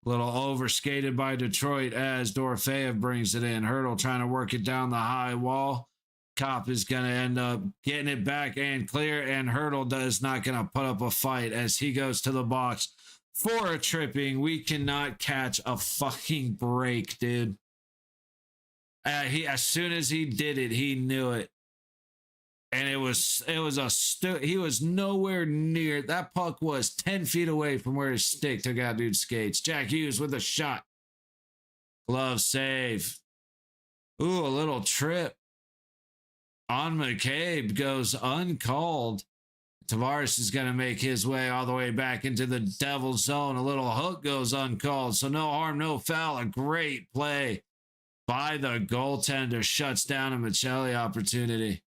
Little overskated by Detroit as Dorofeyev brings it in. Hurdle trying to work it down the high wall. Kopp is going to end up getting it back and clear, and Hurdle is not going to put up a fight as he goes to the box for a tripping. We cannot catch a fucking break, dude. As soon as he did it, he knew it. And he was nowhere near. That puck was 10 feet away from where his stick took out dude's skates. Jack Hughes with a shot. Glove save. Ooh, a little trip on McCabe goes uncalled. Tavares is going to make his way all the way back into the Devil's zone. A little hook goes uncalled. So no harm, no foul. A great play by the goaltender. Shuts down a Michelli opportunity.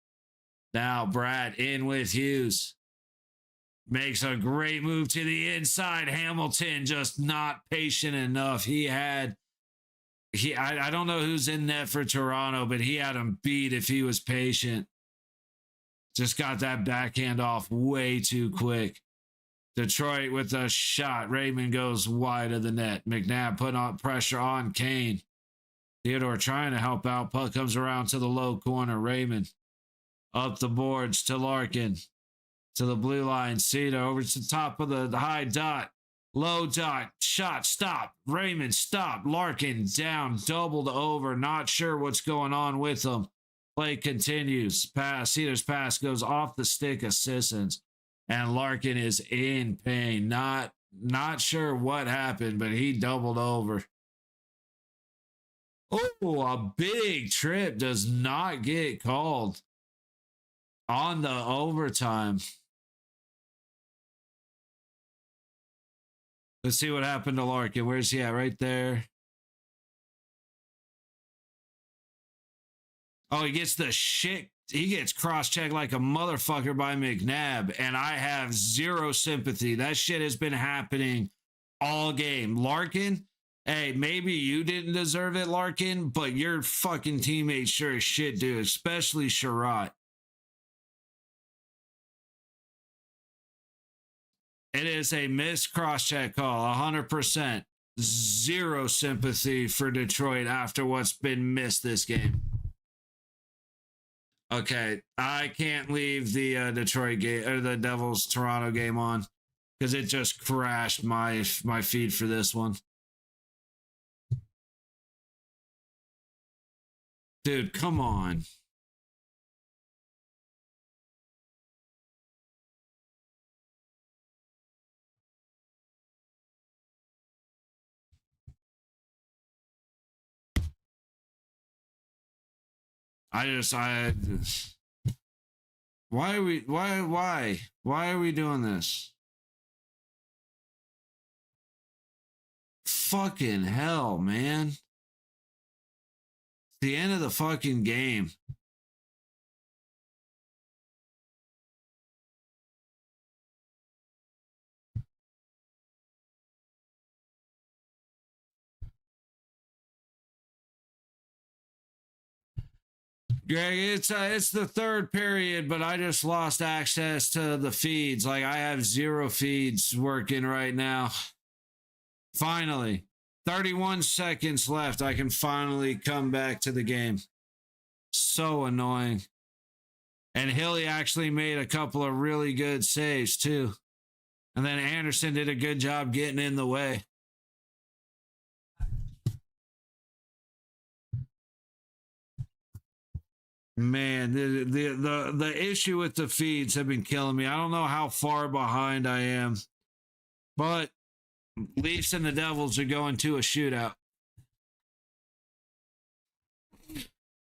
Now Brad in with Hughes. Makes a great move to the inside. Hamilton just not patient enough. I don't know who's in net for Toronto, but he had him beat if he was patient. Just got that backhand off way too quick. Detroit with a shot. Raymond goes wide of the net. McNabb put on pressure on Kane. Theodore trying to help out. Puck comes around to the low corner. Raymond up the boards to Larkin. To the blue line. Cedar over to the top of the high dot. Low dot. Shot. Stop. Raymond stop. Larkin down. Doubled over. Not sure what's going on with him. Play continues. Pass. Cedar's pass goes off the stick of Sissons. And Larkin is in pain. Not sure what happened, but he doubled over. Oh, a big trip does not get called on the overtime. Let's see what happened to Larkin. Where's he at? Right there. Oh, he gets the shit. He gets cross-checked like a motherfucker by McNabb, and I have zero sympathy. That shit has been happening all game. Larkin, hey, maybe you didn't deserve it, Larkin, but your fucking teammates sure as shit do, especially Sherratt. It is a missed cross-check call, 100%. Zero sympathy for Detroit after what's been missed this game. Okay, I can't leave the Detroit game or the Devils Toronto game on because it just crashed my feed for this one. Dude, come on. Why are we doing this? Fucking hell, man. It's the end of the fucking game. Greg, it's the third period, but I just lost access to the feeds. Like I have zero feeds working right now. Finally, 31 seconds left. I can finally come back to the game. So annoying. And Hilly actually made a couple of really good saves too. And then Anderson did a good job getting in the way. Man, the issue with the feeds have been killing me. I don't know how far behind I am, but Leafs and the Devils are going to a shootout.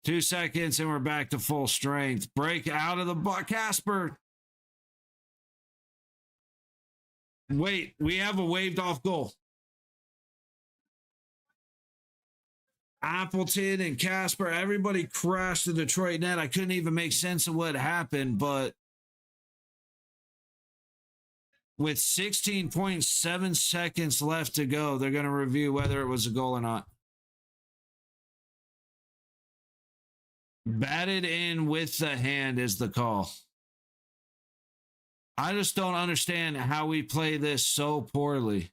2 seconds and we're back to full strength. Break out of the Casper. Wait, we have a waved off goal. Appleton and Casper, everybody crashed the Detroit net. I couldn't even make sense of what happened, but with 16.7 seconds left to go, they're going to review whether it was a goal or not. Batted in with the hand is the call. I just don't understand how we play this so poorly.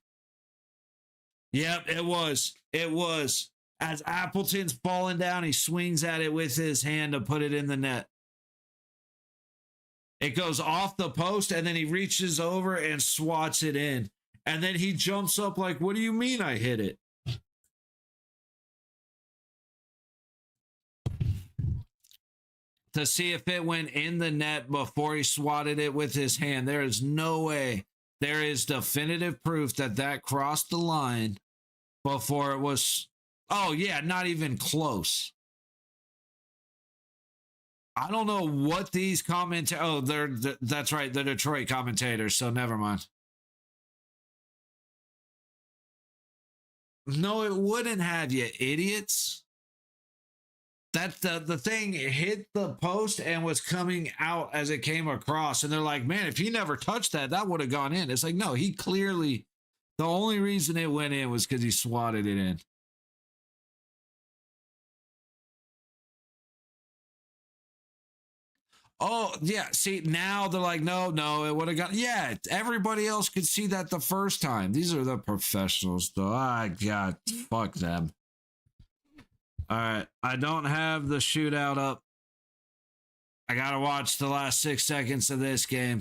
Yep, it was. It was. As Appleton's falling down, he swings at it with his hand to put it in the net. It goes off the post, and then he reaches over and swats it in. And then he jumps up like, what do you mean I hit it? To see if it went in the net before he swatted it with his hand. There is no way. There is definitive proof that that crossed the line before it was... Oh, yeah, not even close. I don't know what these commentators... Oh, that's right, the Detroit commentators, so never mind. No, it wouldn't have, you idiots. That the thing hit the post and was coming out as it came across. And they're like, man, if he never touched that, that would have gone in. It's like, no, he clearly... The only reason it went in was because he swatted it in. Oh, yeah. See, now they're like, no, it would have gone. Yeah, everybody else could see that the first time. These are the professionals, though. God, fuck them. All right. I don't have the shootout up. I got to watch the last 6 seconds of this game.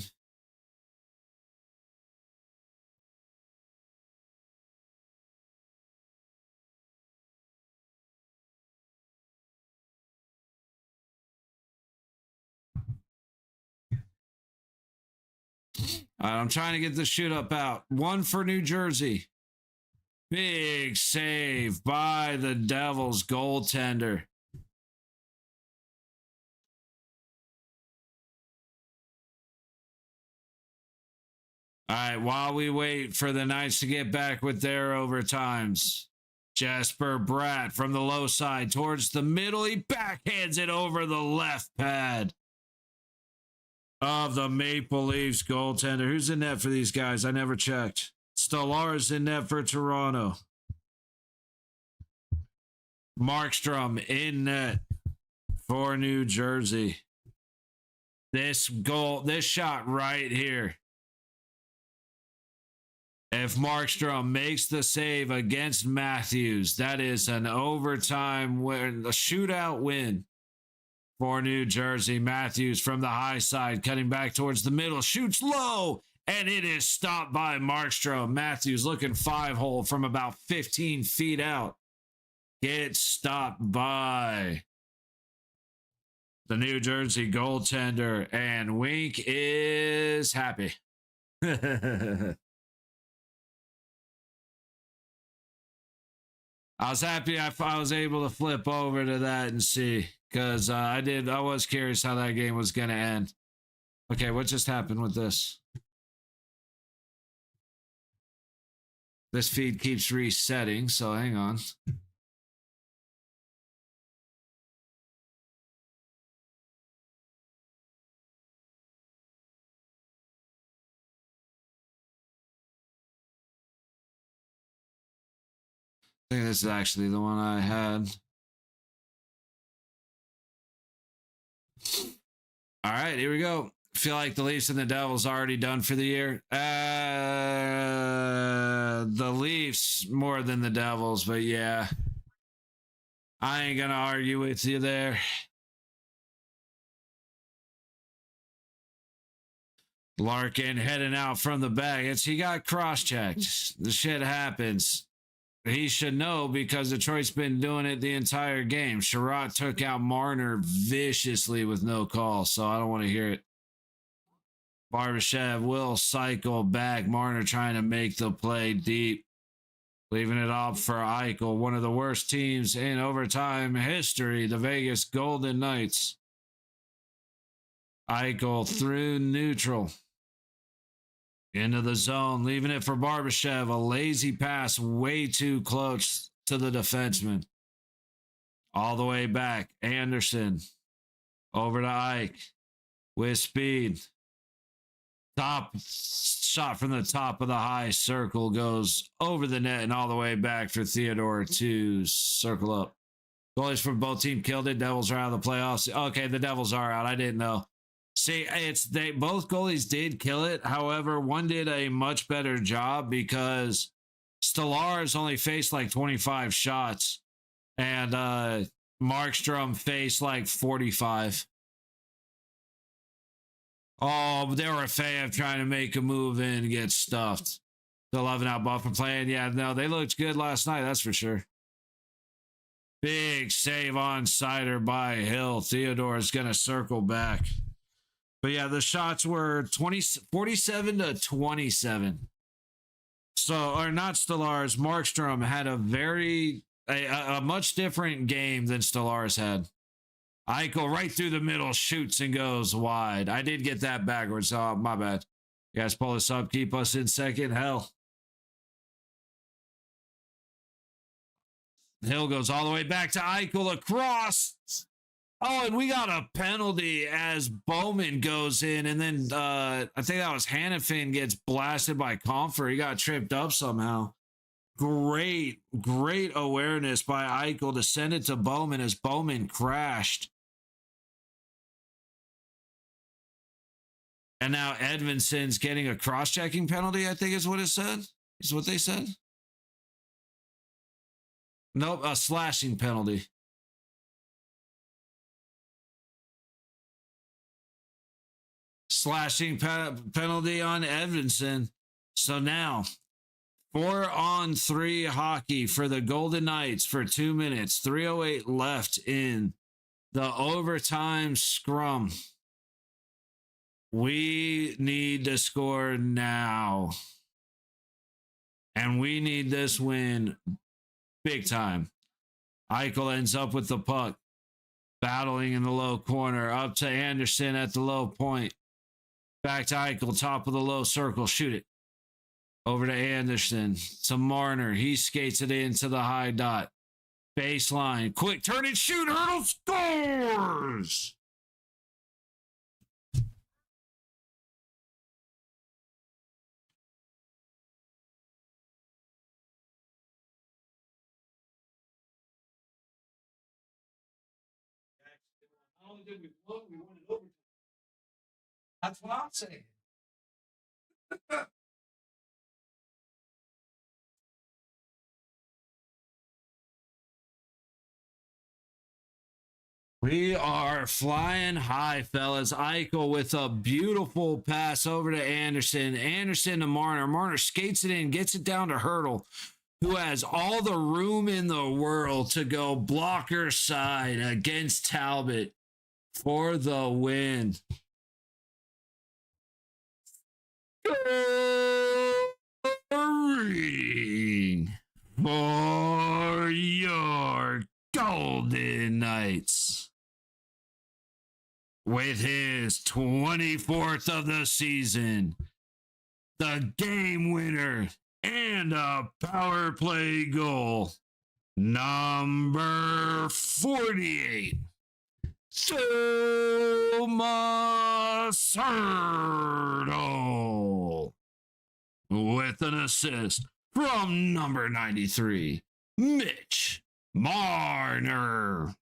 All right, I'm trying to get the shoot up out. One for New Jersey. Big save by the Devils goaltender. All right, while we wait for the Knights to get back with their overtimes, Jasper Bratt from the low side towards the middle. He backhands it over the left pad of the Maple Leafs goaltender. Who's in net for these guys? I never checked. Stolarz in net for Toronto. Markstrom in net for New Jersey. This shot right here. If Markstrom makes the save against Matthews, that is an overtime win, a shootout win for New Jersey. Matthews from the high side, cutting back towards the middle, shoots low, and it is stopped by Markstrom. Matthews looking 5-hole from about 15 feet out. Gets stopped by the New Jersey goaltender, and Wink is happy. I was happy I was able to flip over to that and see, because I was curious how that game was going to end. Okay, what just happened with this? This feed keeps resetting, so hang on. I think this is actually the one I had. All right, here we go. Feel like the Leafs and the Devils already done for the year. The Leafs more than the Devils, but yeah. I ain't gonna argue with you there. Larkin heading out from the back. He got cross-checked. The shit happens. He should know because Detroit's been doing it the entire game. Sherratt took out Marner viciously with no call, so I don't want to hear it. Barbashev will cycle back. Marner trying to make the play deep. Leaving it up for Eichel, one of the worst teams in overtime history, the Vegas Golden Knights. Eichel through neutral. Into the zone, leaving it for Barbashev. A lazy pass way too close to the defenseman. All the way back. Anderson. Over to Ike. With speed. Top shot from the top of the high circle goes over the net and all the way back for Theodore to circle up. Goalies from both teams killed it. Devils are out of the playoffs. Okay, the Devils are out. I didn't know. See, both goalies did kill it. However, one did a much better job because Stolarz only faced like 25 shots and Markstrom faced like 45. Oh, they were a fan trying to make a move in and get stuffed. The 11 out buffer playing. Yeah, no, they looked good last night. That's for sure. Big save on Sider by Hill. Theodore is going to circle back. But yeah, the shots were 47 to 27. So, or not Stolarz, Markstrom had a much different game than Stolarz had. Eichel right through the middle, shoots and goes wide. I did get that backwards. Oh, my bad. You guys pull this up, keep us in second. Hell. Hill goes all the way back to Eichel across. Oh, and we got a penalty as Bowman goes in, and then I think that was Hannafin gets blasted by Comfer. He got tripped up somehow. Great awareness by Eichel to send it to Bowman as Bowman crashed. And now Edmondson's getting a cross-checking penalty, I think is what it said. Is what they said. Nope, a slashing penalty. Slashing penalty on Edmondson. So now 4-on-3 hockey for the Golden Knights for 2 minutes. 3:08 left in the overtime scrum. We need to score now. And we need this win big time. Eichel ends up with the puck. Battling in the low corner. Up to Anderson at the low point. Back to Eichel, top of the low circle. Shoot it. Over to Anderson. To Marner. He skates it into the high dot. Baseline. Quick turn and shoot. Hurdle scores. That's what I'm saying. We are flying high, fellas. Eichel with a beautiful pass over to Anderson. Anderson to Marner. Marner skates it in, gets it down to Hurdle, who has all the room in the world to go blocker side against Talbot for the win. Scoring for your Golden Knights. With his 24th of the season, the game winner, and a power play goal, number 48, Thomas Hurdle, with an assist from number 93, Mitch Marner.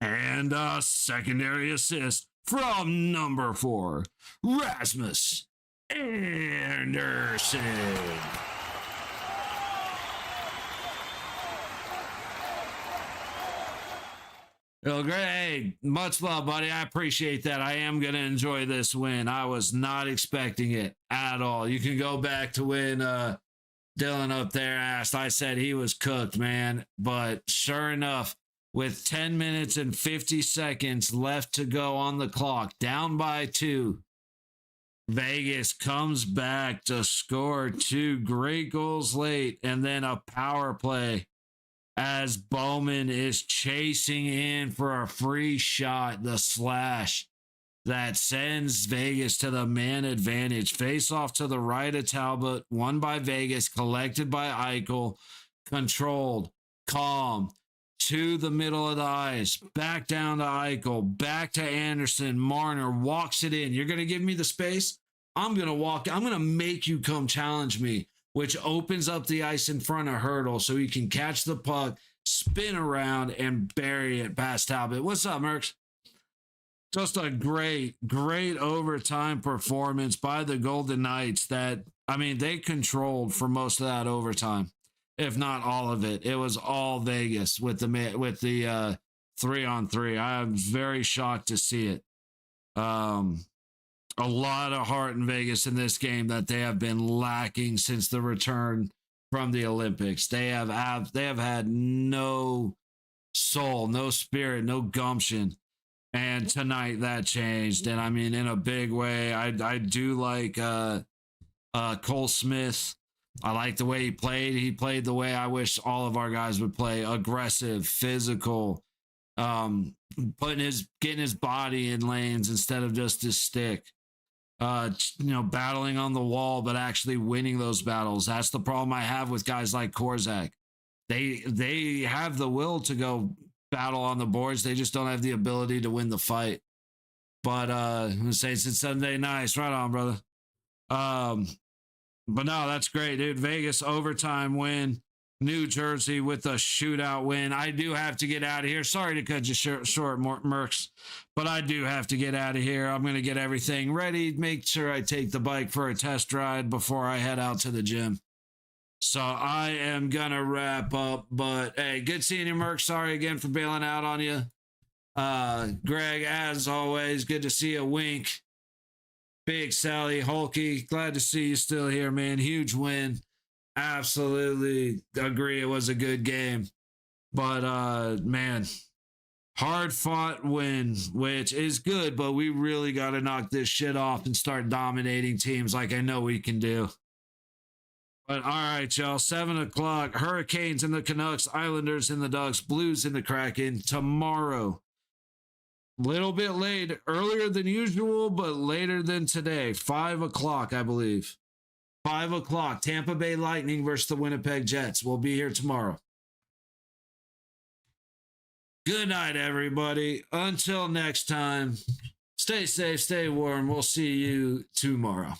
And a secondary assist from number 4, Rasmus Anderson. Well, great. Hey, much love, buddy. I appreciate that. I am going to enjoy this win. I was not expecting it at all. You can go back to when Dylan up there asked. I said he was cooked, man. But sure enough, with 10 minutes and 50 seconds left to go on the clock, down by 2, Vegas comes back to score 2 great goals late, and then a power play as Bowman is chasing in for a free shot, the slash that sends Vegas to the man advantage. Face off to the right of Talbot, won by Vegas, collected by Eichel, controlled, calm, to the middle of the ice, back down to Eichel, back to Anderson. Marner walks it in. You're going to give me the space? I'm going to walk. I'm going to make you come challenge me, which opens up the ice in front of Hurdle so he can catch the puck, spin around, and bury it past Talbot. What's up, Merks? Just a great overtime performance by the Golden Knights that, I mean, they controlled for most of that overtime, if not all of it. It was all Vegas with the 3-on-3. I'm very shocked to see it. A lot of heart in Vegas in this game that they have been lacking since the return from the Olympics. They have had no soul, no spirit, no gumption. And tonight that changed. And I mean, in a big way, I do like Cole Smith. I like the way he played. He played the way I wish all of our guys would play: aggressive, physical, getting his body in lanes instead of just his stick. Battling on the wall, but actually winning those battles. That's the problem I have with guys like Korzak. They have the will to go battle on the boards. They just don't have the ability to win the fight. But Saints and Sunday, nice. Right on, brother. But no, that's great, dude. Vegas overtime win. New Jersey with a shootout win. I do have to get out of here. Sorry to cut you short, Mercs, but I do have to get out of here. I'm going to get everything ready. Make sure I take the bike for a test ride before I head out to the gym. So I am going to wrap up, but hey, good seeing you, Mercs. Sorry again for bailing out on you. Greg, as always, good to see you. Wink. Big Sally, Hulky, glad to see you still here, man. Huge win. Absolutely agree. It was a good game, but man, hard fought win, which is good, but we really got to knock this shit off and start dominating teams like I know we can do. But all right, y'all, 7 o'clock, Hurricanes and the Canucks, Islanders and the Ducks, Blues and the Kraken tomorrow. Little bit late, earlier than usual, but later than today, 5 o'clock, I believe. 5 o'clock, Tampa Bay Lightning versus the Winnipeg Jets. We'll be here tomorrow. Good night, everybody. Until next time, stay safe, stay warm. We'll see you tomorrow.